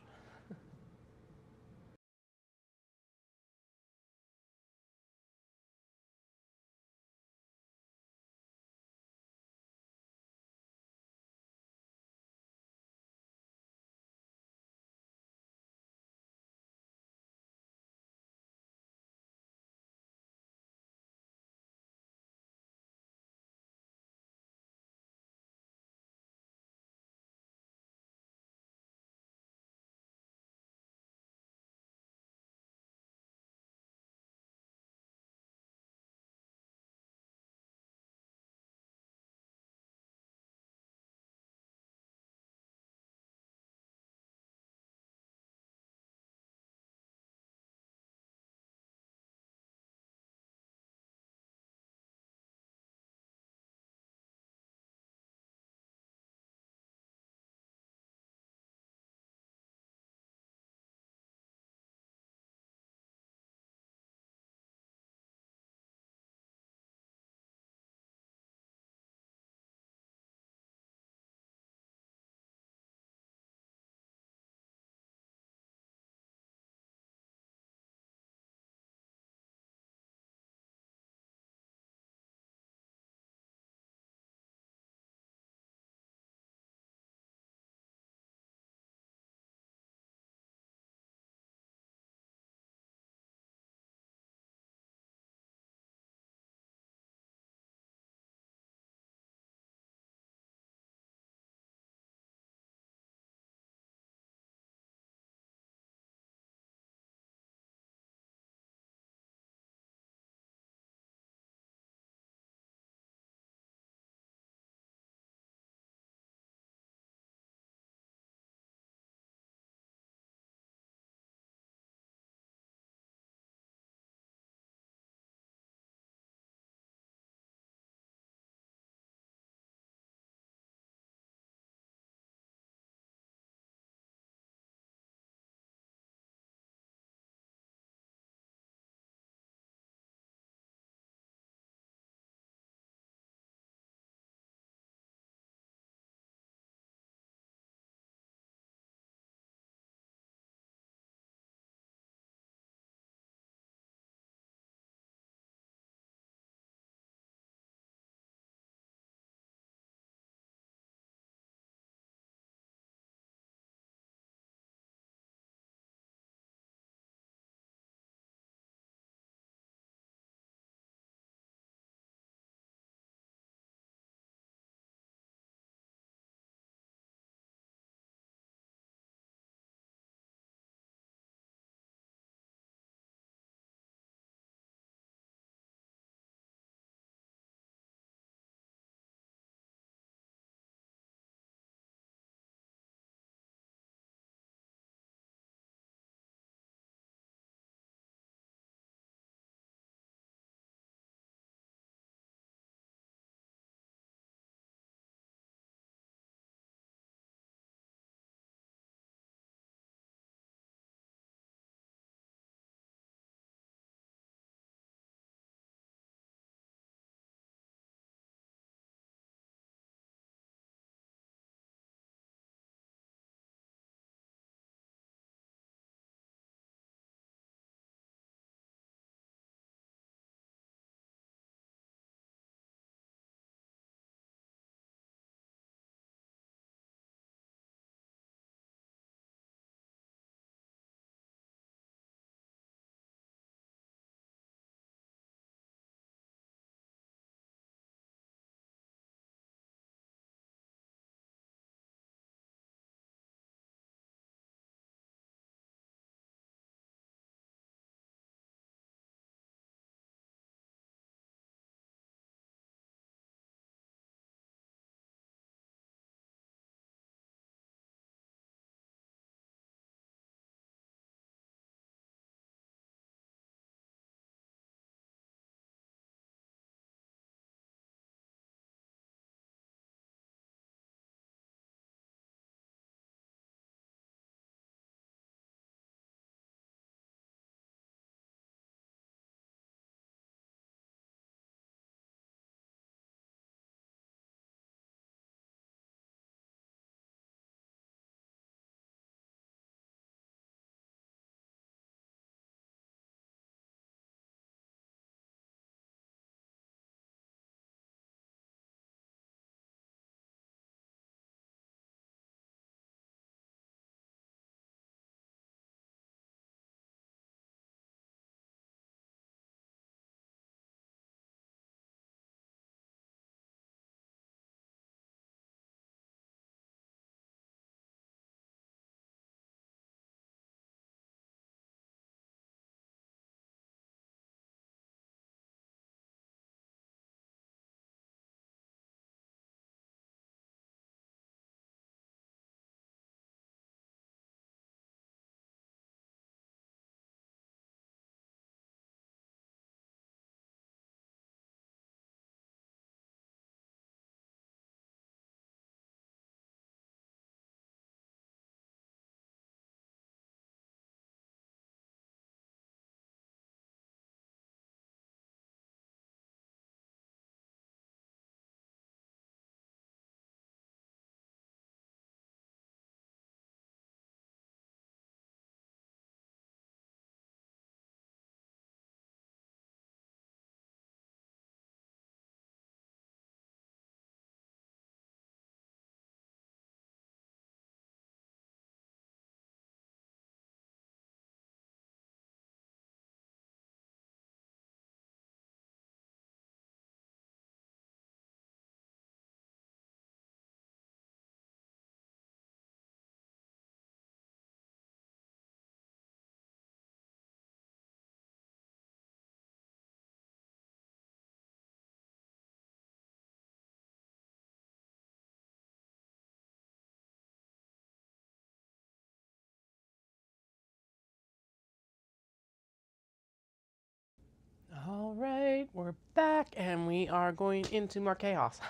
All right, we're back and we are going into more chaos.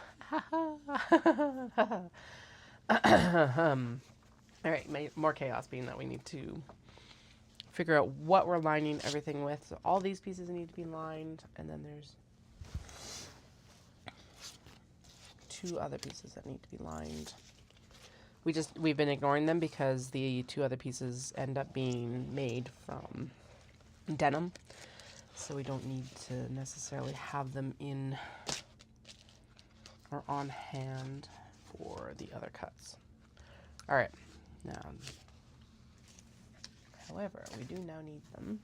All right, more chaos being that we need to figure out what we're lining everything with. So all these pieces need to be lined, and then there's 2 other pieces that need to be lined. We've been ignoring them because the 2 other pieces end up being made from denim. So we don't need to necessarily have them in or on hand for the other cuts. All right, now, however, we do now need them.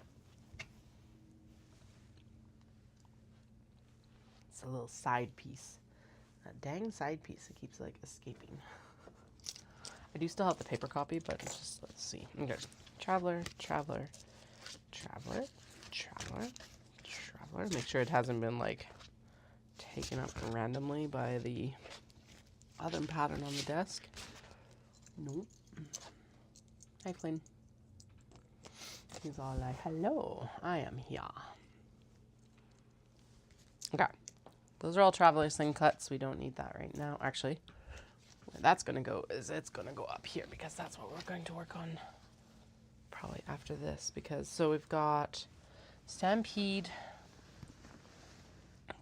It's a little side piece. That dang side piece, it keeps like escaping. I do still have the paper copy, but it's just, let's see. Okay, traveler, traveler, traveler, traveler, traveler. Make sure it hasn't been like taken up randomly by the other pattern on the desk. Nope. Hi, Flynn. He's all like, hello, I am here. Okay. Those are all traveler sling cuts. We don't need that right now. Actually, where that's going to go is it's going to go up here because that's what we're going to work on probably after this. Because, so we've got Stampede,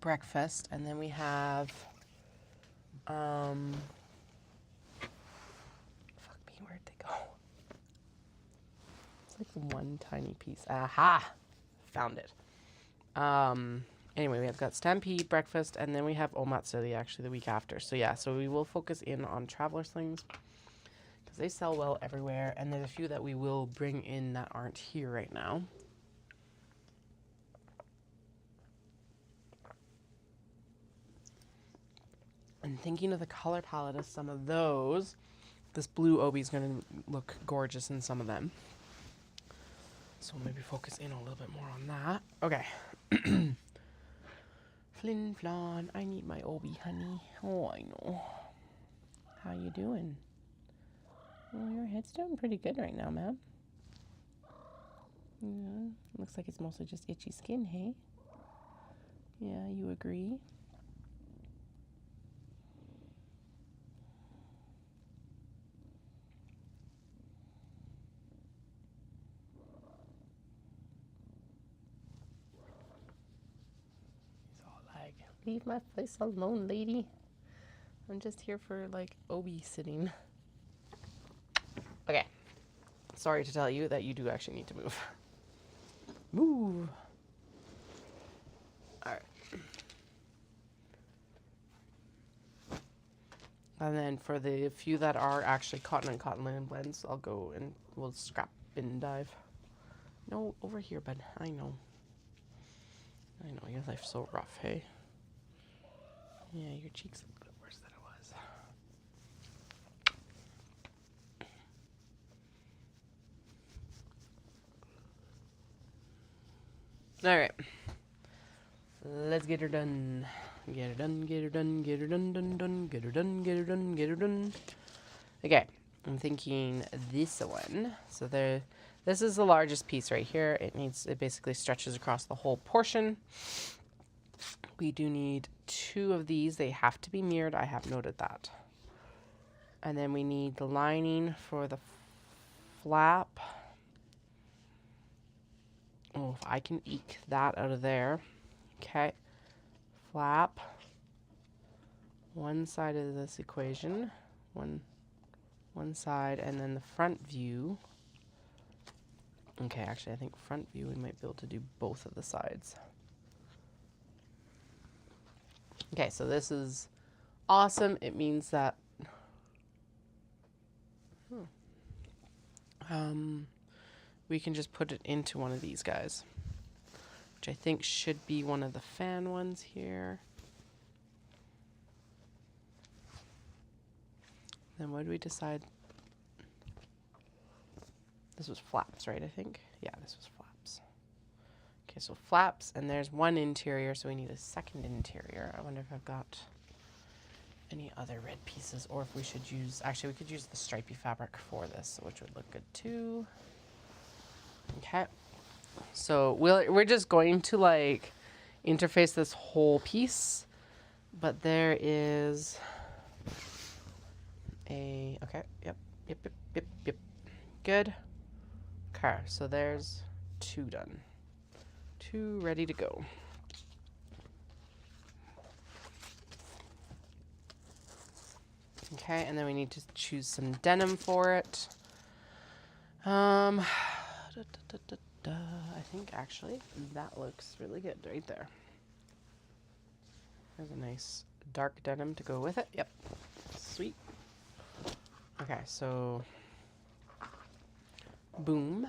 breakfast, and then we have, fuck me, where'd they go? It's like one tiny piece. Aha! Found it. Anyway, we have got Stampede, breakfast, and then we have Omatsuri actually the week after. So yeah, so we will focus in on traveler slings because they sell well everywhere, and there's a few that we will bring in that aren't here right now. And thinking of the color palette of some of those, this blue obi is going to look gorgeous in some of them. So maybe focus in a little bit more on that. Okay. Flin Flon, I need my obi, honey. Oh, I know. How you doing? Well, your head's doing pretty good right now, ma'am. Yeah, looks like it's mostly just itchy skin, hey? Yeah, you agree? Leave my place alone, lady. I'm just here for, like, obi sitting. Okay. Sorry to tell you that you do actually need to move. Move. Alright. And then for the few that are actually cotton and cotton linen blends, I'll go and we'll scrap bin dive. No, over here, bud. I know. I know, your life's so rough, hey? Yeah, your cheeks look a bit worse than it was. All right. Let's get her done. Get her done, get her done, get her done, done, done, get her done, get her done, get her done. Okay, I'm thinking this one. So this is the largest piece right here. It basically stretches across the whole portion. We do need 2 of these. They have to be mirrored. I have noted that. And then we need the lining for the flap. Oh, if I can eke that out of there. Okay. Flap. One side of this equation. One side, and then the front view. Okay, actually, I think front view, we might be able to do both of the sides. Okay, so this is awesome. It means that we can just put it into one of these guys, which I think should be one of the fan ones here. Then what did we decide? This was flaps, right, I think? Yeah, this was flaps. Okay, so flaps, and there's one interior, so we need a second interior. I wonder if I've got any other red pieces, or if we should use, actually we could use the stripy fabric for this, which would look good too. Okay, so we're just going to like interface this whole piece, but there is a, okay, yep, good. Okay, so there's 2 done. 2 ready to go. Okay, and then we need to choose some denim for it. I think actually that looks really good right there. There's a nice dark denim to go with it. Yep, sweet. Okay, so boom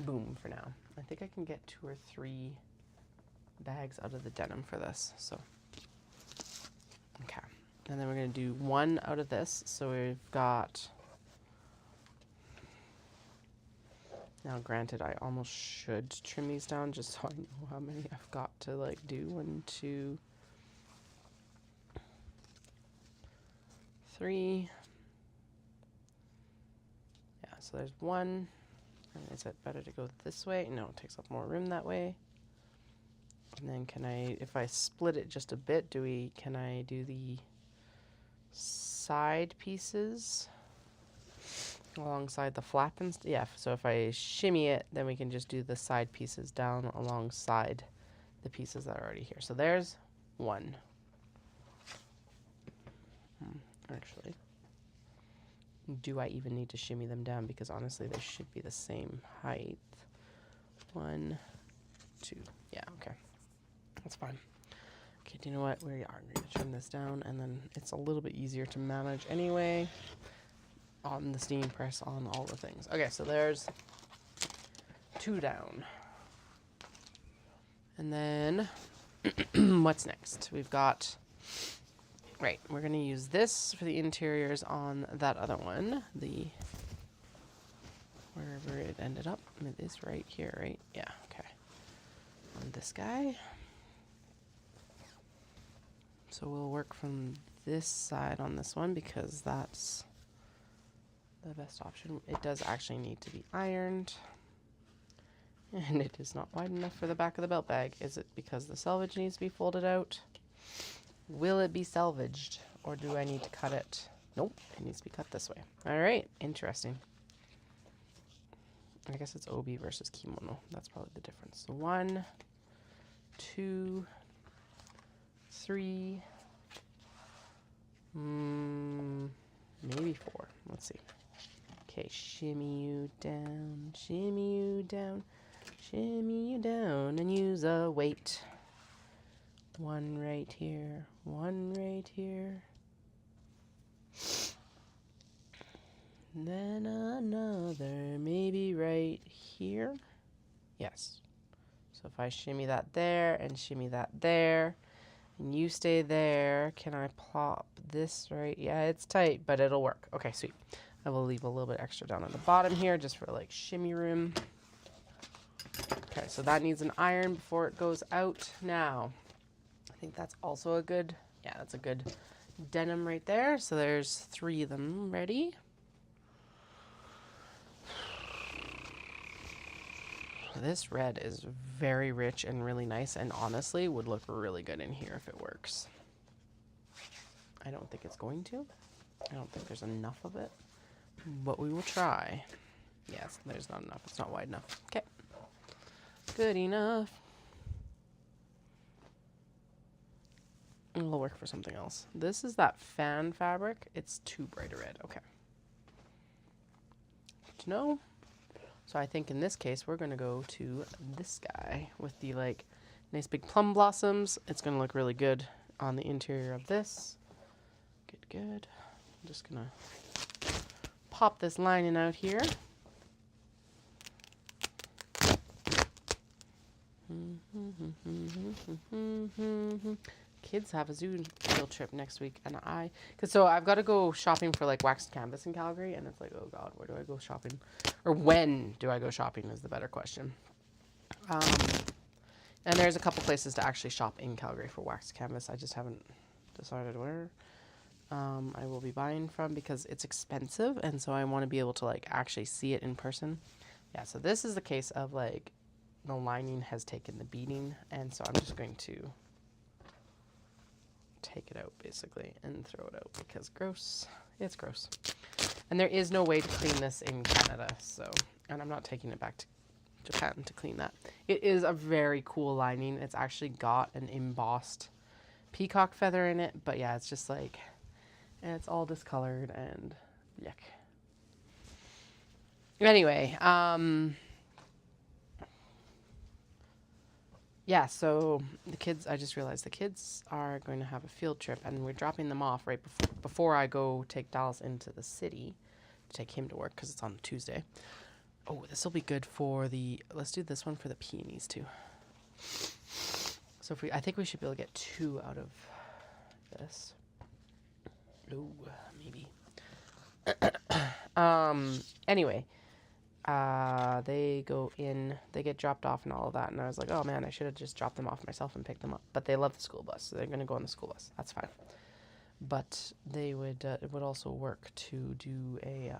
for now. I think I can get 2 or 3 bags out of the denim for this. So, okay. And then we're going to do 1 out of this. So we've got, now granted, I almost should trim these down just so I know how many I've got to like do. 1, 2, 3. Yeah, so there's 1. Is it better to go this way? No, it takes up more room that way. And then can I, if I split it just a bit, can I do the side pieces alongside the flap and yeah, so if I shimmy it, then we can just do the side pieces down alongside the pieces that are already here. So there's 1. Actually, do I even need to shimmy them down? Because honestly, they should be the same height. 1, 2. Yeah, okay. That's fine. Okay, do you know what? We are going to trim this down, and then it's a little bit easier to manage anyway on the steam press, on all the things. Okay, so there's 2 down. And then what's next? We've got, right, we're going to use this for the interiors on that other one. The, wherever it ended up. It is right here, right? Yeah, okay. On this guy. So we'll work from this side on this one because that's the best option. It does actually need to be ironed. And it is not wide enough for the back of the belt bag. Is it because the selvage needs to be folded out? Will it be salvaged? Or do I need to cut it? Nope, it needs to be cut this way. All right, interesting. I guess it's obi versus kimono. That's probably the difference. So 1, 2, 3, maybe 4. Let's see. Okay, shimmy you down, shimmy you down, shimmy you down, and use a weight. 1 right here, 1 right here. Then another, maybe right here. Yes. So if I shimmy that there and shimmy that there, and you stay there, can I plop this right? Yeah, it's tight, but it'll work. Okay, sweet. I will leave a little bit extra down on the bottom here just for like shimmy room. Okay, so that needs an iron before it goes out. Now, I think that's also a good, yeah, that's a good denim right there. So there's 3 of them ready. This red is very rich and really nice, and honestly would look really good in here if it works. I don't think it's going to. I don't think there's enough of it, but we will try. Yes, there's not enough. It's not wide enough. Okay. Good enough. It'll work for something else. This is that fan fabric. It's too bright a red. Okay. Good to know. So I think in this case, we're going to go to this guy with the like nice big plum blossoms. It's going to look really good on the interior of this. Good, good. I'm just going to pop this lining out here. Kids have a zoo field trip next week, and so I've got to go shopping for like waxed canvas in Calgary, and it's like, oh god, where do I go shopping, or when do I go shopping is the better question. And there's a couple places to actually shop in Calgary for waxed canvas. I just haven't decided where I will be buying from because it's expensive, and so I want to be able to like actually see it in person. Yeah, so this is the case of like the lining has taken the beating, and so I'm just going to take it out basically and throw it out because gross. It's gross. And there is no way to clean this in Canada, so, and I'm not taking it back to Japan to clean that. It is a very cool lining. It's actually got an embossed peacock feather in it, but yeah, it's just like, and it's all discolored and yuck. Anyway, yeah, so the kids, I just realized the kids are going to have a field trip, and we're dropping them off right before I go take Dallas into the city to take him to work because it's on Tuesday. Oh, this will be good for let's do this one for the peonies too. So I think we should be able to get 2 out of this. Oh, maybe. Anyway, they go in, they get dropped off and all of that, and I was like, oh man, I should have just dropped them off myself and picked them up. But they love the school bus, so they're going to go on the school bus. That's fine. But they would, it would also work to do a,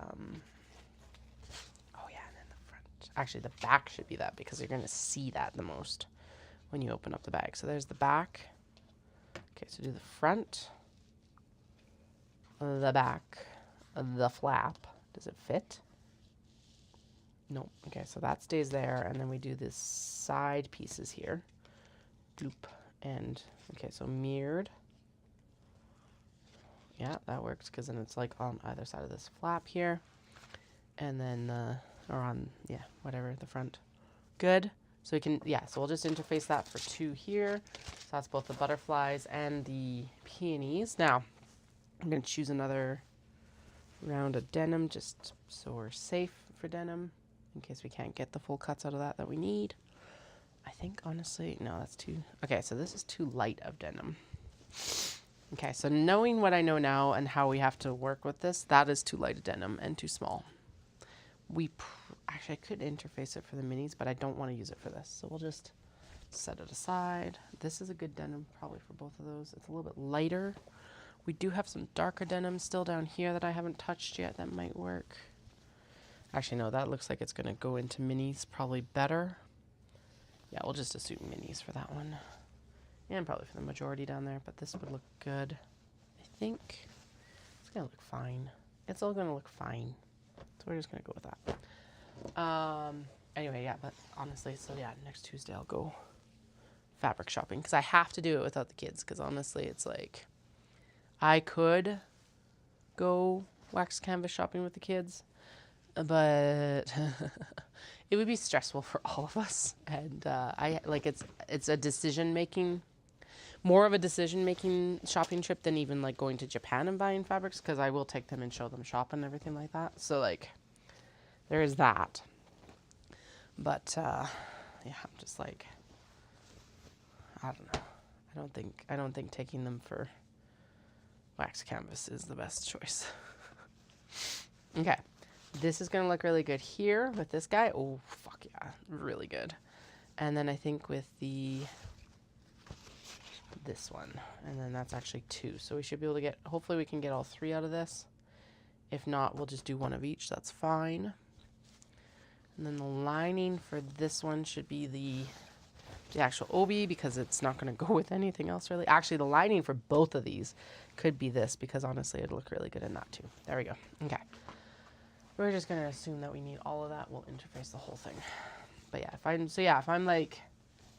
oh yeah, and then the front. Actually, the back should be that because you're going to see that the most when you open up the bag. So there's the back. Okay, so do the front, the back, the flap. Does it fit? No. Okay, so that stays there, and then we do this side pieces here. Doop. And, okay, so mirrored. Yeah, that works, because then it's like on either side of this flap here. And then, or on, yeah, whatever, the front. Good. So we can, yeah, so we'll just interface that for 2 here. So that's both the butterflies and the peonies. Now, I'm going to choose another round of denim just so we're safe for denim in case we can't get the full cuts out of that we need. I think, honestly, no, that's too, okay, so this is too light of denim. Okay, so knowing what I know now and how we have to work with this, that is too light of denim and too small. Actually, I could interface it for the minis, but I don't want to use it for this. So we'll just set it aside. This is a good denim probably for both of those. It's a little bit lighter. We do have some darker denim still down here that I haven't touched yet. That might work. Actually, no, that looks like it's going to go into minis probably better. Yeah, we'll just assume minis for that one. And probably for the majority down there, but this would look good. I think it's going to look fine. It's all going to look fine. So we're just going to go with that. Anyway, yeah, but honestly, so yeah, next Tuesday I'll go fabric shopping because I have to do it without the kids because honestly, it's like I could go wax canvas shopping with the kids, but it would be stressful for all of us. And I like it's a decision-making, more of a decision-making shopping trip than even like going to Japan and buying fabrics because I will take them and show them shop and everything like that. So like there is that. But yeah, I'm just like, I don't know. I don't think taking them for wax canvas is the best choice. Okay. This is going to look really good here with this guy. Oh, fuck yeah. Really good. And then I think with this one. And then that's actually 2. So we should be able to get, hopefully we can get all 3 out of this. If not, we'll just do 1 of each. That's fine. And then the lining for this one should be the actual obi because it's not going to go with anything else really. Actually, the lining for both of these could be this because honestly, it'd look really good in that too. There we go. Okay. We're just going to assume that we need all of that. We'll interface the whole thing. But yeah, if I'm like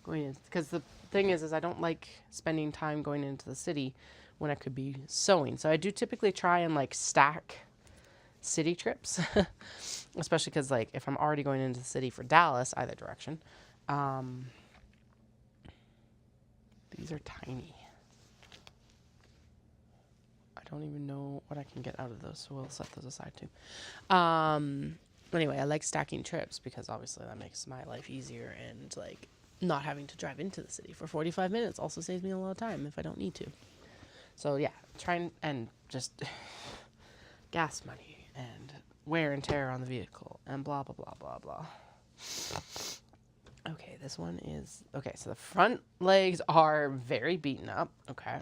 going in, because the thing is I don't like spending time going into the city when I could be sewing. So I do typically try and like stack city trips, especially because like if I'm already going into the city for Dallas, either direction, these are tiny. I don't even know what I can get out of those, so we'll set those aside too. Anyway, I like stacking trips because obviously that makes my life easier, and like not having to drive into the city for 45 minutes also saves me a lot of time if I don't need to. So yeah, trying and just gas money and wear and tear on the vehicle and blah, blah, blah, blah, blah. Okay, this one is, okay, so the front legs are very beaten up. Okay,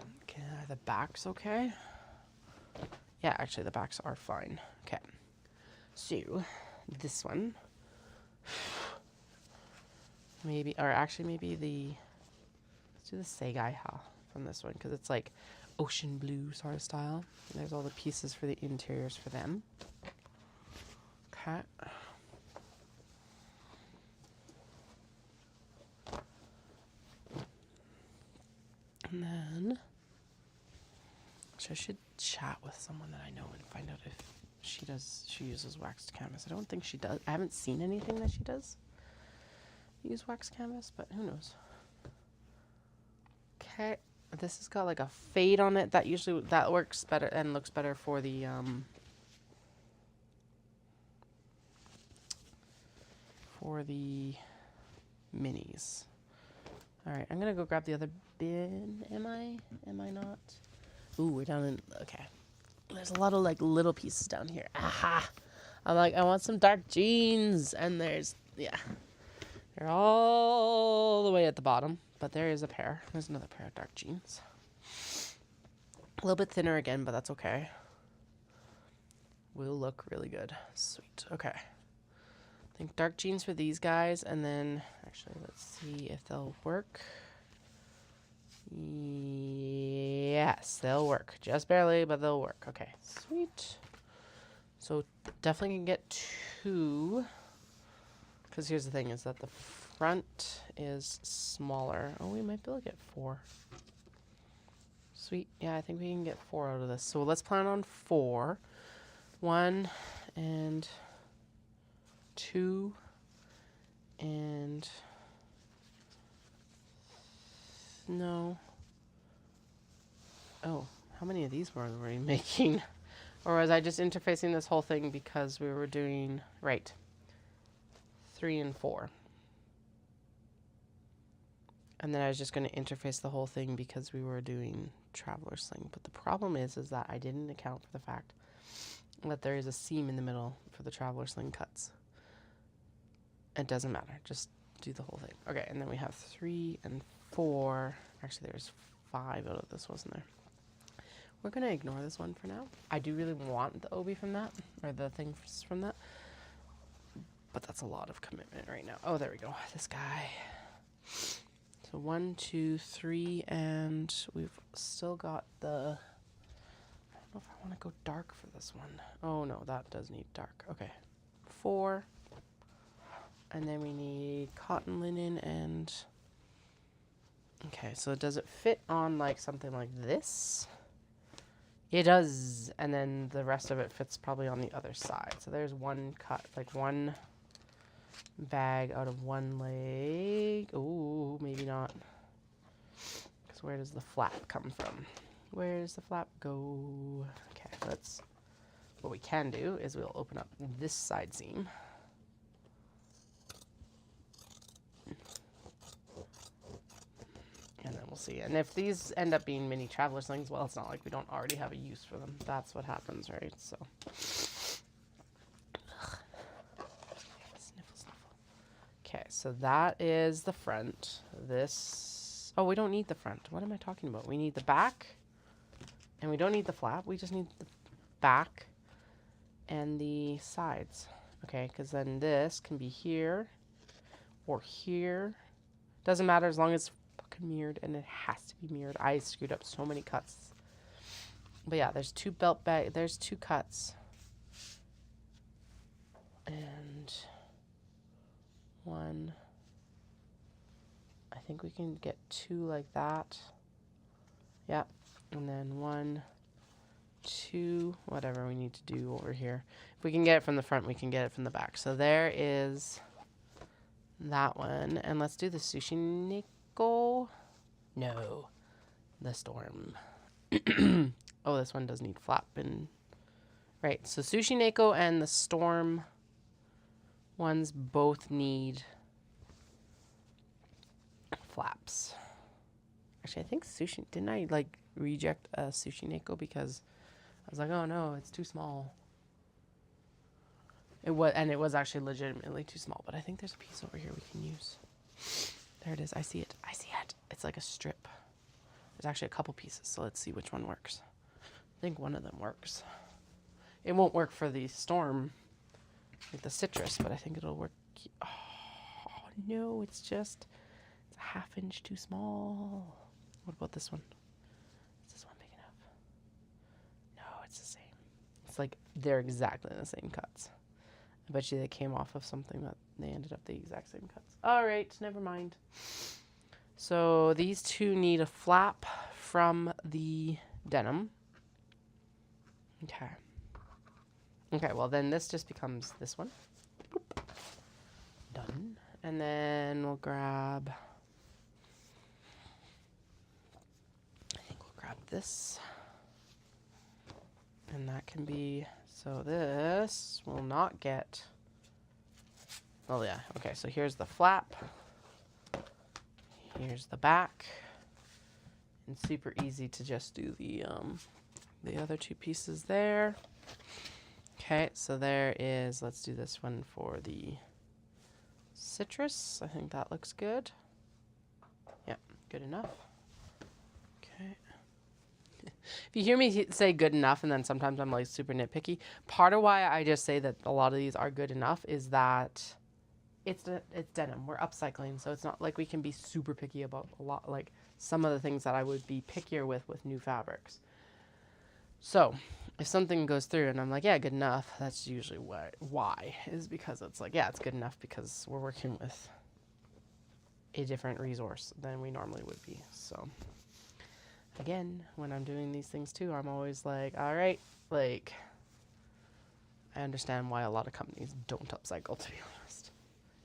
the back's okay. Yeah, actually the backs are fine. Okay, so this one, Maybe, or actually maybe let's do the Segai from this one, because it's like ocean blue sort of style. And there's all the pieces for the interiors for them. Okay. And then, so I should chat with someone that I know and find out if she uses waxed canvas. I don't think she does. I haven't seen anything that she does use waxed canvas, but who knows. Okay, this has got like a fade on it. That works better and looks better for the minis. All right, I'm gonna go grab the other bin. Am I not? Ooh, we're down in, okay. There's a lot of like little pieces down here. Aha! I'm like, I want some dark jeans. And there's, yeah. They're all the way at the bottom. But there is a pair. There's another pair of dark jeans. A little bit thinner again, but that's okay. Will look really good. Sweet. Okay. I think dark jeans for these guys. And then, actually, let's see if they'll work. Yes, they'll work. Just barely, but they'll work. Okay, sweet. So definitely can get 2. Because here's the thing, is that the front is smaller. Oh, we might be able to get 4. Sweet. Yeah, I think we can get 4 out of this. So let's plan on 4. 1 and 2 and... No. Oh, how many of these were we making? Or was I just interfacing this whole thing because we were doing, right, 3 and 4. And then I was just going to interface the whole thing because we were doing Traveler Sling. But the problem is that I didn't account for the fact that there is a seam in the middle for the Traveler Sling cuts. It doesn't matter. Just do the whole thing. Okay, and then we have 3 and 4. Actually, there's 5 out of this, wasn't there? We're going to ignore this one for now. I do really want the obi from that, or the thing from that. But that's a lot of commitment right now. Oh, there we go. This guy. So 1, 2, 3, and we've still got the... I don't know if I want to go dark for this one. Oh, no, that does need dark. Okay. 4. And then we need cotton linen and... Okay, so does it fit on like something like this? It does. And then the rest of it fits probably on the other side. So there's one cut, like one bag out of one leg. Oh, maybe not. Because where does the flap come from? Where does the flap go? Okay, let's... What we can do is we'll open up this side seam. And then we'll see. And if these end up being mini traveler slings, well, it's not like we don't already have a use for them. That's what happens, right? So, sniffle, sniffle. Okay, so that is the front. This, oh, we don't need the front. What am I talking about? We need the back, and we don't need the flap. We just need the back and the sides. Okay, because then this can be here or here. Doesn't matter as long as mirrored, and it has to be mirrored. I screwed up so many cuts. But yeah, there's 2 belt bag, there's 2 cuts. And 1. I think we can get 2 like that. Yeah. And then 1, 2, whatever we need to do over here. If we can get it from the front, we can get it from the back. So there is that one. And let's do the sushi nickel. No, the storm. Oh, this one does need flap. And right, so Sushi Neko and the storm ones both need flaps. Actually, I think Sushi, didn't I like reject a Sushi Neko because I was like, oh no, it's too small. It was actually legitimately too small, but I think there's a piece over here we can use. There it is. I see it. I see it. It's like a strip. There's actually a couple pieces, so let's see which one works. I think one of them works. It won't work for the storm, like the citrus, but I think it'll work. Oh, no, it's a half inch too small. What about this one? Is this one big enough? No, it's the same. It's like they're exactly the same cuts. I bet you they came off of something that they ended up the exact same cuts. All right, never mind. So these two need a flap from the denim. Okay. Okay, well then this just becomes this one. Boop. Done. And then we'll grab, I think we'll grab this. And that can be, so this will not get, oh yeah, okay, so here's the flap. Here's the back. And super easy to just do the other two pieces there. Okay, so there is, let's do this one for the citrus. I think that looks good. Yeah, good enough. Okay. If you hear me say good enough, and then sometimes I'm like super nitpicky, part of why I just say that a lot of these are good enough is that it's denim. We're upcycling, so it's not like we can be super picky about a lot, like some of the things that I would be pickier with new fabrics. So if something goes through and I'm like, yeah, good enough, that's usually why is because it's like, yeah, it's good enough because we're working with a different resource than we normally would be. So again, when I'm doing these things too, I'm always like, all right, like I understand why a lot of companies don't upcycle, to be honest.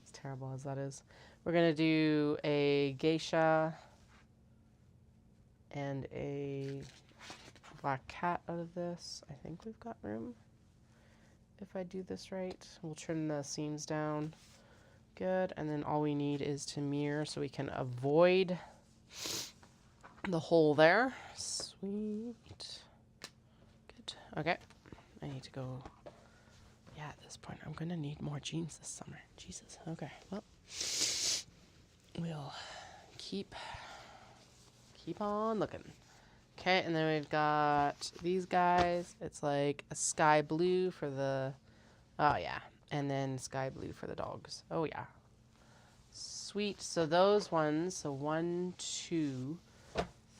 As terrible as that is. We're going to do a geisha and a black cat out of this. I think we've got room. If I do this right, we'll trim the seams down. Good. And then all we need is to mirror so we can avoid the hole there. Sweet. Good. Okay. I need to go. Yeah, at this point, I'm going to need more jeans this summer. Jesus. Okay. Well, we'll keep on looking. Okay, and then we've got these guys. It's like a sky blue for the, oh yeah, and then sky blue for the dogs. Oh yeah. Sweet. So those ones, so 1, 2,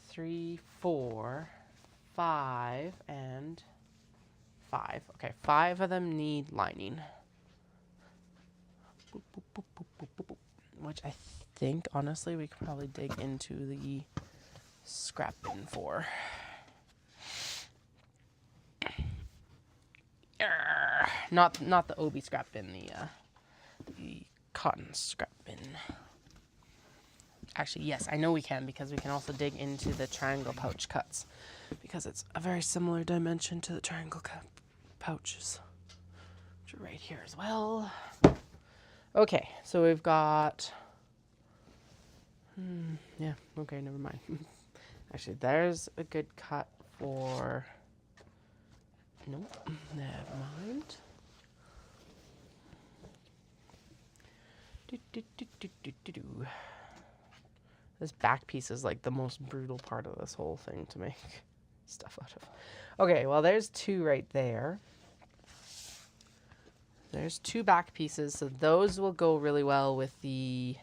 3, 4, 5, and 5. Okay, 5 of them need lining. Boop, boop, boop, boop, boop, boop, boop. Which I think, honestly, we could probably dig into the scrap bin for. Not the Obi scrap bin, the cotton scrap bin. Actually, yes, I know we can because we can also dig into the triangle pouch cuts because it's a very similar dimension to the triangle pouches, which are right here as well. Okay, so we've got. Yeah. Okay, never mind. Actually, there's a good cut for. Nope, never mind. This back piece is like the most brutal part of this whole thing to make stuff out of. Okay, well, there's 2 right there. There's 2 back pieces, so those will go really well with the.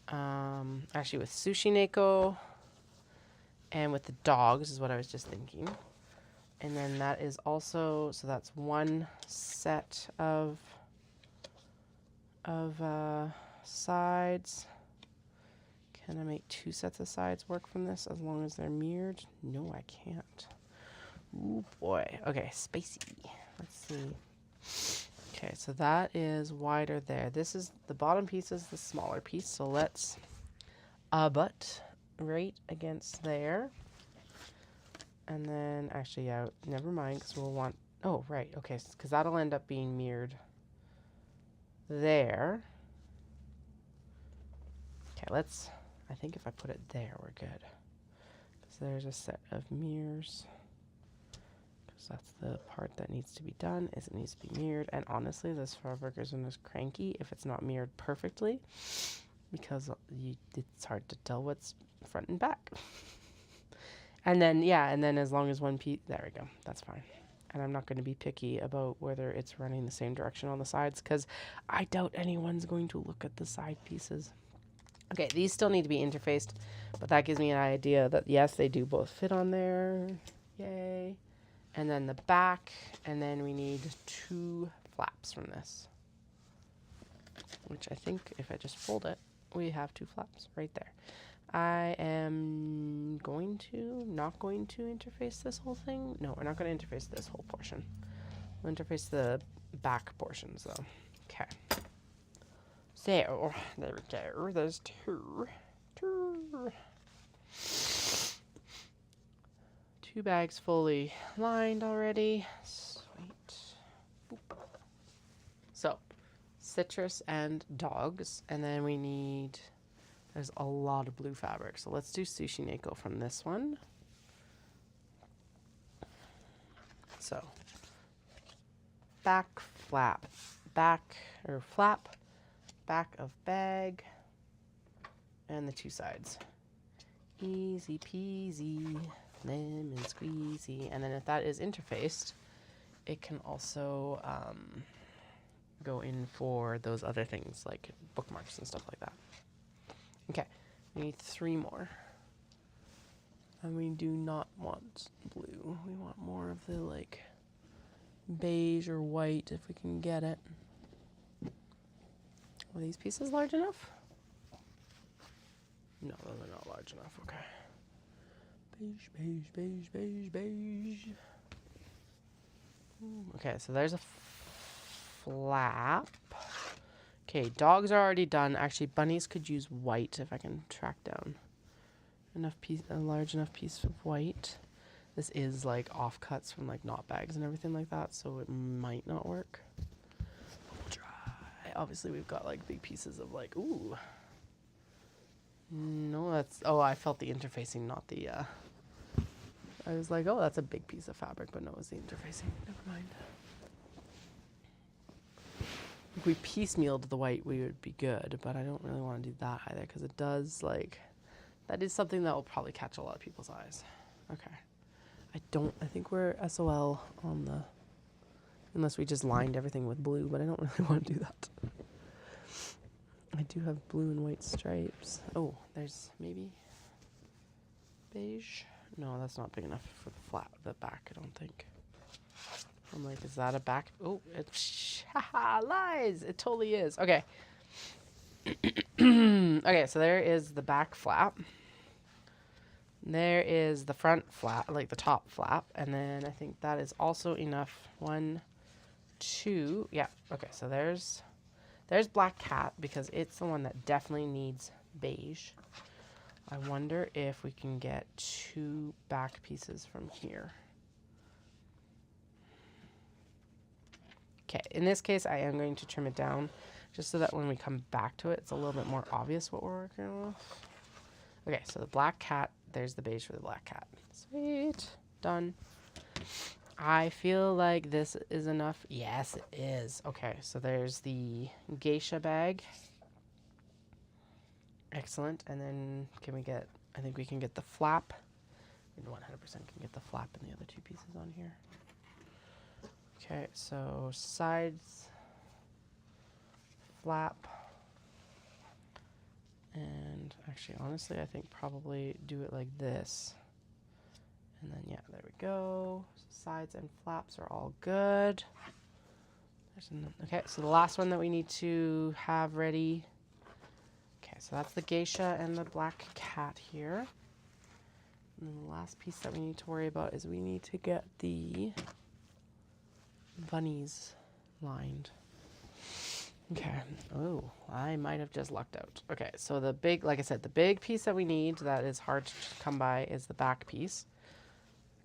Actually, with Sushi Neko and with the dogs is what I was just thinking. And then that is also, so that's 1 set of sides. Can I make 2 sets of sides work from this as long as they're mirrored? No, I can't. Ooh, boy. Okay, spicy. Let's see. Okay, so that is wider there. This is, the bottom piece is the smaller piece, so let's butt right against there. And then, actually, yeah, never mind, because we'll want, oh, right, okay, because that'll end up being mirrored there. Okay, let's, I think if I put it there, we're good. Because there's a set of mirrors. Because that's the part that needs to be done, is it needs to be mirrored. And honestly, this fabric isn't as cranky if it's not mirrored perfectly. Because it's hard to tell what's front and back. And then, yeah, and then as long as one piece, there we go, that's fine. And I'm not going to be picky about whether it's running the same direction on the sides, because I doubt anyone's going to look at the side pieces. Okay, these still need to be interfaced, but that gives me an idea that yes, they do both fit on there. Yay. And then the back, and then we need 2 flaps from this, which I think if I just fold it, we have 2 flaps right there. I am not going to interface this whole thing. No, we're not going to interface this whole portion. We'll interface the back portions though. Okay. So, there we go. There's 2. 2 bags fully lined already. Sweet. Boop. So, citrus and dogs. And then we need, there's a lot of blue fabric. So let's do sushi neko from this one. So, back flap, back of bag, and the 2 sides. Easy peasy, lemon squeezy. And then if that is interfaced, it can also go in for those other things like bookmarks and stuff like that. Okay, we need 3 more. And we do not want blue. We want more of the like beige or white if we can get it. Are these pieces large enough? No, those are not large enough. Okay. Beige, beige, beige, beige, beige. Okay, so there's a flap. Okay, dogs are already done. Actually, bunnies could use white if I can track down a large enough piece of white. This is like offcuts from like knot bags and everything like that, so it might not work. We'll try. Obviously, we've got like big pieces of like, ooh. No, that's, oh, I felt the interfacing, not the, I was like, oh, that's a big piece of fabric, but no, it was the interfacing. Never mind. If we piecemealed the white, we would be good, but I don't really want to do that either, because it does, like, that is something that will probably catch a lot of people's eyes. Okay. I think we're SOL on the, unless we just lined everything with blue, but I don't really want to do that. I do have blue and white stripes. Oh, there's maybe beige. No, that's not big enough for the back, I don't think. I'm like, is that a back? Oh, it's lies. It totally is. Okay. Okay, so there is the back flap. There is the front flap, like the top flap, and then I think that is also enough. 1, 2. Yeah. Okay, so there's Black Cat because it's the one that definitely needs beige. I wonder if we can get 2 back pieces from here. Okay, in this case, I am going to trim it down just so that when we come back to it, it's a little bit more obvious what we're working with. Okay, so the Black Cat, there's the beige for the Black Cat. Sweet. Done. I feel like this is enough. Yes, it is. Okay, so there's the geisha bag. Excellent. And then can we get, I think we can get the flap. We 100% can get the flap and the other 2 pieces on here. Okay, so sides, flap. And actually, honestly, I think probably do it like this. And then, yeah, there we go. Sides and flaps are all good. Okay, so the last one that we need to have ready. Okay, so that's the geisha and the Black Cat here. And then the last piece that we need to worry about is we need to get the bunnies lined. Okay. Oh, I might have just lucked out. Okay, so the big, like I said, the big piece that we need that is hard to come by is the back piece.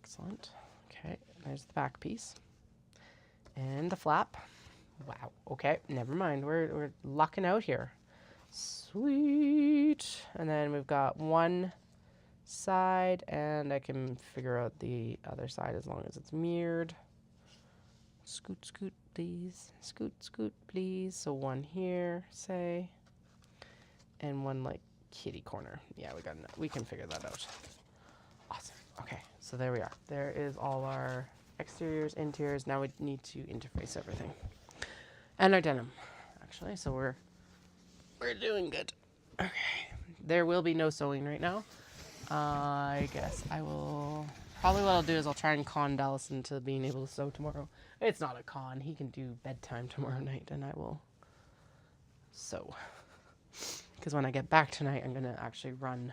Excellent. Okay, there's the back piece. And the flap. Wow. Okay, never mind. We're lucking out here. Sweet. And then we've got 1 side, and I can figure out the other side as long as it's mirrored. Scoot, scoot, please. Scoot, scoot, please. So 1 here, say. And 1 like kitty corner. Yeah, we can figure that out. Awesome. Okay, so there we are. There is all our exteriors, interiors. Now we need to interface everything. And our denim, actually. So we're doing good. Okay. There will be no sewing right now. I guess I will... Probably what I'll do is I'll try and con Dawson to being able to sew tomorrow. It's not a con. He can do bedtime tomorrow night, and I will sew. Because when I get back tonight, I'm going to actually run.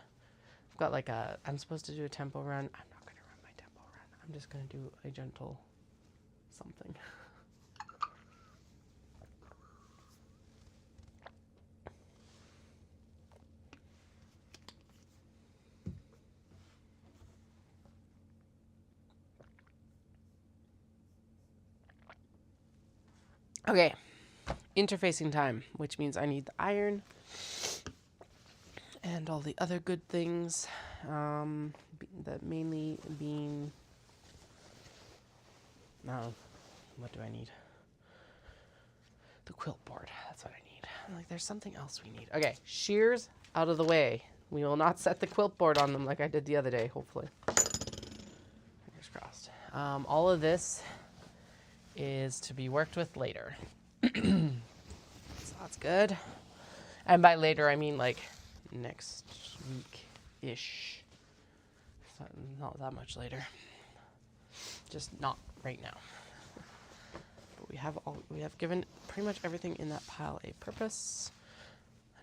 I've got like a... I'm supposed to do a tempo run. I'm not going to run my tempo run. I'm just going to do a gentle something. Okay, interfacing time, which means I need the iron and all the other good things. That mainly being, what do I need? The quilt board, that's what I need. I'm like, there's something else we need. Okay, shears out of the way. We will not set the quilt board on them like I did the other day, hopefully. Fingers crossed. All of this is to be worked with later. So that's good. And by later, I mean like next week-ish. So not that much later. Just not right now. But we have given pretty much everything in that pile a purpose.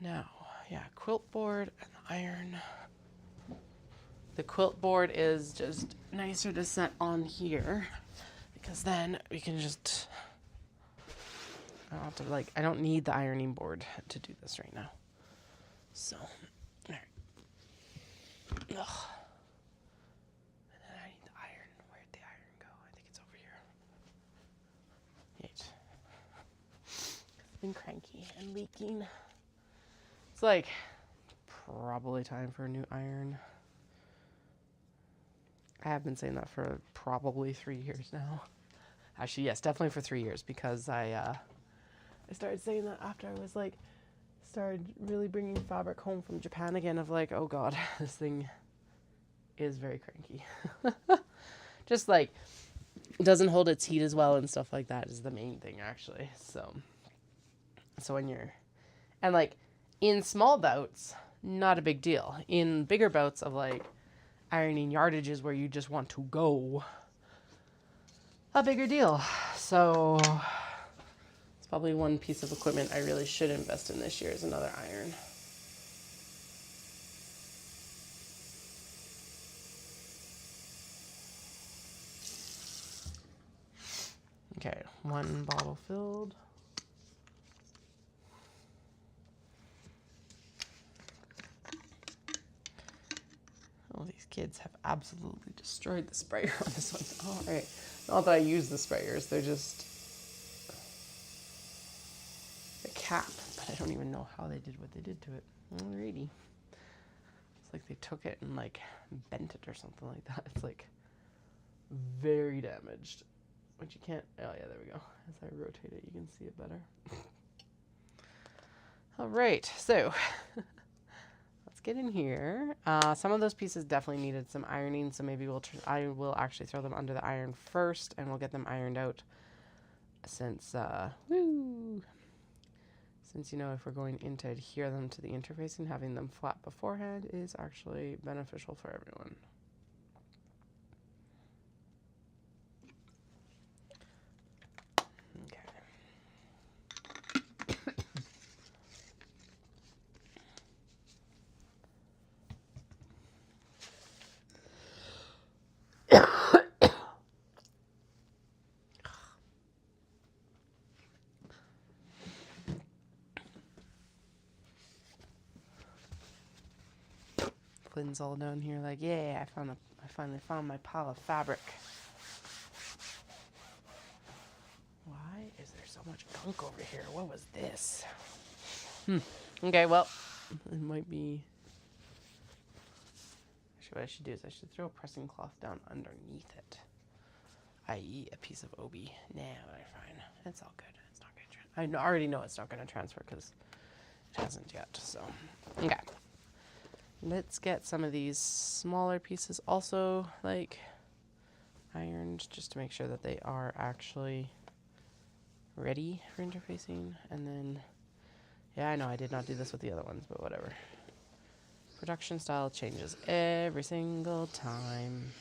Now, yeah, quilt board and the iron. The quilt board is just nicer to set on here. Because then we can just, I don't have to I don't need the ironing board to do this right now. So, all right. Ugh. And then I need the iron. Where'd the iron go? I think it's over here. Yet. It's been cranky and leaking. It's like probably time for a new iron. I have been saying that for probably 3 years now. Actually, yes, definitely for 3 years, because I started saying that after I was like, started really bringing fabric home from Japan again, of like, oh God, this thing is very cranky. Just like, it doesn't hold its heat as well and stuff like that is the main thing, actually. So when you're, and like, in small bouts, not a big deal. In bigger bouts of like, ironing yardages where you just want to go, a bigger deal. So it's probably one piece of equipment I really should invest in this year is another iron. Okay, 1 bottle filled. Oh, these kids have absolutely destroyed the sprayer on this one. All right. Not that I use the sprayers. They're just a cap, but I don't even know how they did what they did to it. Alrighty. It's like they took it and like bent it or something like that. It's like very damaged, which you can't, oh yeah, there we go. As I rotate it, you can see it better. All right, so let's get in here. Some of those pieces definitely needed some ironing, so maybe I will actually throw them under the iron first, and we'll get them ironed out. Since you know, if we're going in to adhere them to the interfacing, having them flat beforehand is actually beneficial for everyone. Flynn's all down here like, yeah, I finally found my pile of fabric. Why is there so much gunk over here? What was this? Okay, well, it might be... Actually, what I should do is I should throw a pressing cloth down underneath it. I.e. a piece of obi. Nah, fine. It's all good. It's not going to... I already know it's not going to transfer because it hasn't yet, so... Okay. Let's get some of these smaller pieces also, like, ironed just to make sure that they are actually ready for interfacing. And then, yeah, I know I did not do this with the other ones, but whatever. Production style changes every single time.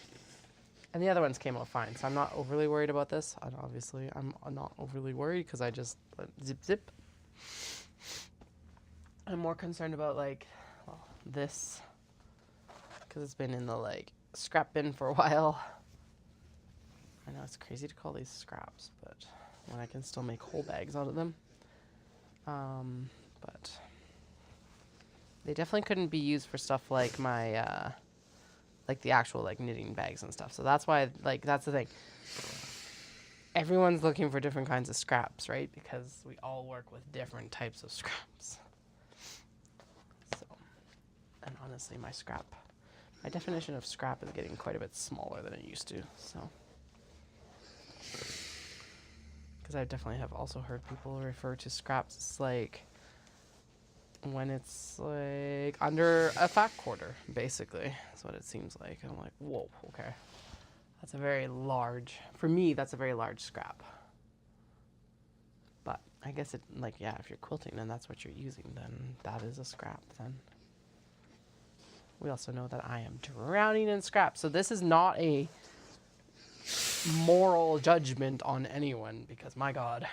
And the other ones came out fine, so I'm not overly worried about this. And obviously, I'm not overly worried because I just zip zip. I'm more concerned about like, well, this, because it's been in the like scrap bin for a while. I know it's crazy to call these scraps, but when I can still make whole bags out of them. But they definitely couldn't be used for stuff like my, like the actual like knitting bags and stuff. So that's why, like, that's the thing. Everyone's looking for different kinds of scraps, right? Because we all work with different types of scraps. So, and honestly, my definition of scrap is getting quite a bit smaller than it used to, so. Because I definitely have also heard people refer to scraps as like, when it's like under a fat quarter, basically. That's what it seems like. I'm like, whoa, okay. That's a very large, for me, that's a very large scrap. But I guess it, like, yeah, if you're quilting and that's what you're using, then that is a scrap then. We also know that I am drowning in scrap. So this is not a moral judgment on anyone because, my God,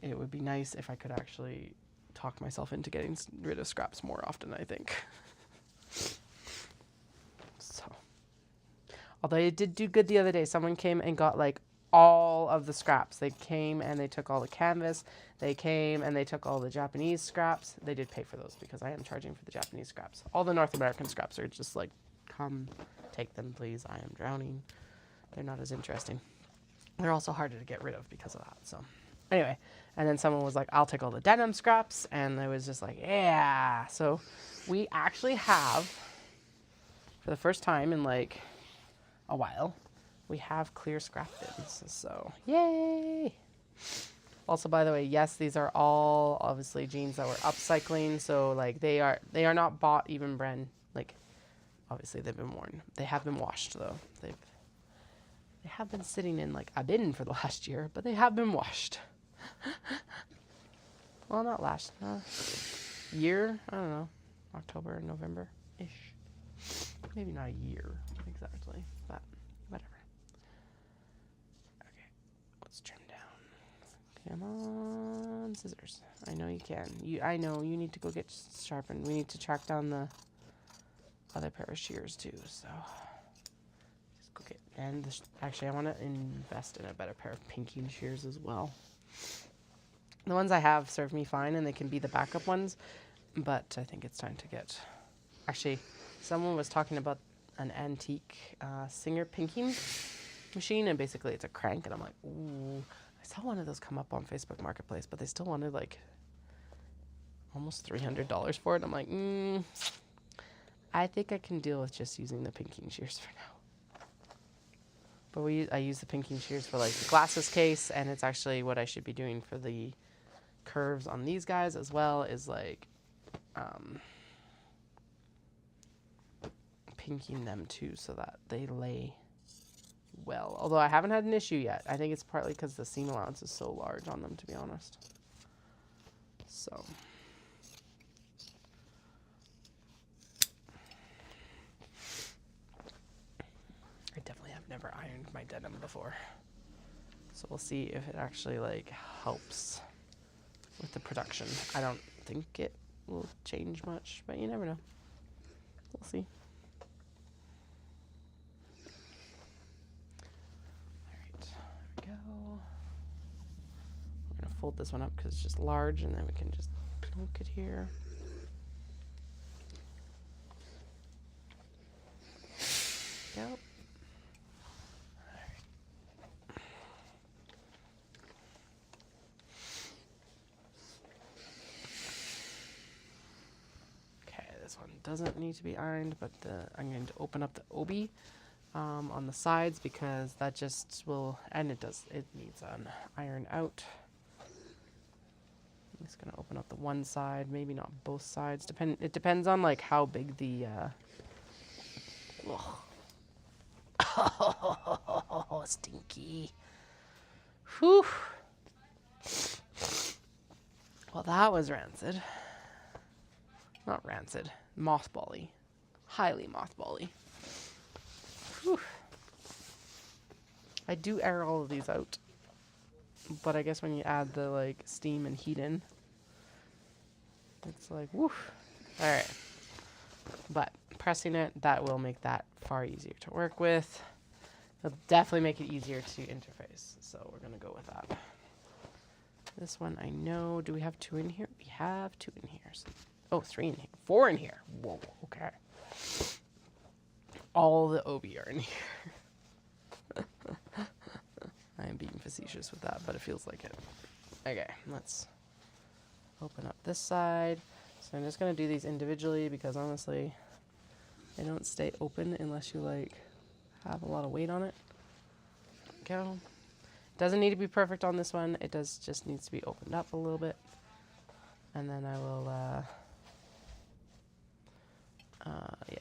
it would be nice if I could actually talk myself into getting rid of scraps more often, I think. So, although it did do good the other day. Someone came and got like all of the scraps. They came and they took all the canvas. They came and they took all the Japanese scraps. They did pay for those because I am charging for the Japanese scraps. All the North American scraps are just like, come take them, please. I am drowning. They're not as interesting. They're also harder to get rid of because of that. So anyway, and then someone was like, I'll take all the denim scraps. And I was just like, yeah. So we actually have, for the first time in like a while, we have clear scrap bins. So yay. Also, by the way, yes, these are all obviously jeans that were upcycling. So like they are not bought even brand, like obviously they've been worn. They have been washed though. They have been sitting in like a bin for the last year, but they have been washed. Well, not last year. I don't know, October, November-ish. Maybe not a year exactly, but whatever. Okay, let's trim down. Come on, scissors. I know you can. I know you need to go get sharpened. We need to track down the other pair of shears too. So just go get. And actually, I want to invest in a better pair of pinking shears as well. The ones I have serve me fine, and they can be the backup ones. But I think it's time to get. Actually, someone was talking about an antique Singer pinking machine, and basically it's a crank, and I'm like, ooh. I saw one of those come up on Facebook Marketplace, but they still wanted like almost $300 for it. I'm like, I think I can deal with just using the pinking shears for now. But I use the pinking shears for like the glasses case, and it's actually what I should be doing for the curves on these guys as well, is like pinking them too so that they lay well. Although I haven't had an issue yet. I think it's partly because the seam allowance is so large on them, to be honest. So I definitely have never ironed my denim before. So we'll see if it actually like helps with the production. I don't think it will change much, but you never know. We'll see. We're going to fold this one up because it's just large, and then we can just plunk it here. Yep. Okay, this one doesn't need to be ironed, but I'm going to open up the obi on the sides because that just will, and it needs an iron out. I'm just gonna open up the one side, maybe not both sides. It depends on like how big the Oh, stinky. Whew. Well, that was rancid. Not rancid. Mothbally. Highly mothbally. Whew. I do air all of these out. But I guess when you add the, like, steam and heat in, it's like, woof. Alright. But pressing it, that will make that far easier to work with. It'll definitely make it easier to interface. So we're going to go with that. This one I know. Do we have 2 in here? We have 2 in here. So, oh, 3 in here. 4 in here. Whoa, okay. All the OB are in here. I am being facetious with that, but it feels like it. Okay, let's open up this side. So I'm just going to do these individually because honestly, they don't stay open unless you like have a lot of weight on it. Go. Doesn't need to be perfect on this one. It does just needs to be opened up a little bit. And then I will, yeah.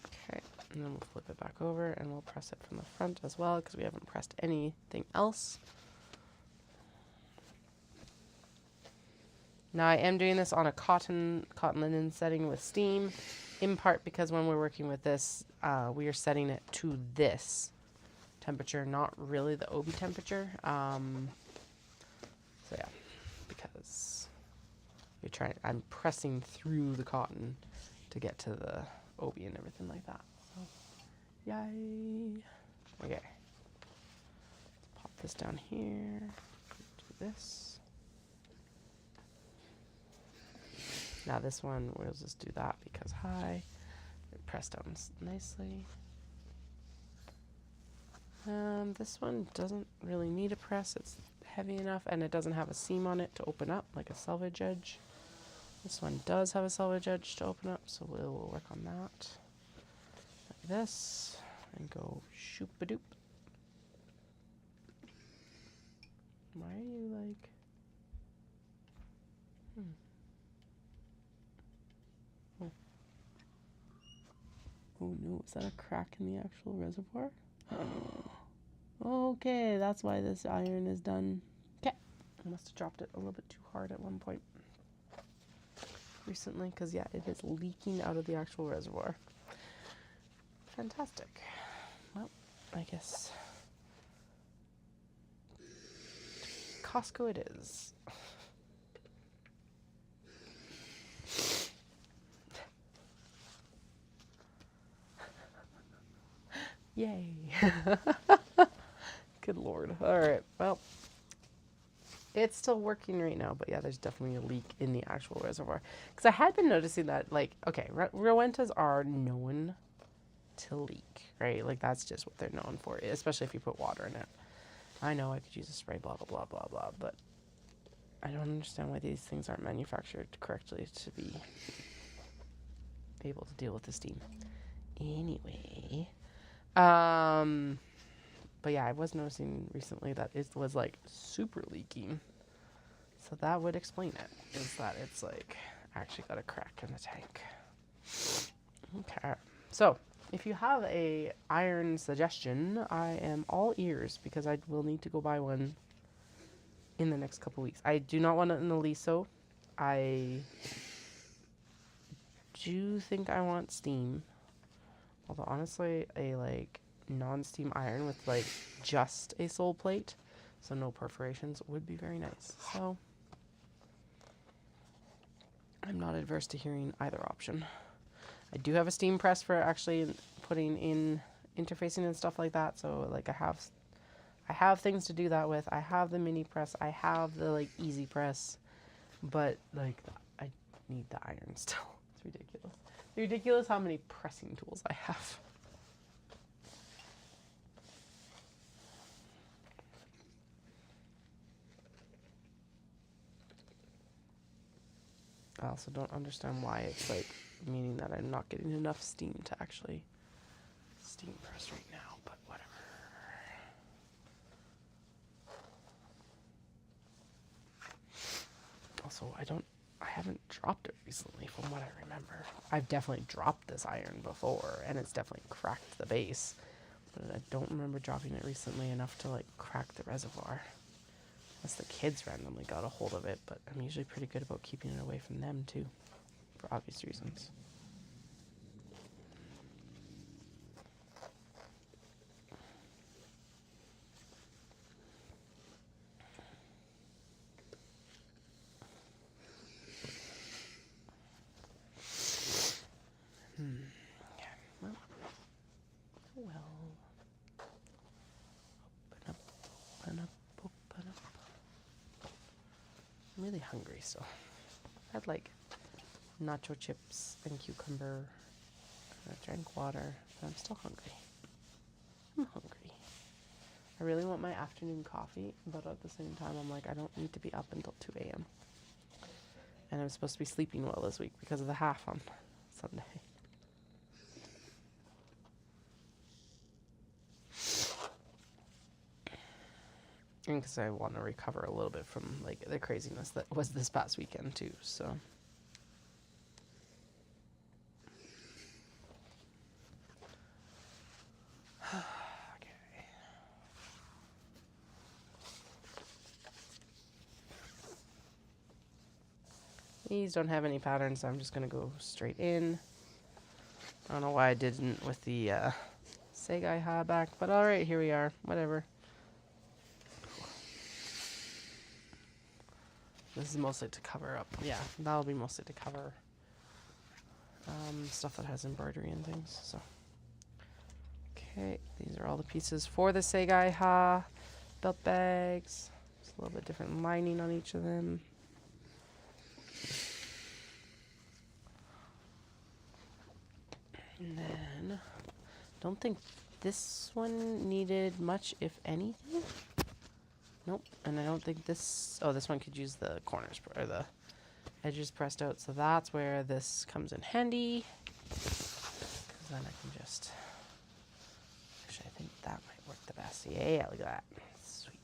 Okay, and then we'll flip it back over and we'll press it from the front as well because we haven't pressed anything else. Now I am doing this on a cotton linen setting with steam, in part because when we're working with this, we are setting it to this temperature, not really the OB temperature. So yeah, because I'm pressing through the cotton to get to the OB and everything like that. So, yay. Okay. Let's pop this down here, do this. Now this one, we'll just do that because high. Press down nicely. This one doesn't really need a press. It's heavy enough and it doesn't have a seam on it to open up like a selvage edge. This one does have a selvage edge to open up, so we'll work on that. Like this. And go shoop-a-doop. Why are you like... Oh no, is that a crack in the actual reservoir? Okay, that's why this iron is done. Okay, I must have dropped it a little bit too hard at one point recently, because yeah, it is leaking out of the actual reservoir. Fantastic. Well, I guess Costco it is. Yay. Good Lord. All right. Well, it's still working right now, but yeah, there's definitely a leak in the actual reservoir. Because I had been noticing that, like, okay, Rowentas are known to leak, right? Like, that's just what they're known for, especially if you put water in it. I know I could use a spray, blah, blah, blah, blah, blah, but I don't understand why these things aren't manufactured correctly to be able to deal with the steam. Anyway... but yeah, I was noticing recently that it was like super leaking. So that would explain it, is that it's like actually got a crack in the tank. Okay. So if you have a iron suggestion, I am all ears because I will need to go buy one in the next couple weeks. I do not want an Aliso. I do think I want steam. Although honestly, a like non-steam iron with like just a sole plate, so no perforations, would be very nice. So I'm not adverse to hearing either option. I do have a steam press for actually putting in interfacing and stuff like that. So like I have things to do that with. I have the mini press. I have the like easy press, but like I need the iron still. It's ridiculous. Ridiculous how many pressing tools I have. I also don't understand why it's like meaning that I'm not getting enough steam to actually steam press right now, but whatever. Also, I haven't dropped it recently from what I remember. I've definitely dropped this iron before, and it's definitely cracked the base, but I don't remember dropping it recently enough to like crack the reservoir. Unless the kids randomly got a hold of it, but I'm usually pretty good about keeping it away from them too, for obvious reasons. Open up. I'm really hungry still. I had like nacho chips and cucumber. I drank water, but I'm still hungry. I'm hungry. I really want my afternoon coffee, but at the same time, I'm like, I don't need to be up until 2 a.m. And I'm supposed to be sleeping well this week because of the half on Sunday. And because I want to recover a little bit from like the craziness that was this past weekend too, so. Okay. These don't have any patterns, so I'm just gonna go straight in. I don't know why I didn't with the Segai Ha back, but all right, here we are. Whatever. This is mostly to cover up. Yeah, that'll be mostly to cover stuff that has embroidery and things. So, okay, these are all the pieces for the Segai Ha belt bags. It's a little bit different lining on each of them. And then, don't think this one needed much, if anything. Nope, and I don't think this, oh, this one could use the corners, or the edges pressed out, so that's where this comes in handy. Because then I can just, actually, I think that might work the best. Yeah, look at that. Sweet.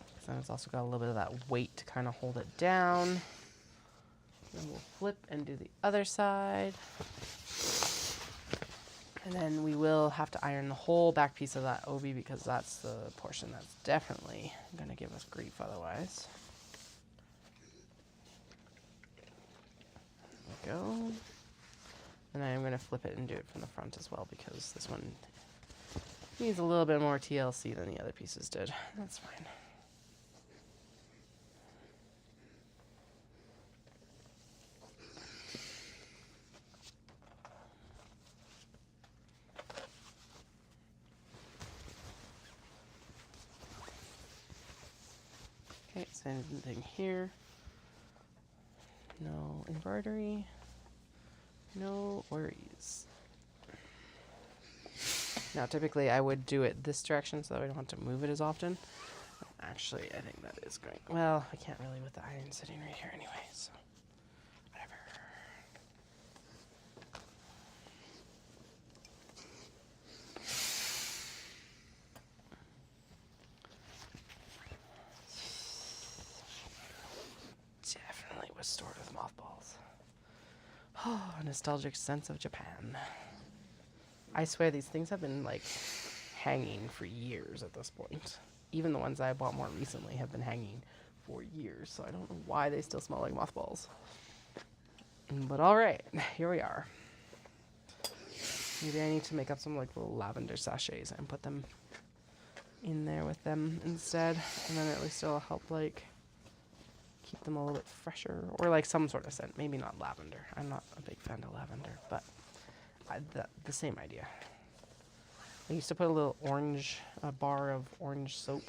Because then it's also got a little bit of that weight to kind of hold it down. Then we'll flip and do the other side. And then we will have to iron the whole back piece of that obi because that's the portion that's definitely going to give us grief otherwise. There we go. And I'm going to flip it and do it from the front as well because this one needs a little bit more TLC than the other pieces did. That's fine. Okay, same thing here. No embroidery. No worries. Now, typically I would do it this direction so that we don't have to move it as often. Actually, I think that is going, well, I can't really with the iron sitting right here anyway, so whatever. Definitely was stored with mothballs. Oh, a nostalgic sense of Japan. I swear these things have been like hanging for years at this point. Even the ones I bought more recently have been hanging for years, so I don't know why they still smell like mothballs. But all right, here we are. Maybe I need to make up some like little lavender sachets and put them in there with them instead, and then at least it'll help like keep them a little bit fresher, or like some sort of scent. Maybe not lavender. I'm not a big fan of lavender, but the same idea. I used to put a little orange, a bar of orange soap.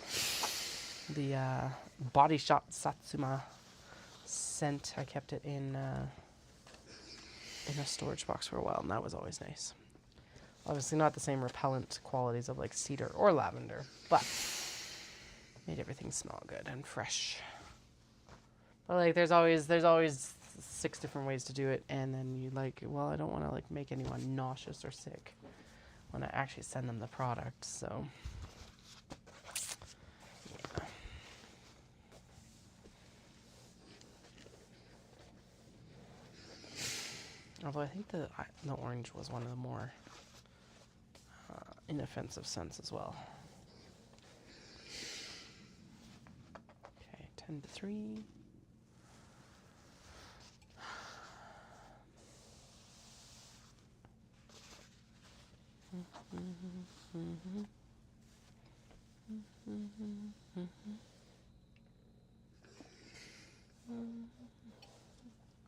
The Body Shop Satsuma scent. I kept it in a storage box for a while, and that was always nice. Obviously not the same repellent qualities of like cedar or lavender, but made everything smell good and fresh. But like there's always 6 different ways to do it, and then you like, well, I don't want to like make anyone nauseous or sick when I actually send them the product, so yeah. Although I think the orange was one of the more inoffensive scents as well. Okay, 10 to 3.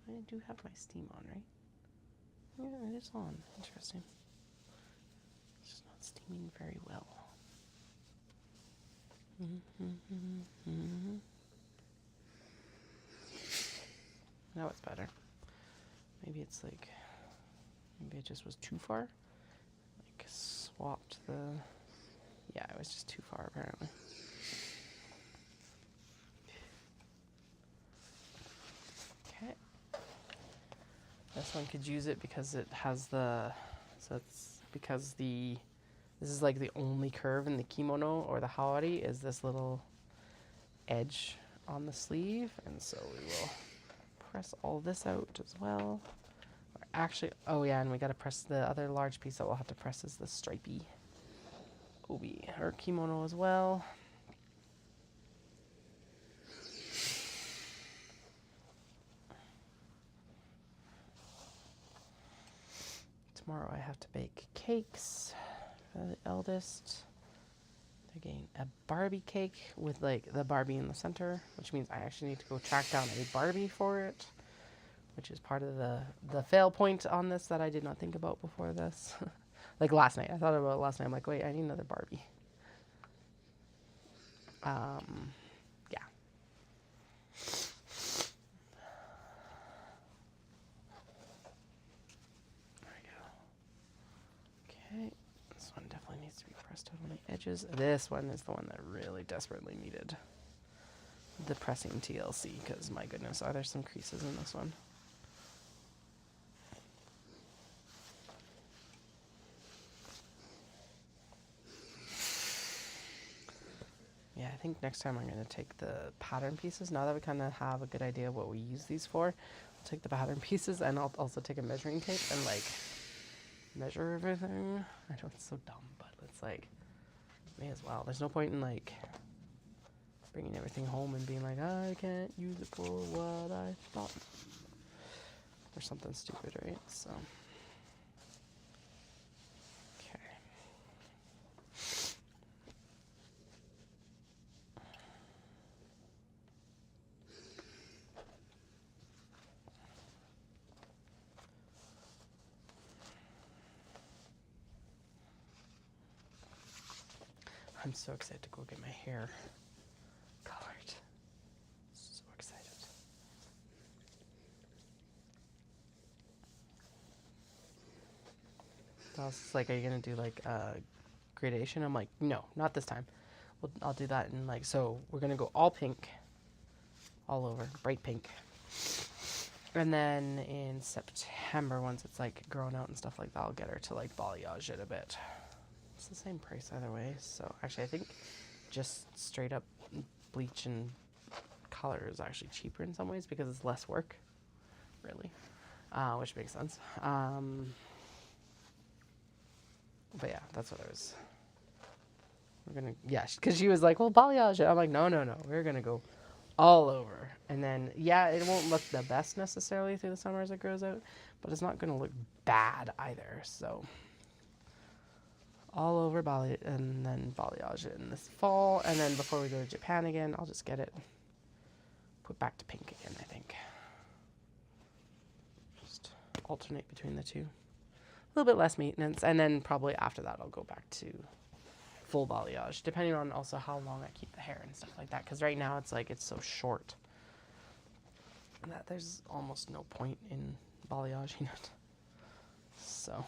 I do have my steam on, right? Yeah, it is on. Interesting. It's just not steaming very well. Now it's better. Maybe it's like, maybe it just was too far. Like swapped the, yeah, it was just too far apparently. Okay. This one could use it because it has the, so it's because this is like the only curve in the kimono or the hawari is this little edge on the sleeve. And so we will press all this out as well. Actually, oh yeah, and we got to press the other large piece that we'll have to press is the stripey obi or kimono as well. Tomorrow I have to bake cakes for the eldest. They're getting a Barbie cake with like the Barbie in the center, which means I actually need to go track down a Barbie for it, which is part of the fail point on this that I did not think about before this. Like last night, I thought about it last night. I'm like, wait, I need another Barbie. Yeah. There we go. Okay, this one definitely needs to be pressed out on the edges. This one is the one that really desperately needed the pressing TLC because my goodness, are there some creases in this one? Yeah, I think next time I'm going to take the pattern pieces. Now that we kind of have a good idea of what we use these for, I'll take the pattern pieces and I'll also take a measuring tape and like measure everything. I know it's so dumb, but it's like, may as well. There's no point in like bringing everything home and being like, I can't use it for what I thought. Or something stupid, right? So. I'm so excited to go get my hair colored. So excited. Dawson's like, are you going to do like gradation? I'm like, no, not this time. I'll do that in like, so we're going to go all pink, all over, bright pink. And then in September, once it's like grown out and stuff like that, I'll get her to like balayage it a bit. It's the same price either way. So actually, I think just straight up bleach and color is actually cheaper in some ways because it's less work, really, which makes sense. But yeah, that's what I was. We're gonna, yeah, because she was like, well, balayage it. I'm like, no, we're gonna go all over. And then, yeah, it won't look the best necessarily through the summer as it grows out, but it's not gonna look bad either. So all over balayage and then balayage it in this fall. And then before we go to Japan again, I'll just get it put back to pink again, I think. Just alternate between the two. A little bit less maintenance. And then probably after that, I'll go back to full balayage, depending on also how long I keep the hair and stuff like that. Because right now it's like, it's so short that there's almost no point in balayaging it. So.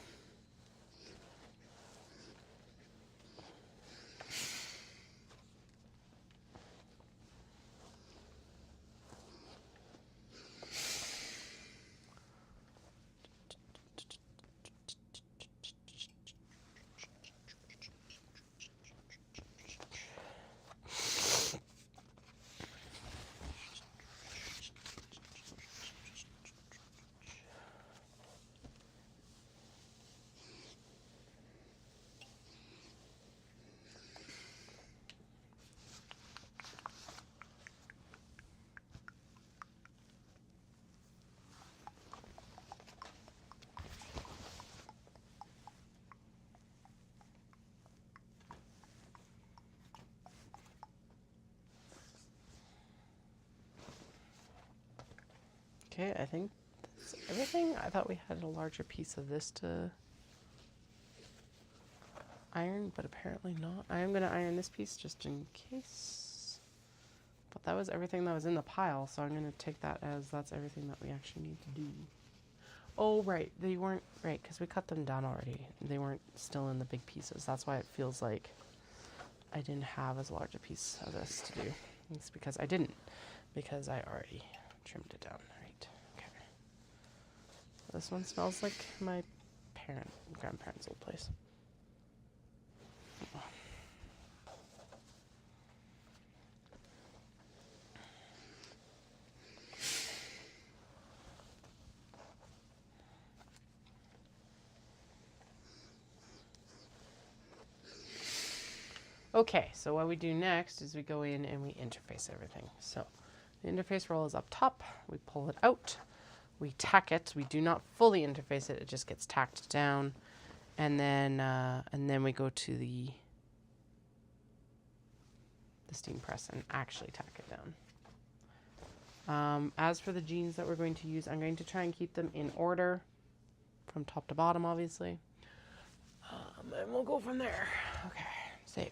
Okay, I think that's everything. I thought we had a larger piece of this to iron, but apparently not. I am going to iron this piece just in case. But that was everything that was in the pile, so I'm going to take that as that's everything that we actually need to do. Oh, right. They weren't, right, because we cut them down already. They weren't still in the big pieces. That's why it feels like I didn't have as large a piece of this to do. It's because I didn't, because I already trimmed it down. Right. Okay. This one smells like my grandparents' old place. Okay, so what we do next is we go in and we interface everything. So the interface roll is up top. We pull it out. We tack it. We do not fully interface it. It just gets tacked down. And then we go to the steam press and actually tack it down. As for the jeans that we're going to use, I'm going to try and keep them in order from top to bottom, obviously. And we'll go from there. Okay, so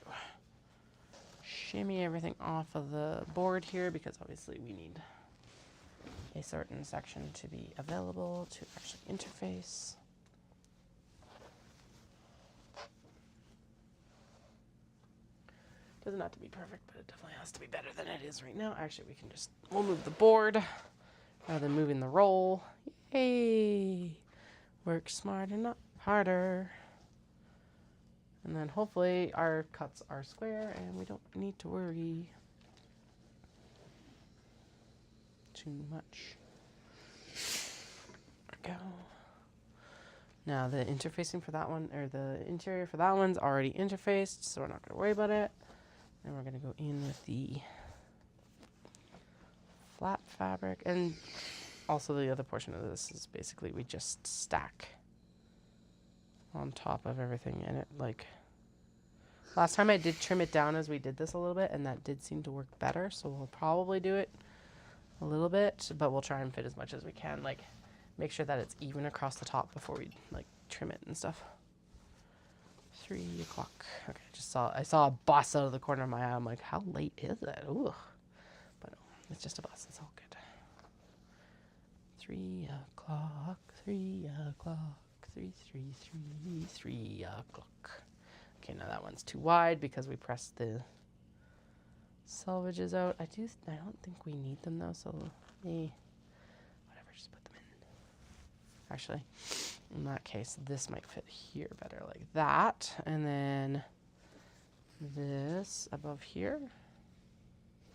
shimmy everything off of the board here because obviously we need a certain section to be available to actually interface. Doesn't have to be perfect, but it definitely has to be better than it is right now. Actually, we'll move the board rather than moving the roll. Yay! Work smarter, not harder. And then hopefully our cuts are square and we don't need to worry too much. There we go. Now the interfacing for that one, or the interior for that one's already interfaced, so we're not going to worry about it. And we're going to go in with the flat fabric. And also the other portion of this is basically we just stack on top of everything. And it last time I did trim it down as we did this a little bit, and that did seem to work better. So we'll probably do it a little bit, but we'll try and fit as much as we can. Make sure that it's even across the top before we trim it and stuff. 3 o'clock. Okay, I saw a bus out of the corner of my eye. I'm like, how late is it? Ooh. But no, it's just a bus. It's all good. 3 o'clock, 3 o'clock, 3 o'clock. Okay, now that one's too wide because we pressed the selvages out. I don't think we need them though, so whatever, just put them in. Actually, in that case, this might fit here better like that. And then this above here.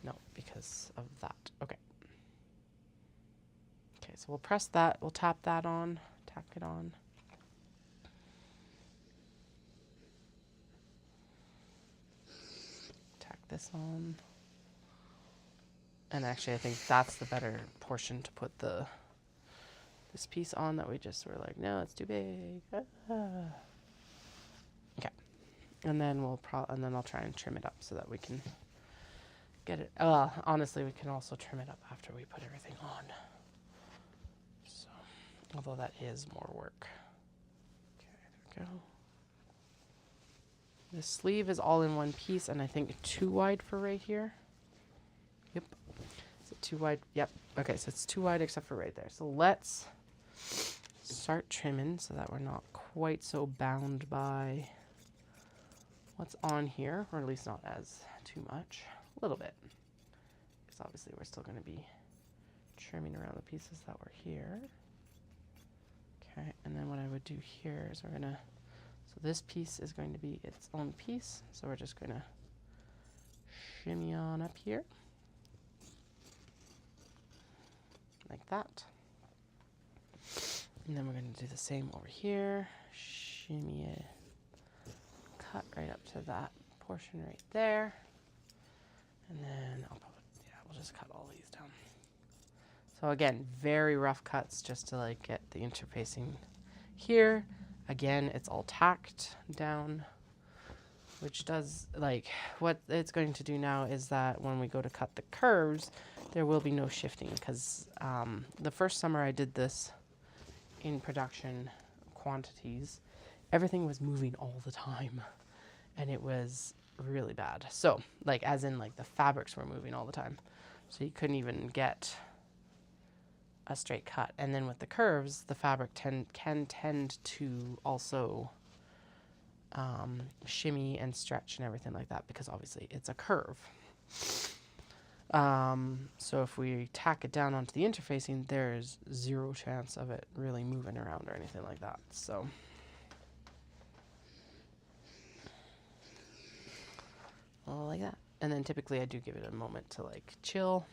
No, because of that. Okay. Okay, so we'll press that. We'll tap that on, tack it on. Tack this on. And actually, I think that's the better portion to put this piece on that we just were like, no, it's too big. Okay. And then I'll try and trim it up so that we can get it. Honestly, we can also trim it up after we put everything on. So, although that is more work. Okay, there we go. The sleeve is all in one piece, and I think too wide for right here. Yep. Is it too wide? Yep. Okay, so it's too wide except for right there. So let's start trimming so that we're not quite so bound by what's on here, or at least not as too much. A little bit. Because obviously we're still going to be trimming around the pieces that were here. Okay, and then what I would do here is so this piece is going to be its own piece. So we're just going to shimmy on up here. Like that. And then we're going to do the same over here. Shimmy it. Cut right up to that portion right there. And then we'll just cut all these down. So again, very rough cuts just to get the interfacing here. Again, it's all tacked down, which does what it's going to do now is that when we go to cut the curves, there will be no shifting because the first summer I did this in production quantities, everything was moving all the time and it was really bad. So like as in like the fabrics were moving all the time. So you couldn't even get a straight cut. And then with the curves, the fabric can tend to also shimmy and stretch and everything like that because obviously it's a curve. So if we tack it down onto the interfacing, there's zero chance of it really moving around or anything like that. So like that. And then typically I do give it a moment to like chill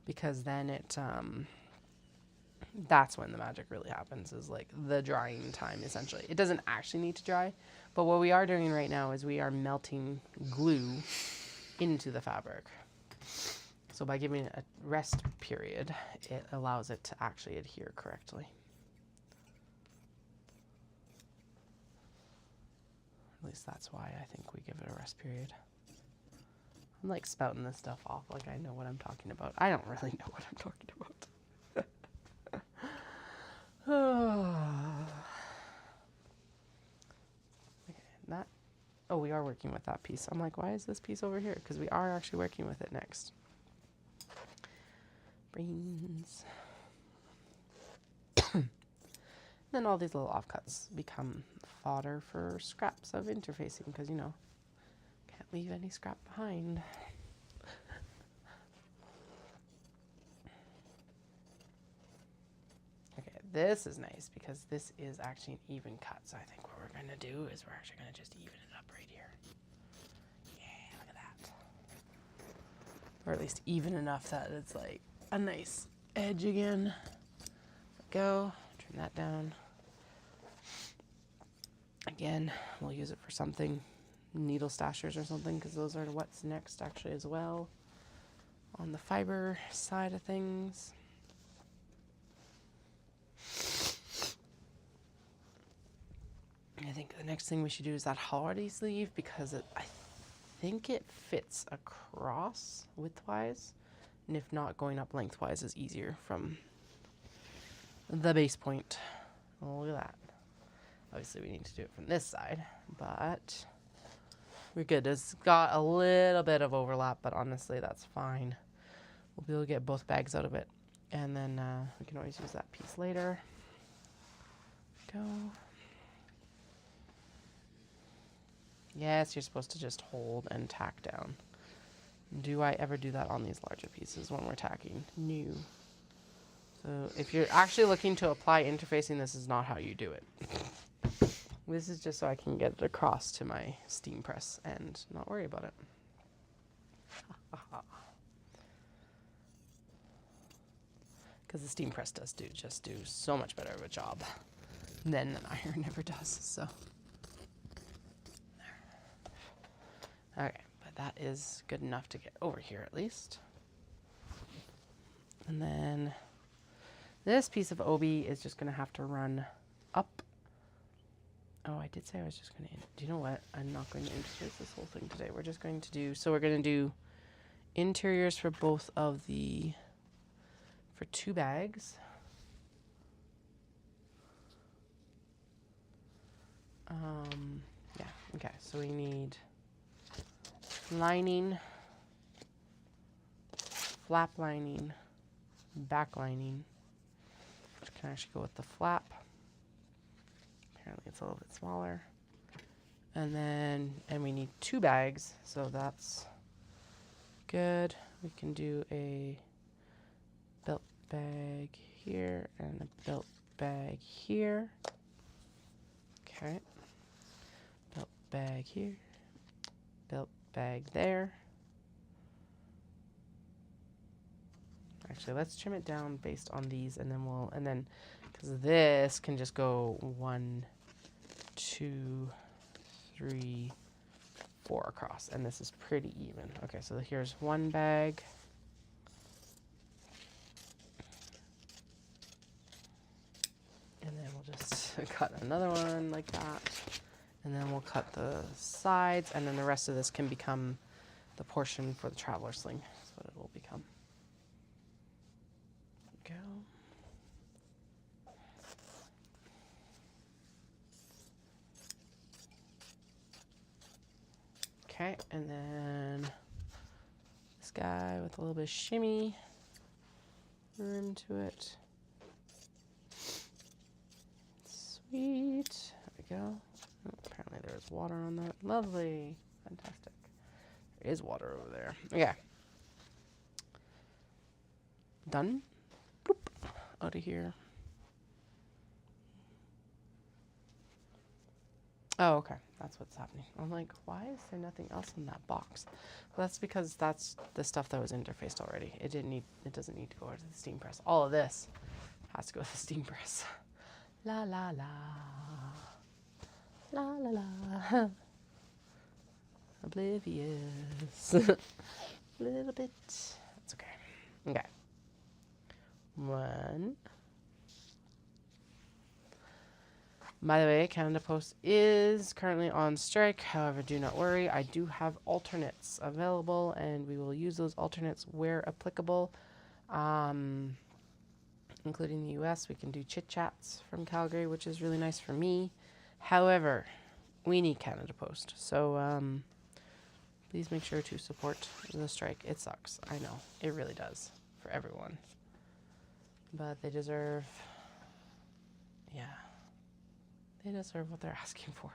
because then it that's when the magic really happens, is like the drying time essentially. It doesn't actually need to dry, but what we are doing right now is we are melting glue into the fabric. So by giving it a rest period, it allows it to actually adhere correctly. At least that's why I think we give it a rest period. I'm like spouting this stuff off like I know what I'm talking about. I don't really know what I'm talking about. Okay, that. Oh, we are working with that piece. I'm like, why is this piece over here? Because we are actually working with it next. Brains. Then all these little offcuts become fodder for scraps of interfacing because, you know, can't leave any scrap behind. Okay, this is nice because this is actually an even cut. So I think what we're going to do is we're actually going to just even it up right here. Yeah, look at that. Or at least even enough that it's like a nice edge again. Go, turn that down. Again, we'll use it for something, needle stashers or something, because those are what's next actually as well on the fiber side of things. I think the next thing we should do is that holiday sleeve because I think it fits across widthwise, and if not, going up lengthwise is easier from the base point. Oh, look at that. Obviously we need to do it from this side, but we're good. It's got a little bit of overlap, but honestly that's fine. We'll be able to get both bags out of it, and then we can always use that piece later. Go. Yes, you're supposed to just hold and tack down. Do I ever do that on these larger pieces when we're tacking? No. So if you're actually looking to apply interfacing, this is not how you do it. This is just so I can get it across to my steam press and not worry about it. Because the steam press does just do so much better of a job than an iron ever does. So, okay, but that is good enough to get over here at least. And then this piece of OB is just going to have to run up. Oh, I did say I was just going to, do you know what? I'm not going to interface this whole thing today. We're just going to do, so we're going to do interiors for both of the, for 2 bags. Yeah, okay, so we need lining, flap lining, back lining, which can actually go with the flap. Apparently it's a little bit smaller. And then, and we need 2 bags, so that's good. We can do a belt bag here and a belt bag here. Okay. Belt bag here. Belt bag there. Actually, let's trim it down based on these, and then because this can just go 1, 2, 3, 4 across, and this is pretty even. Okay, so here's 1 bag. And then we'll just cut another one like that. And then we'll cut the sides, and then the rest of this can become the portion for the traveler sling. That's what it will Okay, and then this guy with a little bit of shimmy rim to it. Sweet. There we go. Oh, apparently there's water on that. Lovely. Fantastic. There is water over there. Okay. Done. Boop. Out of here. Oh, okay. That's what's happening. I'm like, why is there nothing else in that box? Well, that's because that's the stuff that was interfaced already. It doesn't need to go to the steam press. All of this has to go to the steam press. La la la. La la la. Oblivious. A little bit. That's okay. Okay. One. By the way, Canada Post is currently on strike. However, do not worry. I do have alternates available, and we will use those alternates where applicable. Including the US, we can do chit chats from Calgary, which is really nice for me. However, we need Canada Post. So please make sure to support the strike. It sucks. I know. It really does for everyone. But they deserve, yeah. They deserve what they're asking for.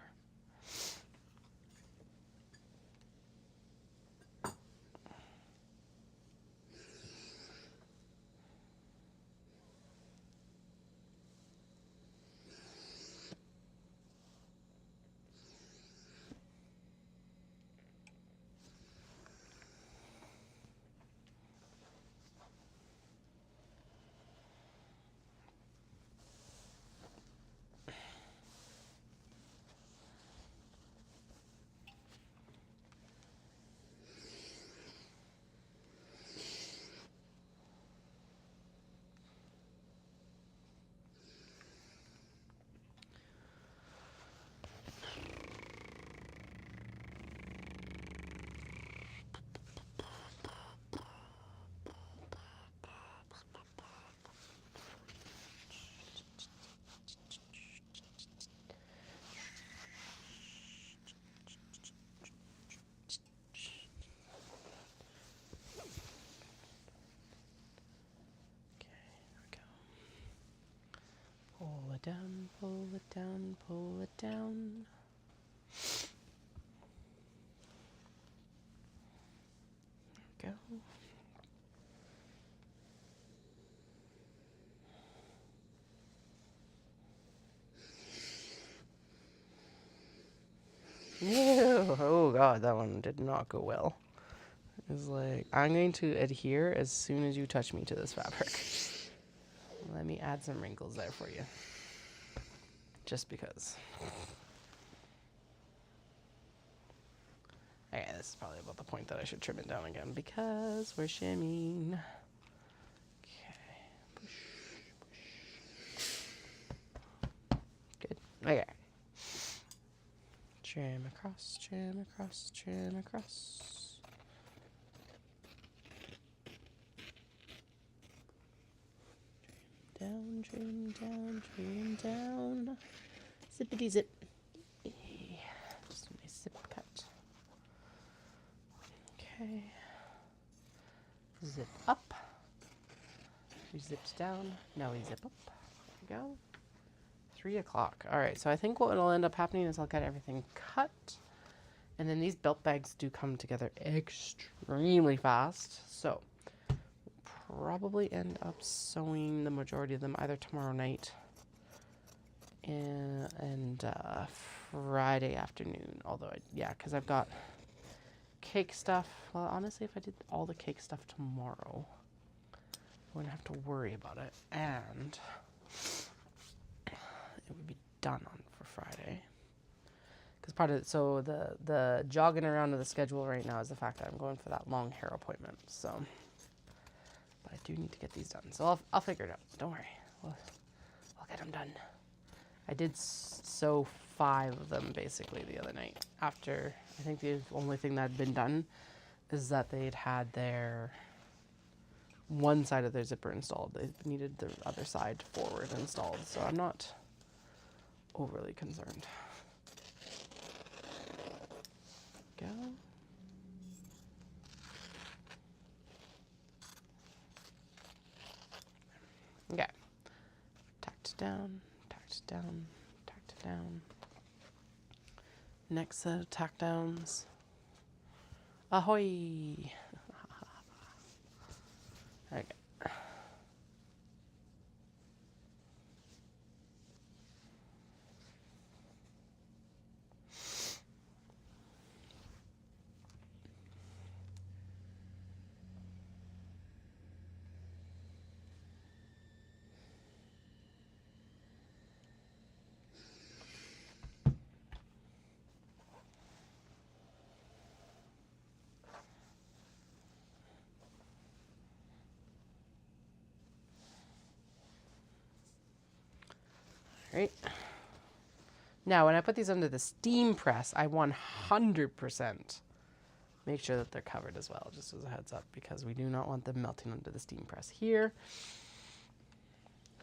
Pull it down, pull it down, pull it down. There we go. Ew. Oh god, that one did not go well. It was like, I'm going to adhere as soon as you touch me to this fabric. Let me add some wrinkles there for you. Just because. Okay, this is probably about the point that I should trim it down again because we're shimmying. Okay. Push, push. Good. Okay. Trim across, trim across, trim across. Down, trim down, trim down. Zippity zip. Just a nice zip cut. Okay. Zip up. We zipped down. Now we zip up. There we go. 3 o'clock. All right. So I think what will end up happening is I'll get everything cut. And then these belt bags do come together extremely fast. So probably end up sewing the majority of them either tomorrow night and Friday afternoon. Although, because I've got cake stuff. Well, honestly, if I did all the cake stuff tomorrow, I wouldn't have to worry about it. And it would be done on for Friday. Because part of it, so the jogging around of the schedule right now is the fact that I'm going for that long hair appointment. So. I do need to get these done. So I'll figure it out. Don't worry. I'll get them done. I did sew 5 of them basically the other night. After, I think the only thing that had been done is that they'd had their one side of their zipper installed. They needed the other side forward installed. So I'm not overly concerned. Go. Okay. Tacked it down, tacked it down, tacked it down. Next set of tack downs. Ahoy! Okay. Right. Now, when I put these under the steam press, I 100% make sure that they're covered as well, just as a heads up, because we do not want them melting under the steam press here.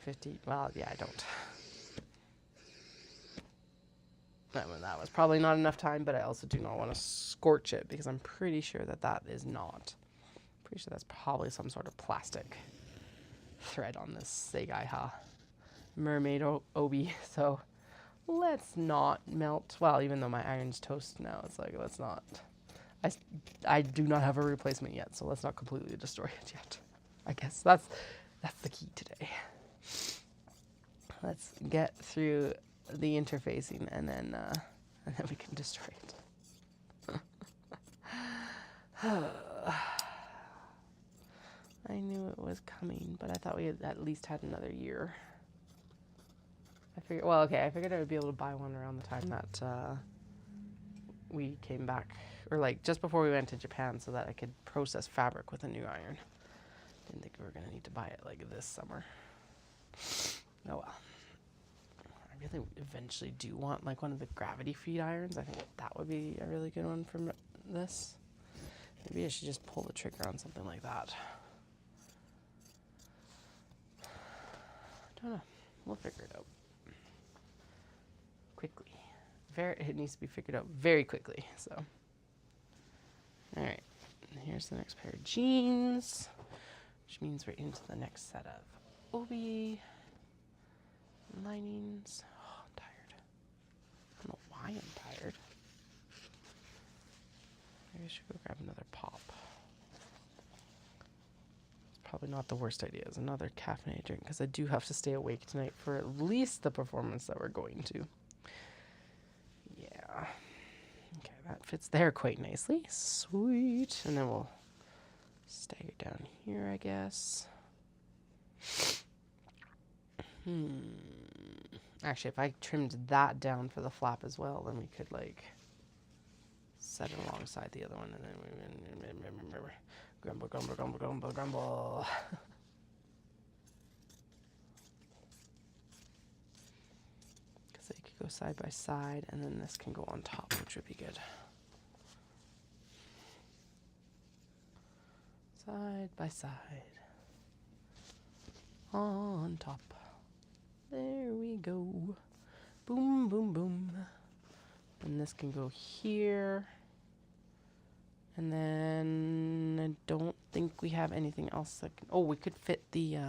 50, well, yeah, I don't. That was probably not enough time, but I also do not want to scorch it because I'm pretty sure that that is not. Pretty sure that's probably some sort of plastic thread on this Segai mermaid obi. So let's not melt. Well, even though my iron's toast now, it's like, let's not. I do not have a replacement yet, so let's not completely destroy it yet. I guess that's the key today. Let's get through the interfacing and then we can destroy it. I knew it was coming, but I thought we had at least had another year. I figured I would be able to buy one around the time that we came back, or like just before we went to Japan, so that I could process fabric with a new iron. Didn't think we were gonna need to buy it like this summer. Oh well. I really eventually do want like one of the gravity feed irons. I think that would be a really good one for this. Maybe I should just pull the trigger on something like that. Don't know. We'll figure it out quickly. It needs to be figured out very quickly. So, all right. Here's the next pair of jeans, which means we're into the next set of obi linings. Oh, I'm tired. I don't know why I'm tired. Maybe I should go grab another pop. It's probably not the worst idea. It's another caffeinated drink because I do have to stay awake tonight for at least the performance that we're going to. Yeah. Okay, that fits there quite nicely. Sweet. And then we'll stagger down here, I guess. Actually, if I trimmed that down for the flap as well, then we could like set it alongside the other one, and then we grumble, grumble, grumble, grumble, grumble. Because they could go side by side, and then this can go on top, which would be good. Side by side. On top. There we go. Boom, boom, boom. And this can go here. And then I don't think we have anything else that can... Oh, we could fit the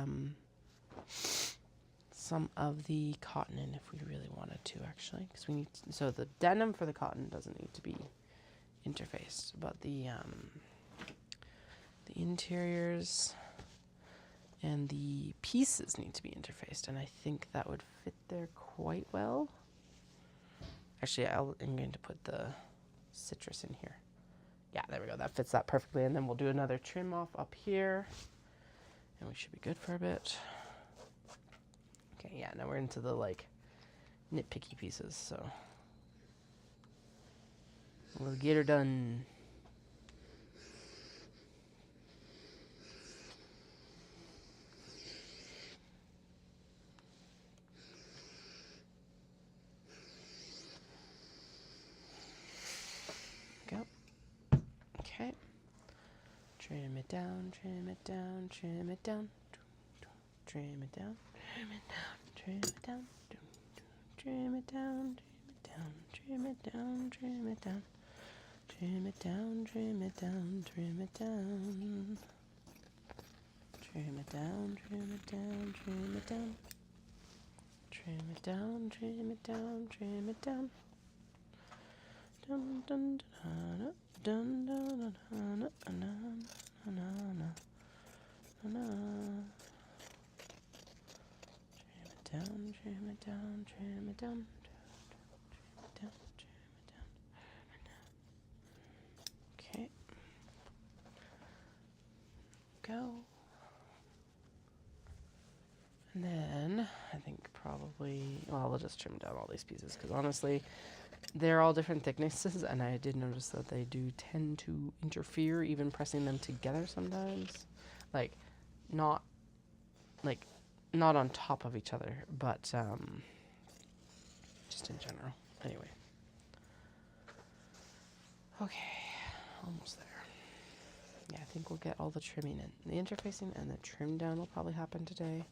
some of the cotton in if we really wanted to, actually. Because we need to, so the denim for the cotton doesn't need to be interfaced, but the interiors and the pieces need to be interfaced, and I think that would fit there quite well. Actually, I'm going to put the citrus in here. Yeah, there we go. That fits that perfectly. And then we'll do another trim off up here, and we should be good for a bit. Okay, yeah, now we're into the like nitpicky pieces, so we'll get her done. Okay. Trim it down, trim it down, trim it down, trim it down, trim it down, trim it down, trim it down, trim it down, trim it down, trim it down, trim it down, trim it down, trim it down, trim it down, trim it down. Trim it down, trim it down, trim it down. Dun dun dun dun dun dun dun dun. Trim it down, trim it down, trim it down. Trim it down, trim it down. Okay. Go. And then I think probably, well, we'll just trim down all these pieces because honestly, they're all different thicknesses, and I did notice that they do tend to interfere, even pressing them together sometimes. Like, not on top of each other, but just in general. Anyway. Okay, almost there. Yeah, I think we'll get all the trimming in. The interfacing and the trim down will probably happen today.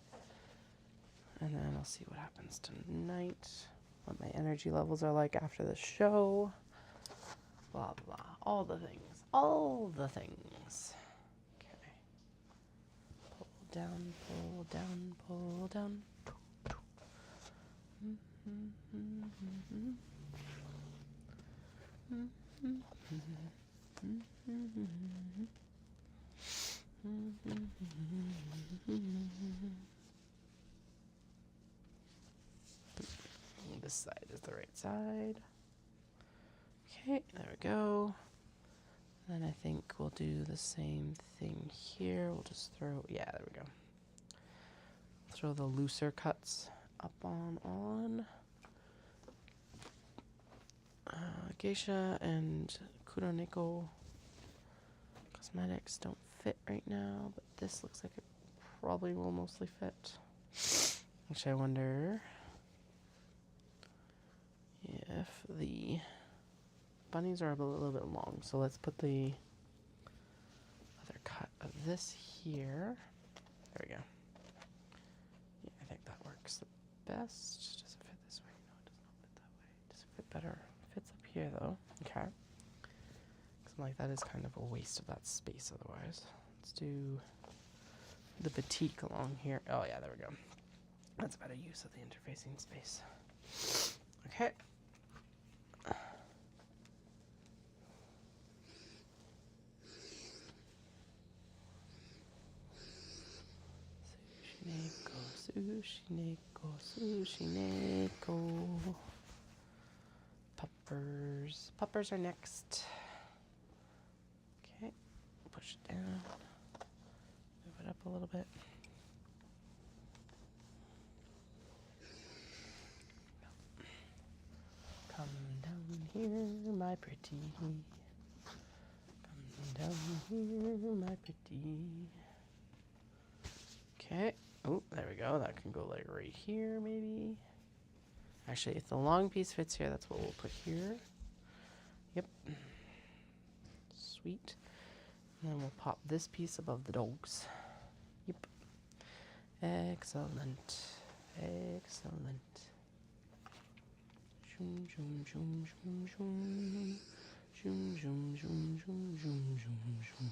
And then I'll see what happens tonight, what my energy levels are like after the show. Blah, blah, all the things. All the things. Okay. Pull down, pull down, pull down. This side is the right side. Okay, there we go. Then I think we'll do the same thing here. We'll just throw, yeah, there we go. Throw the looser cuts up on. Geisha and Kuroneko cosmetics don't fit right now, but this looks like it probably will mostly fit. Which I wonder if the bunnies are a little bit long. So let's put the other cut of this here. There we go. Yeah, I think that works the best. Does it fit this way? No, it does not fit that way. Does it fit better? It fits up here though. Okay. Because I'm like, that is kind of a waste of that space otherwise. Let's do the batik along here. Oh yeah, there we go. That's better use of the interfacing space. Okay. Sushineko, sushineko. Puppers. Puppers are next. Okay. Push it down. Move it up a little bit. Come down here, my pretty. Come down here, my pretty. Okay. Oh, there we go. That can go like right here, maybe. Actually, if the long piece fits here, that's what we'll put here. Yep. Sweet. And then we'll pop this piece above the dogs. Yep. Excellent. Excellent. Zoom, zoom, zoom, zoom, zoom. Zoom, zoom, zoom, zoom, zoom, zoom, zoom.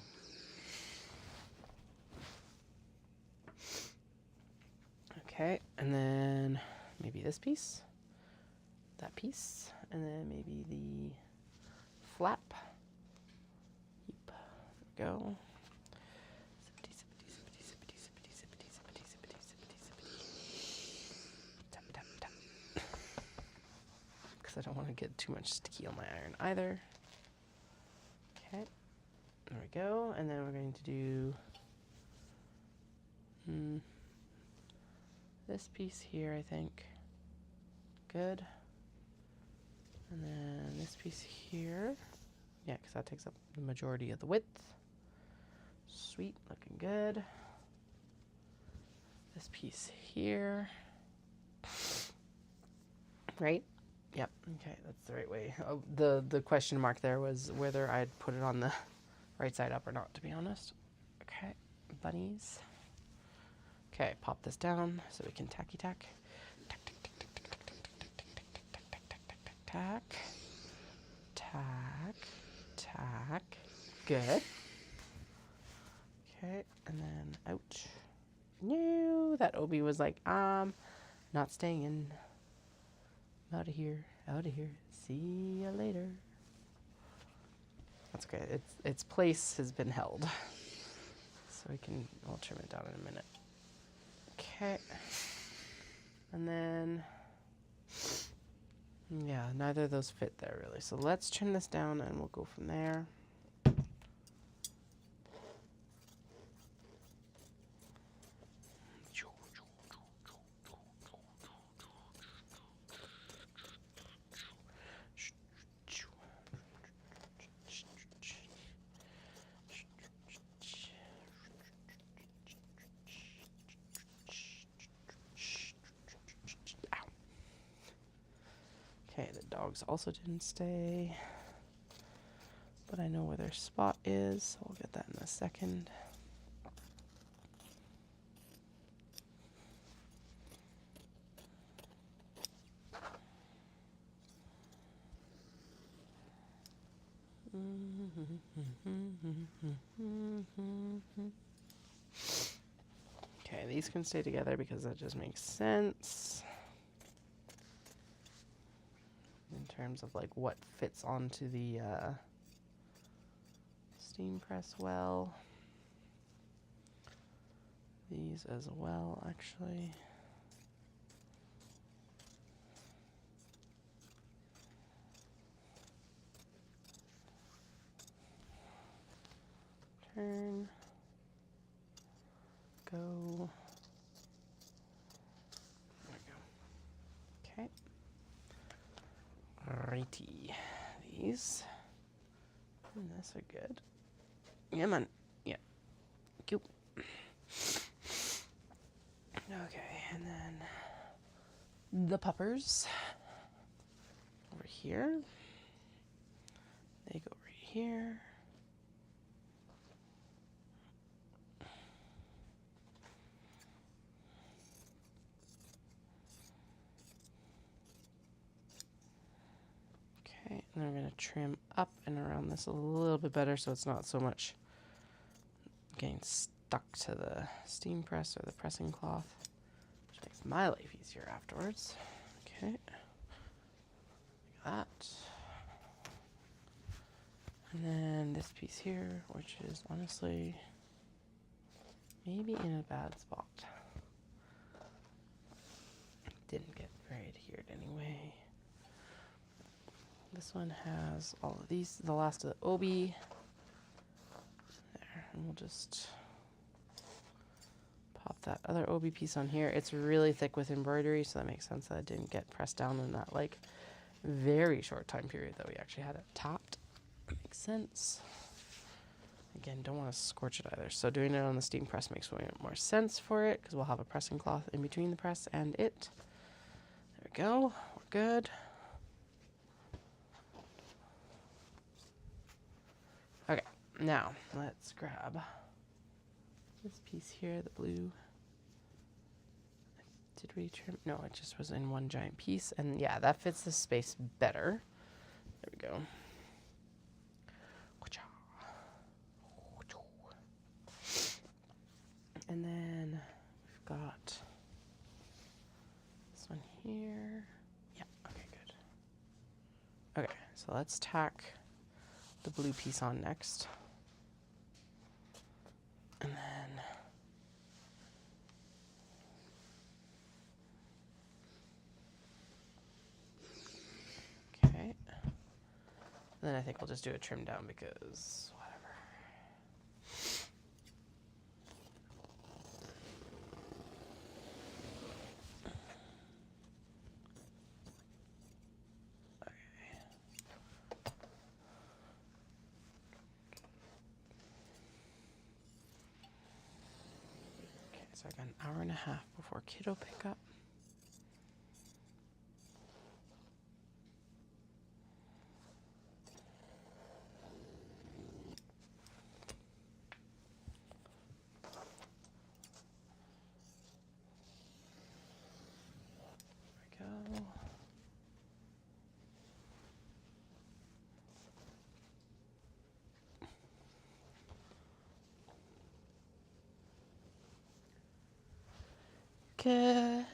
Okay, and then maybe this piece, that piece, and then maybe the flap. Yep, there we go. Because I don't want to get too much sticky on my iron either. Okay, there we go, and then we're going to do this piece here, I think. Good. And then this piece here. Yeah, because that takes up the majority of the width. Sweet, looking good. This piece here. Right? Yep. Okay, that's the right way. Oh, the question mark there was whether I'd put it on the right side up or not, to be honest. Okay, bunnies. Okay, pop this down so we can tacky tack. Tack, tack, tack, tack, tack, tack, tack, tack, tack. Good. Okay, and then out. No, that Obi was like, not staying in. I'm out of here. Out of here. See ya later. That's okay. Its place has been held. So I'll trim it down in a minute. Okay. And then, yeah, neither of those fit there really. So let's trim this down and we'll go from there. Okay, the dogs also didn't stay, but I know where their spot is, so we'll get that in a second. Okay, these can stay together because that just makes sense. In terms of like what fits onto the steam press well. These as well, actually. Turn. Go. There we go. Okay. Righty. These and this are good. Yeah, man. Yeah. Cute. Okay, and then the puppers over here. They go right here. Okay, and then we're going to trim up and around this a little bit better so it's not so much getting stuck to the steam press or the pressing cloth, which makes my life easier afterwards. Okay, like that. And then this piece here, which is honestly maybe in a bad spot. Didn't get very adhered anyway. This one has all of these, the last of the obi. There, and we'll just pop that other obi piece on here. It's really thick with embroidery, so that makes sense that it didn't get pressed down in that like very short time period that we actually had it topped. Makes sense. Again, don't want to scorch it either. So doing it on the steam press makes more sense for it because we'll have a pressing cloth in between the press and it. There we go. We're good. Okay, now let's grab this piece here, the blue. Did we trim? No, it just was in one giant piece. And yeah, that fits the space better. There we go. And then we've got this one here. Yeah, okay, good. Okay, so let's tack the blue piece on next. And then okay. And then I think we'll just do a trim down because whatever. So I got an hour and a half before kiddo pickup. There we go. Good.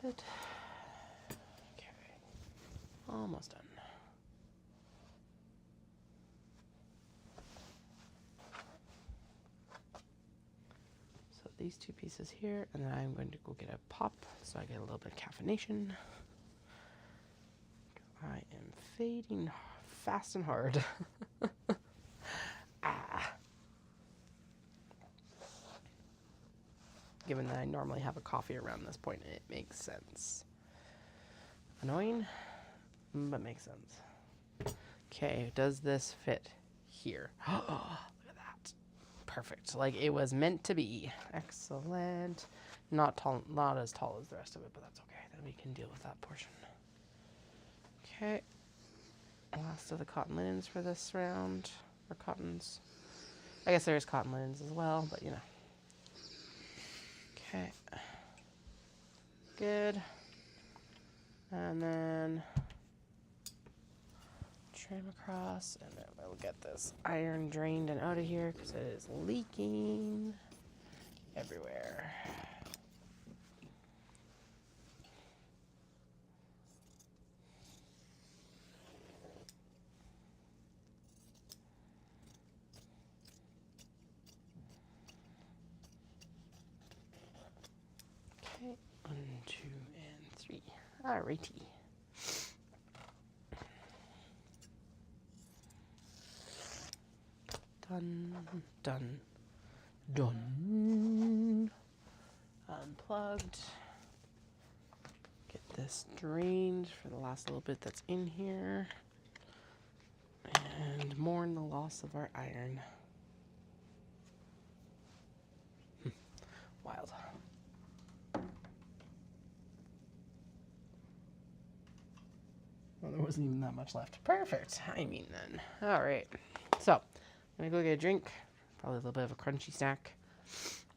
Okay. Almost done. So these two pieces here, and then I'm going to go get a pop so I get a little bit of caffeination. I am fading fast and hard. Given that I normally have a coffee around this point, it makes sense. Annoying, but makes sense. Okay, does this fit here? Oh, look at that. Perfect. Like it was meant to be. Excellent. Not tall, not as tall as the rest of it, but that's okay. Then we can deal with that portion. Okay. Last of the cotton linens for this round. Or cottons. I guess there's cotton linens as well, but you know. Okay. Good. And then trim across, and then we'll get this iron drained and out of here because it is leaking everywhere. Okay, 1, 2, and 3. Alrighty. Done, done, done. Unplugged. Get this drained for the last little bit that's in here. And mourn the loss of our iron. Wild. Well, there wasn't even that much left. Perfect. I mean then. All right. So, I'm going to go get a drink. Probably a little bit of a crunchy snack.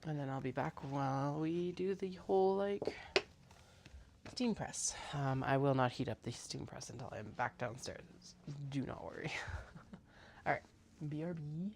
And then I'll be back while we do the whole, like, steam press. I will not heat up the steam press until I'm back downstairs. Do not worry. All right. BRB.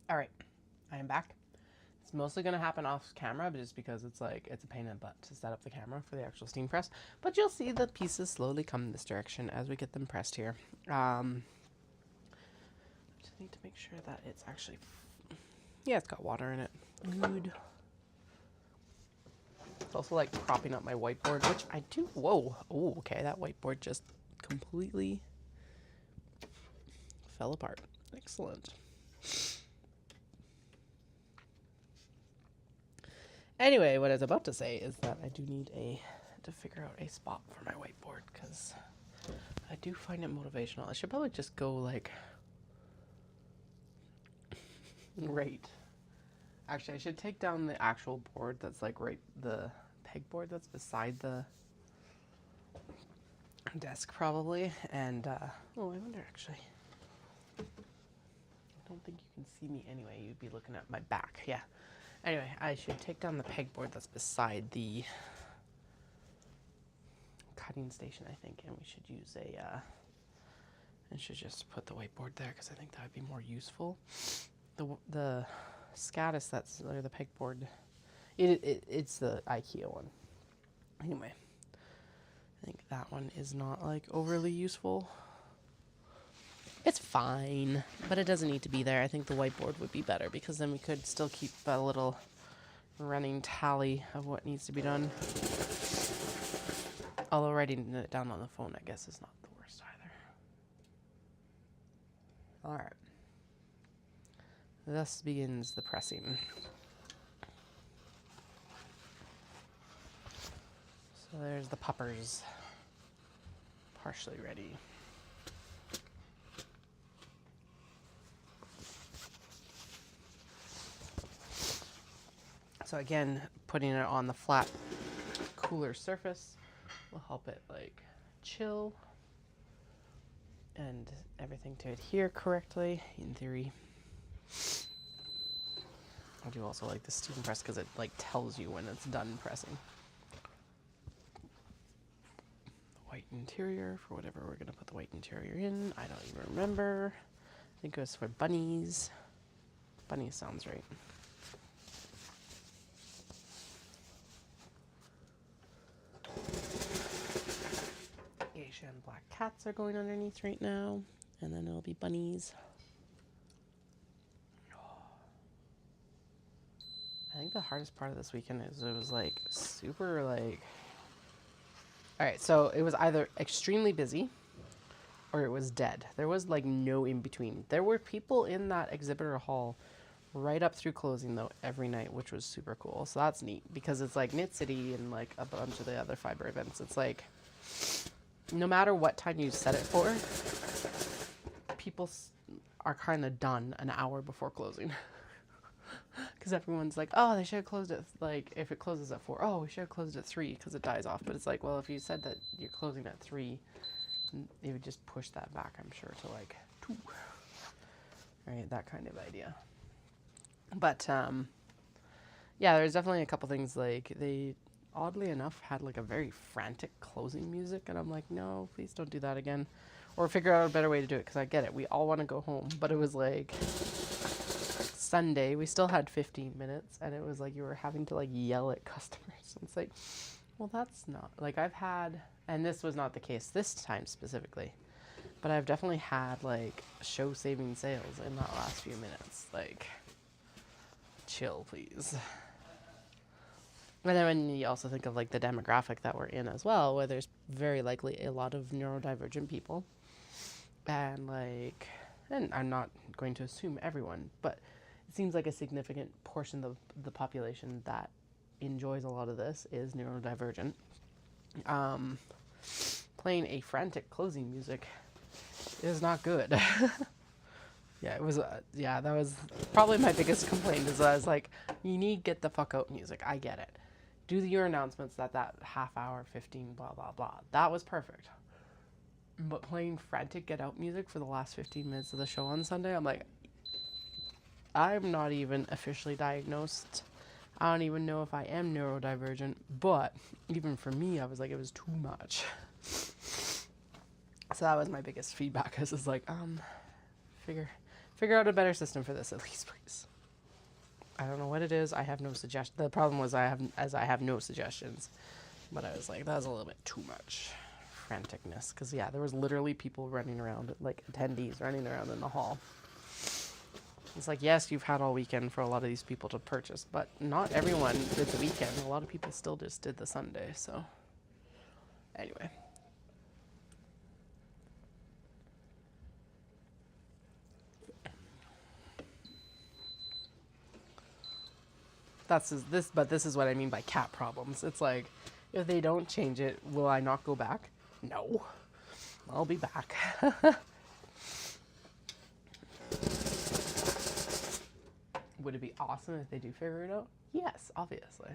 All right, I am back. It's mostly going to happen off camera, but just because it's like, it's a pain in the butt to set up the camera for the actual steam press. But you'll see the pieces slowly come in this direction as we get them pressed here. Just need to make sure that it's actually, yeah, it's got water in it. Good. It's also like propping up my whiteboard, which I do. Whoa. Oh, okay. That whiteboard just completely fell apart. Excellent. Anyway, what I was about to say is that I do need to figure out a spot for my whiteboard because I do find it motivational. I should probably just go like right. Actually, I should take down the actual board that's like right, the pegboard that's beside the desk probably. And, oh, I wonder actually. I don't think you can see me anyway. You'd be looking at my back. Yeah. Anyway, I should take down the pegboard that's beside the cutting station, I think. And we should use and should just put the whiteboard there because I think that would be more useful. The Scatus that's, or the pegboard, it's the IKEA one. Anyway, I think that one is not like overly useful. It's fine, but it doesn't need to be there. I think the whiteboard would be better because then we could still keep a little running tally of what needs to be done. Although writing it down on the phone, I guess, is not the worst either. All right. Thus begins the pressing. So there's the puppers, partially ready. So again, putting it on the flat, cooler surface will help it like chill and everything to adhere correctly, in theory. I do also like the steam press because it like tells you when it's done pressing. White interior for whatever we're gonna put the white interior in. I don't even remember. I think it was for bunnies. Bunnies sounds right. Asian black cats are going underneath right now, and then it'll be bunnies. I think the hardest part of this weekend is it was like super like, all right, so it was either extremely busy or it was dead. There was like no in between. There were people in that exhibitor hall right up through closing though every night, which was super cool. So that's neat because it's like Knit City and like a bunch of the other Fibre events. It's like no matter what time you set it for, people are kind of done an hour before closing. Because everyone's like, oh, they should have closed it, like, if it closes at 4, oh, we should have closed at 3 because it dies off. But it's like, well, if you said that you're closing at 3, you would just push that back, I'm sure, to like 2. Right, that kind of idea. But, yeah, there's definitely a couple things, like, they, oddly enough, had like a very frantic closing music. And I'm like, no, please don't do that again. Or figure out a better way to do it, because I get it. We all want to go home. But it was like Sunday, we still had 15 minutes, and it was like you were having to like yell at customers. And it's like, well, that's not, like I've had, and this was not the case this time specifically, but I've definitely had like show-saving sales in that last few minutes. Like, chill, please. And then when you also think of like the demographic that we're in as well, where there's very likely a lot of neurodivergent people, and like, and I'm not going to assume everyone, but it seems like a significant portion of the population that enjoys a lot of this is neurodivergent. Playing a frantic closing music is not good. Yeah, it was, yeah, that was probably my biggest complaint is I was like, you need get the fuck out music. I get it. Do your announcements that half hour, 15, blah, blah, blah. That was perfect. But playing frantic get out music for the last 15 minutes of the show on Sunday, I'm like, I'm not even officially diagnosed. I don't even know if I am neurodivergent, but even for me, I was like, it was too much. So that was my biggest feedback. Is like, Figure out a better system for this at least, please. I don't know what it is. I have no suggestion. The problem was I have no suggestions. But I was like, that was a little bit too much franticness. Because, yeah, there was literally people running around, like attendees running around in the hall. It's like, yes, you've had all weekend for a lot of these people to purchase, but not everyone did the weekend. A lot of people still just did the Sunday, so. Anyway. This is what I mean by cat problems. It's like, if they don't change it, will I not go back? No. I'll be back. Would it be awesome if they do figure it out? Yes, obviously.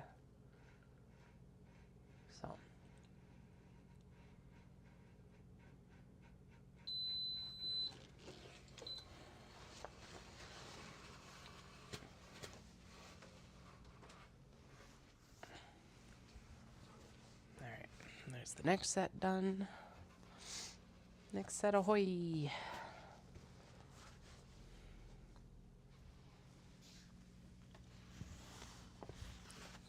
So. Alright, there's the next set done. Next set, ahoy!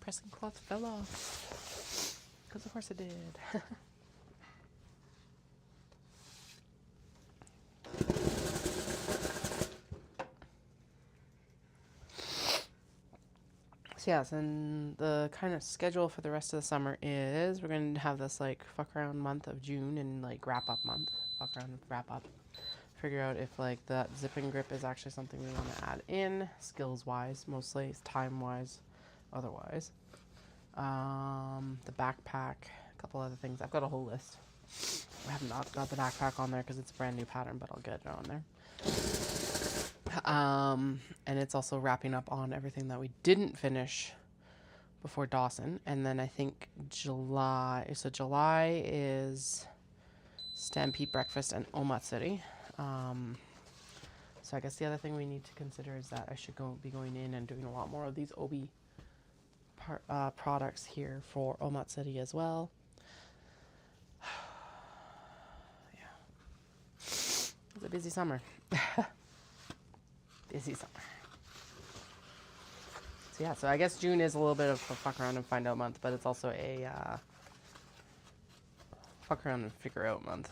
Pressing cloth fell off. Because of course it did. So yes, and the kind of schedule for the rest of the summer is we're going to have this like fuck around month of June and like wrap up month. Fuck around and wrap up. Figure out if like that zip and grip is actually something we want to add in, skills wise mostly, time wise, otherwise. The backpack, a couple other things. I've got a whole list. I have not got the backpack on there because it's a brand new pattern, but I'll get it on there. And it's also wrapping up on everything that we didn't finish before Dawson. And then I think July is Stampede breakfast and Omatsuri. So I guess the other thing we need to consider is that I should be going in and doing a lot more of these obi products here for Omatsuri as well. Yeah. It's a busy summer. Busy summer. So yeah, so I guess June is a little bit of a fuck around and find out month, but it's also a fuck around and figure out month.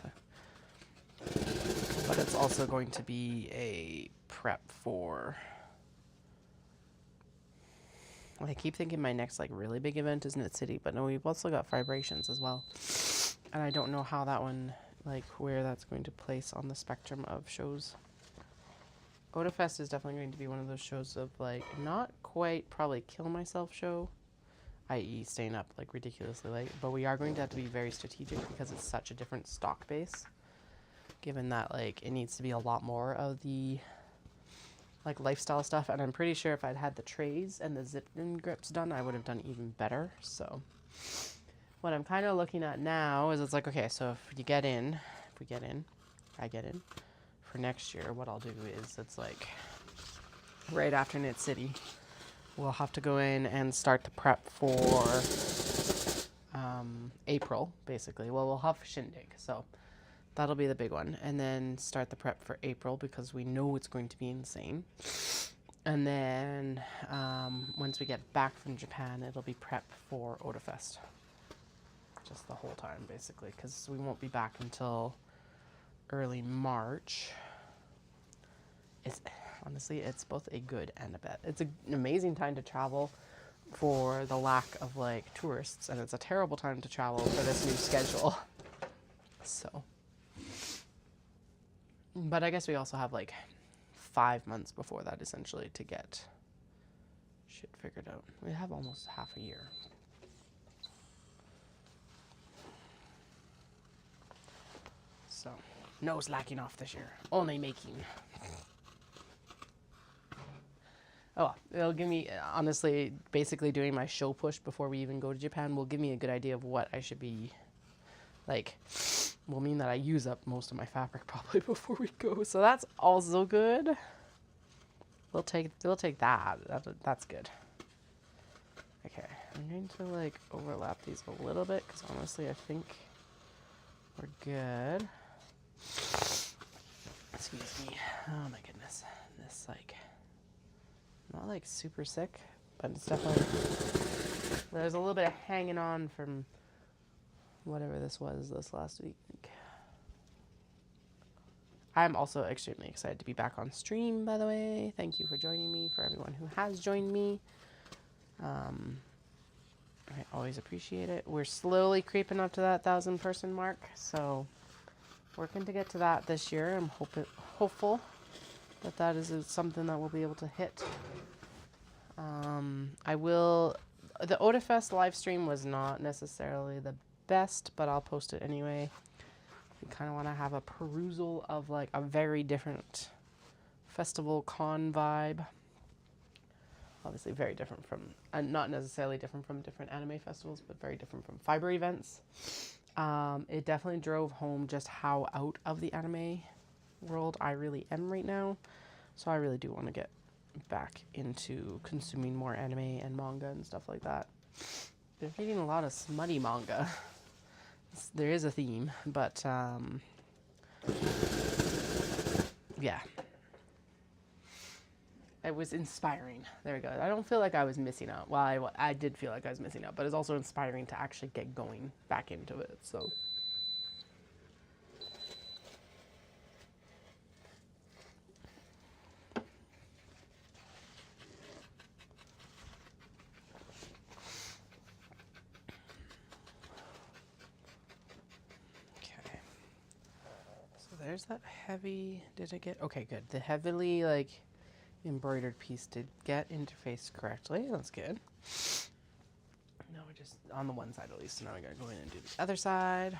But it's also going to be a prep for... I keep thinking my next like really big event is Knit City, but no, we've also got Vibrations as well. And I don't know how that one, like where that's going to place on the spectrum of shows. Otafest is definitely going to be one of those shows of like not quite probably kill myself show, i.e. staying up like ridiculously late, but we are going to have to be very strategic because it's such a different stock base, given that like it needs to be a lot more of the like lifestyle stuff, and I'm pretty sure if I'd had the trays and the zip and grips done, I would have done even better. So what I'm kind of looking at now is it's like, okay, so if I get in for next year, what I'll do is it's like right after Knit City, we'll have to go in and start the prep for April, basically. Well, we'll have Shindig, so that'll be the big one. And then start the prep for April because we know it's going to be insane. And then once we get back from Japan, it'll be prep for Otafest. Just the whole time, basically, because we won't be back until early March. Honestly, it's both a good and a bad. It's an amazing time to travel for the lack of like tourists, and it's a terrible time to travel for this new schedule. So, but I guess we also have like 5 months before that essentially to get shit figured out. We have almost half a year. So, no slacking off this year, only making. Oh, well, it'll give me, honestly, basically doing my show push before we even go to Japan will give me a good idea of what I should be, like, will mean that I use up most of my fabric probably before we go. So that's also good. We'll take that. That's good. Okay, I'm going to, like, overlap these a little bit because honestly I think we're good. Excuse me. Oh my goodness. This like, not like super sick, but it's definitely, there's a little bit of hanging on from whatever this was this last week. I'm also extremely excited to be back on stream, by the way. Thank you for joining me, for everyone who has joined me. I always appreciate it. We're slowly creeping up to that 1,000 person mark, so working to get to that this year. I'm hopeful that that is something that we'll be able to hit. The OdaFest live stream was not necessarily the best, but I'll post it anyway. We kind of want to have a perusal of like a very different festival con vibe. Obviously very different from, not necessarily different from different anime festivals, but very different from Fibre events. It definitely drove home just how out of the anime world I really am right now. So I really do want to get back into consuming more anime and manga and stuff like that. Been reading a lot of smutty manga. There is a theme, but yeah. It was inspiring. There we go. I don't feel like I was missing out. Well, I did feel like I was missing out, but it's also inspiring to actually get going back into it. So. Okay. So there's that heavy. Did I get? Okay, good. The heavily like embroidered piece did get interfaced correctly. That's good. Now we're just on the one side at least. So now we gotta go in and do the other side.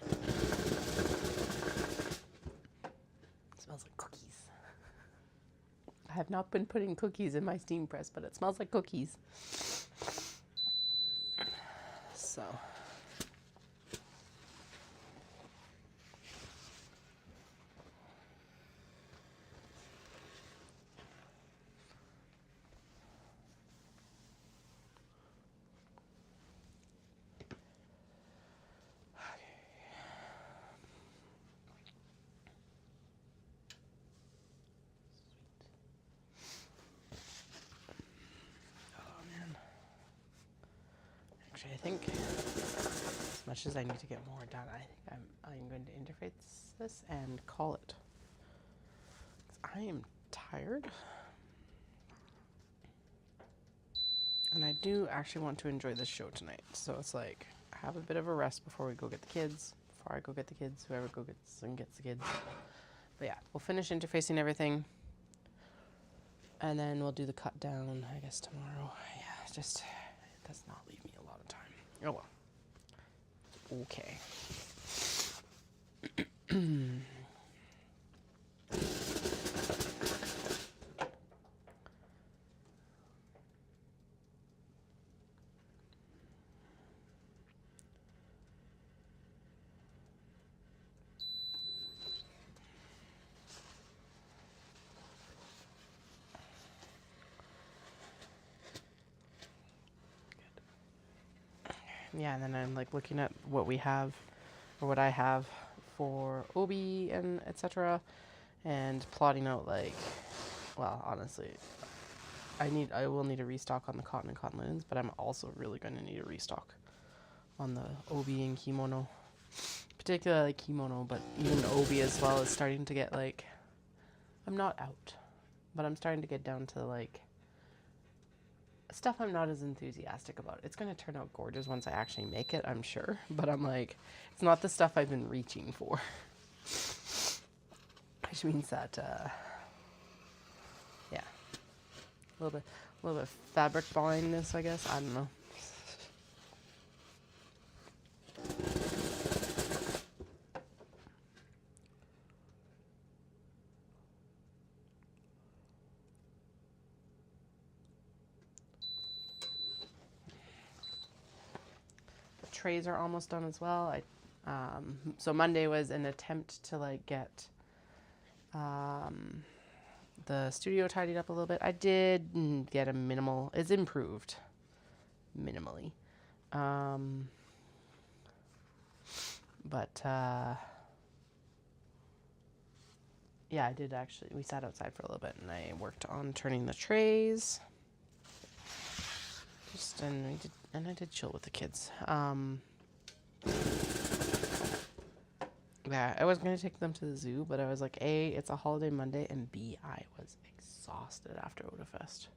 It smells like cookies. I have not been putting cookies in my steam press, but it smells like cookies. So. Actually, I think as much as I need to get more done, I think I'm going to interface this and call it. 'Cause I am tired. And I do actually want to enjoy this show tonight. So it's like, have a bit of a rest before we go get the kids. Before I go get the kids, whoever go gets and gets the kids. But yeah, we'll finish interfacing everything. And then we'll do the cut down, I guess, tomorrow. Yeah, just, it does not leave me a lot of time. Oh well. Okay. Yeah, and then I'm like looking at what we have, or what I have for Obi and etc., and plotting out like, well, honestly, I will need a restock on the cotton and cotton linens, but I'm also really going to need a restock on the Obi and kimono, particularly kimono, but even Obi as well is starting to get like, I'm not out, but I'm starting to get down to like stuff I'm not as enthusiastic about. It's going to turn out gorgeous once I actually make it, I'm sure. But I'm like, it's not the stuff I've been reaching for. Which means that, yeah. A little bit of fabric blindness, I guess. I don't know. Trays are almost done as well. So Monday was an attempt to like get the studio tidied up a little bit. I did get a minimal. It's improved minimally, but Yeah, I did actually. We sat outside for a little bit, and I worked on turning the trays. And I did chill with the kids. Yeah, I was gonna take them to the zoo, but I was like, A, it's a holiday Monday, and B, I was exhausted after Odafest.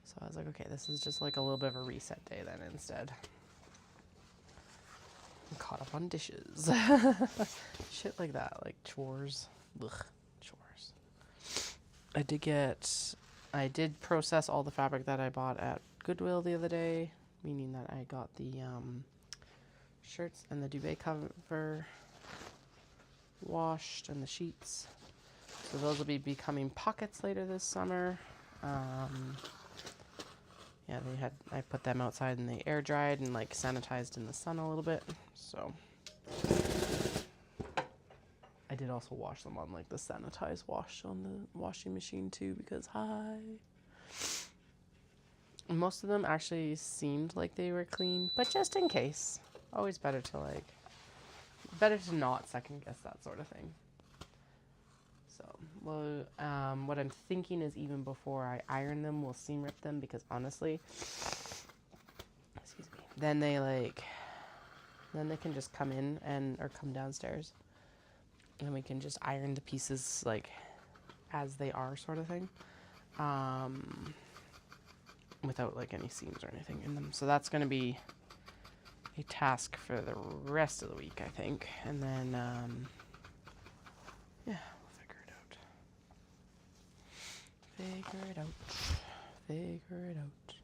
So I was like, okay, this is just like a little bit of a reset day then instead. I'm caught up on dishes. Shit like that, like chores. Ugh, chores. I did process all the fabric that I bought at Goodwill the other day, meaning that I got the shirts and the duvet cover washed and the sheets. So those will be becoming pockets later this summer. Yeah, I put them outside and they air dried and like sanitized in the sun a little bit. So I did also wash them on like the sanitized wash on the washing machine too, because most of them actually seemed like they were clean, but just in case, always better to not second guess that sort of thing. So, what I'm thinking is even before I iron them, we'll seam rip them, because honestly, excuse me, then they can just come in or come downstairs, and we can just iron the pieces like as they are, sort of thing, without like any seams or anything in them. So that's going to be a task for the rest of the week, I think, and then yeah. Figure it out.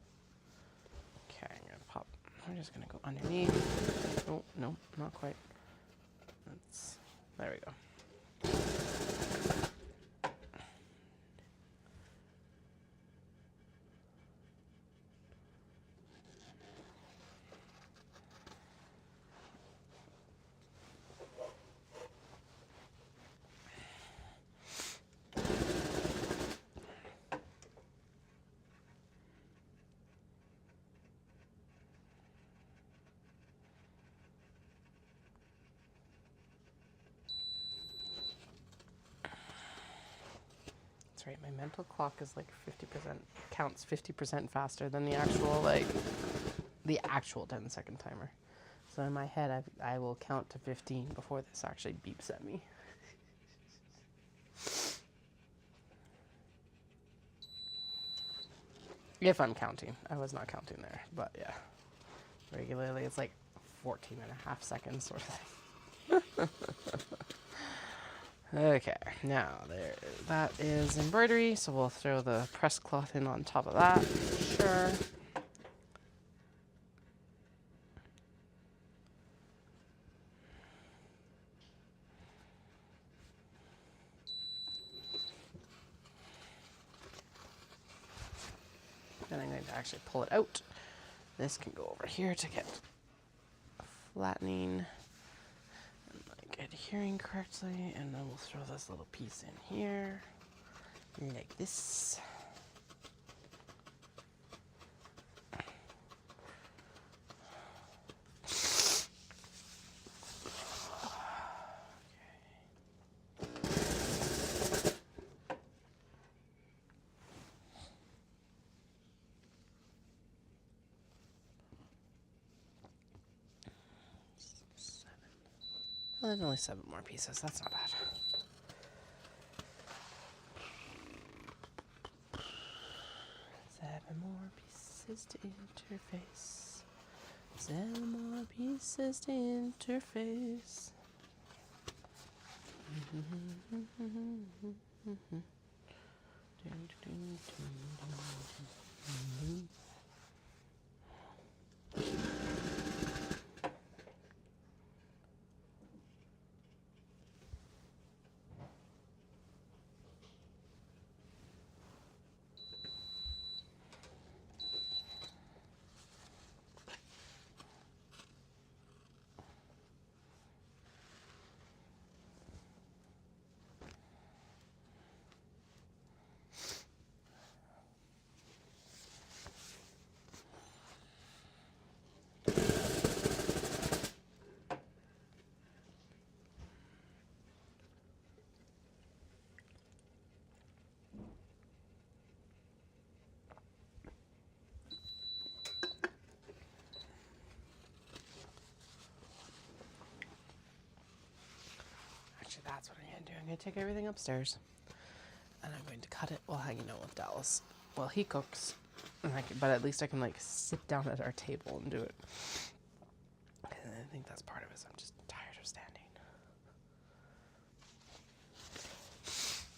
Okay, I'm just gonna go underneath. Oh, no, not quite. There we go. That's right, my mental clock is like 50%, counts 50% faster than the actual 10-second timer. So in my head, I will count to 15 before this actually beeps at me. If I'm counting. I was not counting there, but yeah. Regularly, it's like 14 and a half seconds sort of thing. Okay, now that is embroidery, so we'll throw the press cloth in on top of that. Sure. Then I'm going to actually pull it out. This can go over here to get flattening and like adhering correctly, and then we'll throw this little piece in here like this. Well, there's only 7 more pieces. That's not bad. Seven more pieces to interface. 7 more pieces to interface. Actually, that's what I'm going to do. I'm going to take everything upstairs and I'm going to cut it while hanging out with Dallas. Well, he cooks, and but at least I can like sit down at our table and do it. And I think that's part of it. So I'm just tired of standing.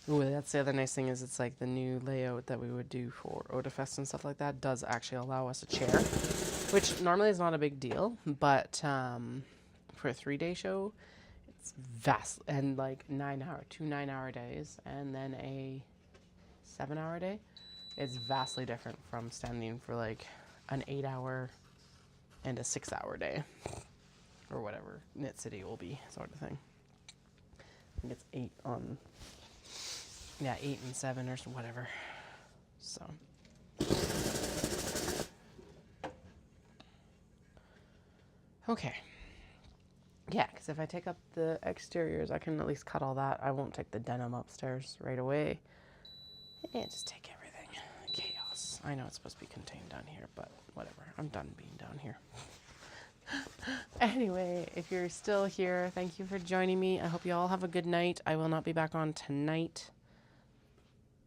Ooh, that's the other nice thing is it's like the new layout that we would do for Odafest and stuff like that does actually allow us a chair, which normally is not a big deal, but for a 3-day show, it's vast, and like 2 9-hour days, and then a 7-hour day. It's vastly different from standing for like an 8-hour and a 6-hour day, or whatever Knit City will be, sort of thing. I think it's 8 and 7 or whatever. So. Okay. Yeah, because if I take up the exteriors, I can at least cut all that. I won't take the denim upstairs right away. And just take everything. Chaos. I know it's supposed to be contained down here, but whatever. I'm done being down here. Anyway, if you're still here, thank you for joining me. I hope you all have a good night. I will not be back on tonight.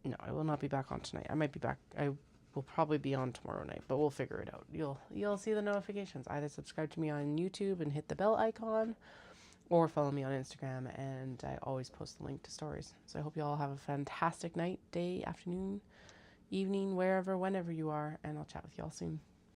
No, I will not be back on tonight. I might be back. I will probably be on tomorrow night, but we'll figure it out. You'll see the notifications. Either subscribe to me on YouTube and hit the bell icon, or follow me on Instagram, and I always post the link to stories. So I hope you all have a fantastic night, day, afternoon, evening, wherever, whenever you are, and I'll chat with you all soon.